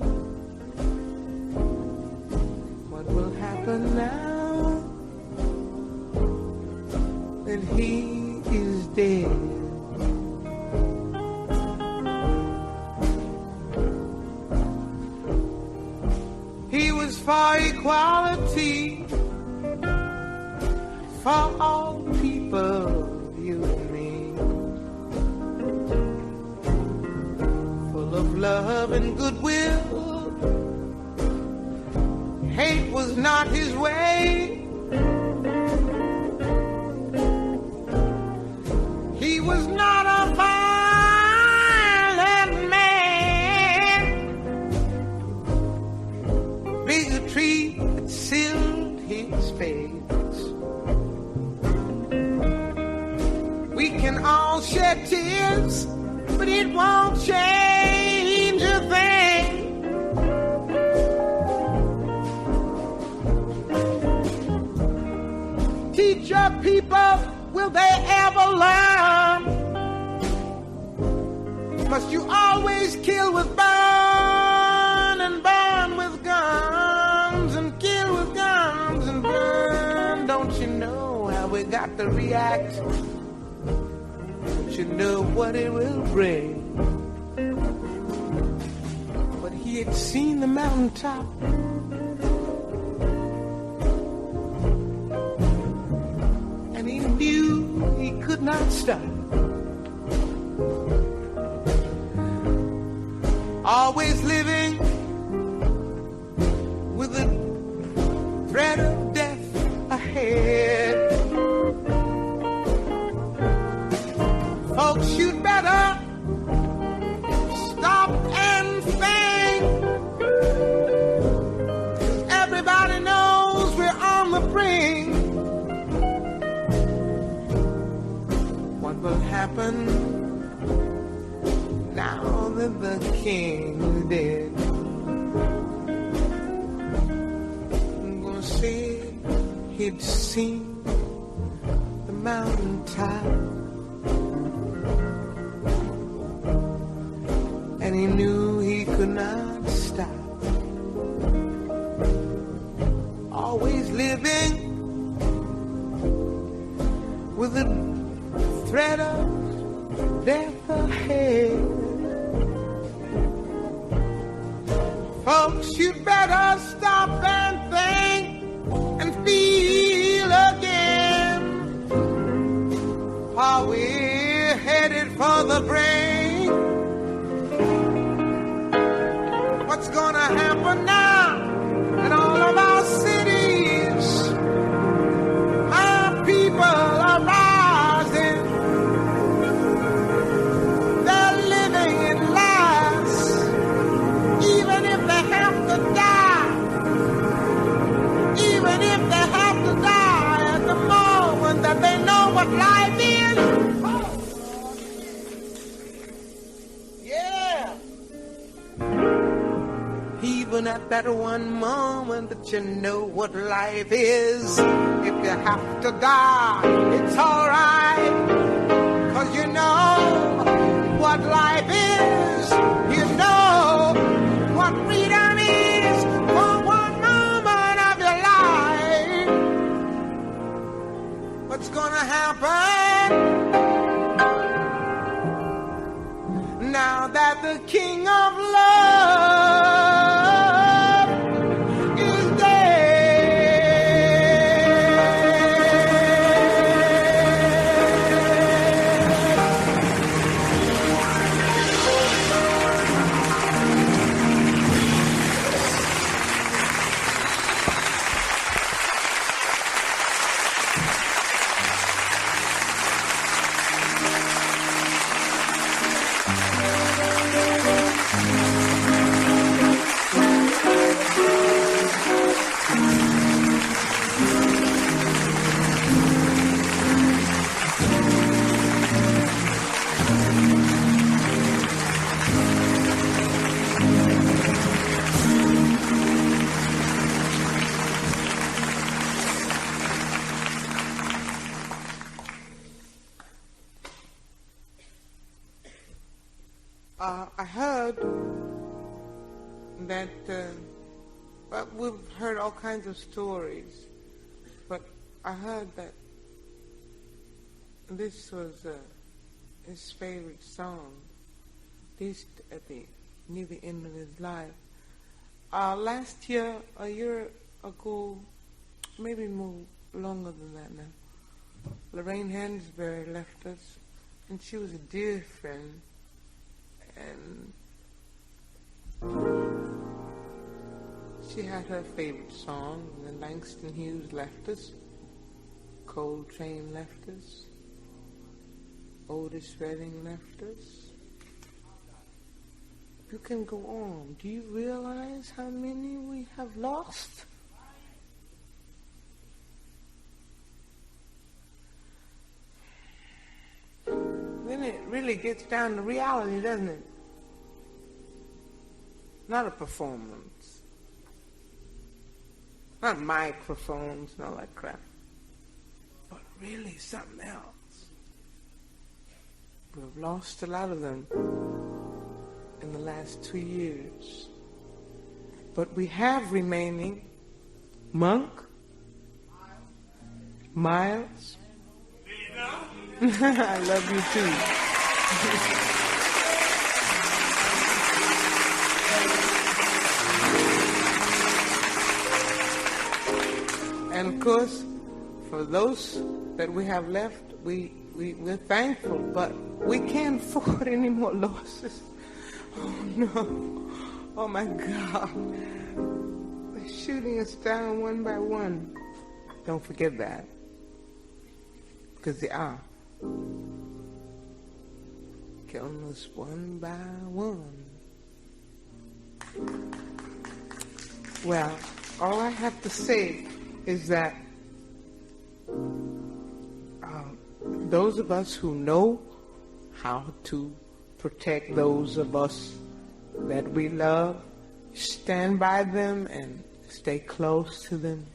What will happen now that he is dead? He was for equality for all people, you and me, full of love and goodwill. Hate was not his way. He was not a violent man. Bigotry had sealed his face. We can all shed tears, but it won't change a thing. Teach your people, will they ever learn? Must you always kill with burn and burn with guns and kill with guns and burn? Don't you know how we got to react? Don't you know what it will bring? But he had seen the mountaintop, and he knew he could not stop. Always living with the threat of death ahead. Folks, you'd better stop and think. Everybody knows we're on the brink. What will happen now that the king is dead? I'm gonna say he'd seen the mountaintop, and he knew he could not stop. Always living with the threat of death ahead. Folks, you'd better stop and think and feel again, how we're headed for the brink. What's gonna happen now in all of our cities? Our people are rising. They're living in lies, even if they have to die. Even if they have to die at the moment that they know what life is. Even at that one moment that you know what life is. If you have to die, it's alright, 'cause you know what life is. You know what freedom is for one moment of your life. What's gonna happen now that the King of Love I heard that, well, we've heard all kinds of stories, but I heard that this was his favorite song, at least near the end of his life. Last year, a year ago, maybe more longer than that now, Lorraine Hansberry left us, and she was a dear friend, and she had her favorite song. And then Langston Hughes left us, Coltrane left us, Otis Redding left us. You can go on. Do you realize how many we have lost? Then it really gets down to reality, doesn't it? Not a performance. Not microphones and all that crap. But really something else. We've lost a lot of them in the last 2 years. But we have remaining Monk, Miles. I love you too. And of course, for those that we have left, we're thankful, but we can't afford any more losses. Oh no. Oh my God. They're shooting us down one by one. Don't forget that. Because they are. Killing us one by one. Well, all I have to say is that those of us who know how to protect those of us that we love, stand by them and stay close to them.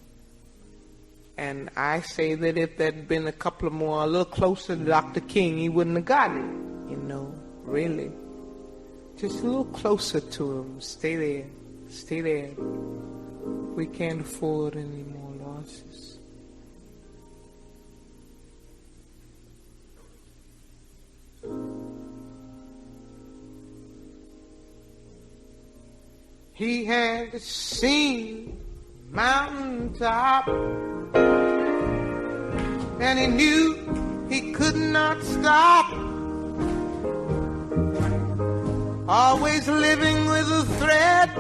And I say that if there'd been a couple of more, a little closer to Dr. King, he wouldn't have gotten it, you know, really. Just a little closer to him. Stay there. Stay there. We can't afford any more losses. He had seen mountaintop, and he knew he could not stop. Always living with a threat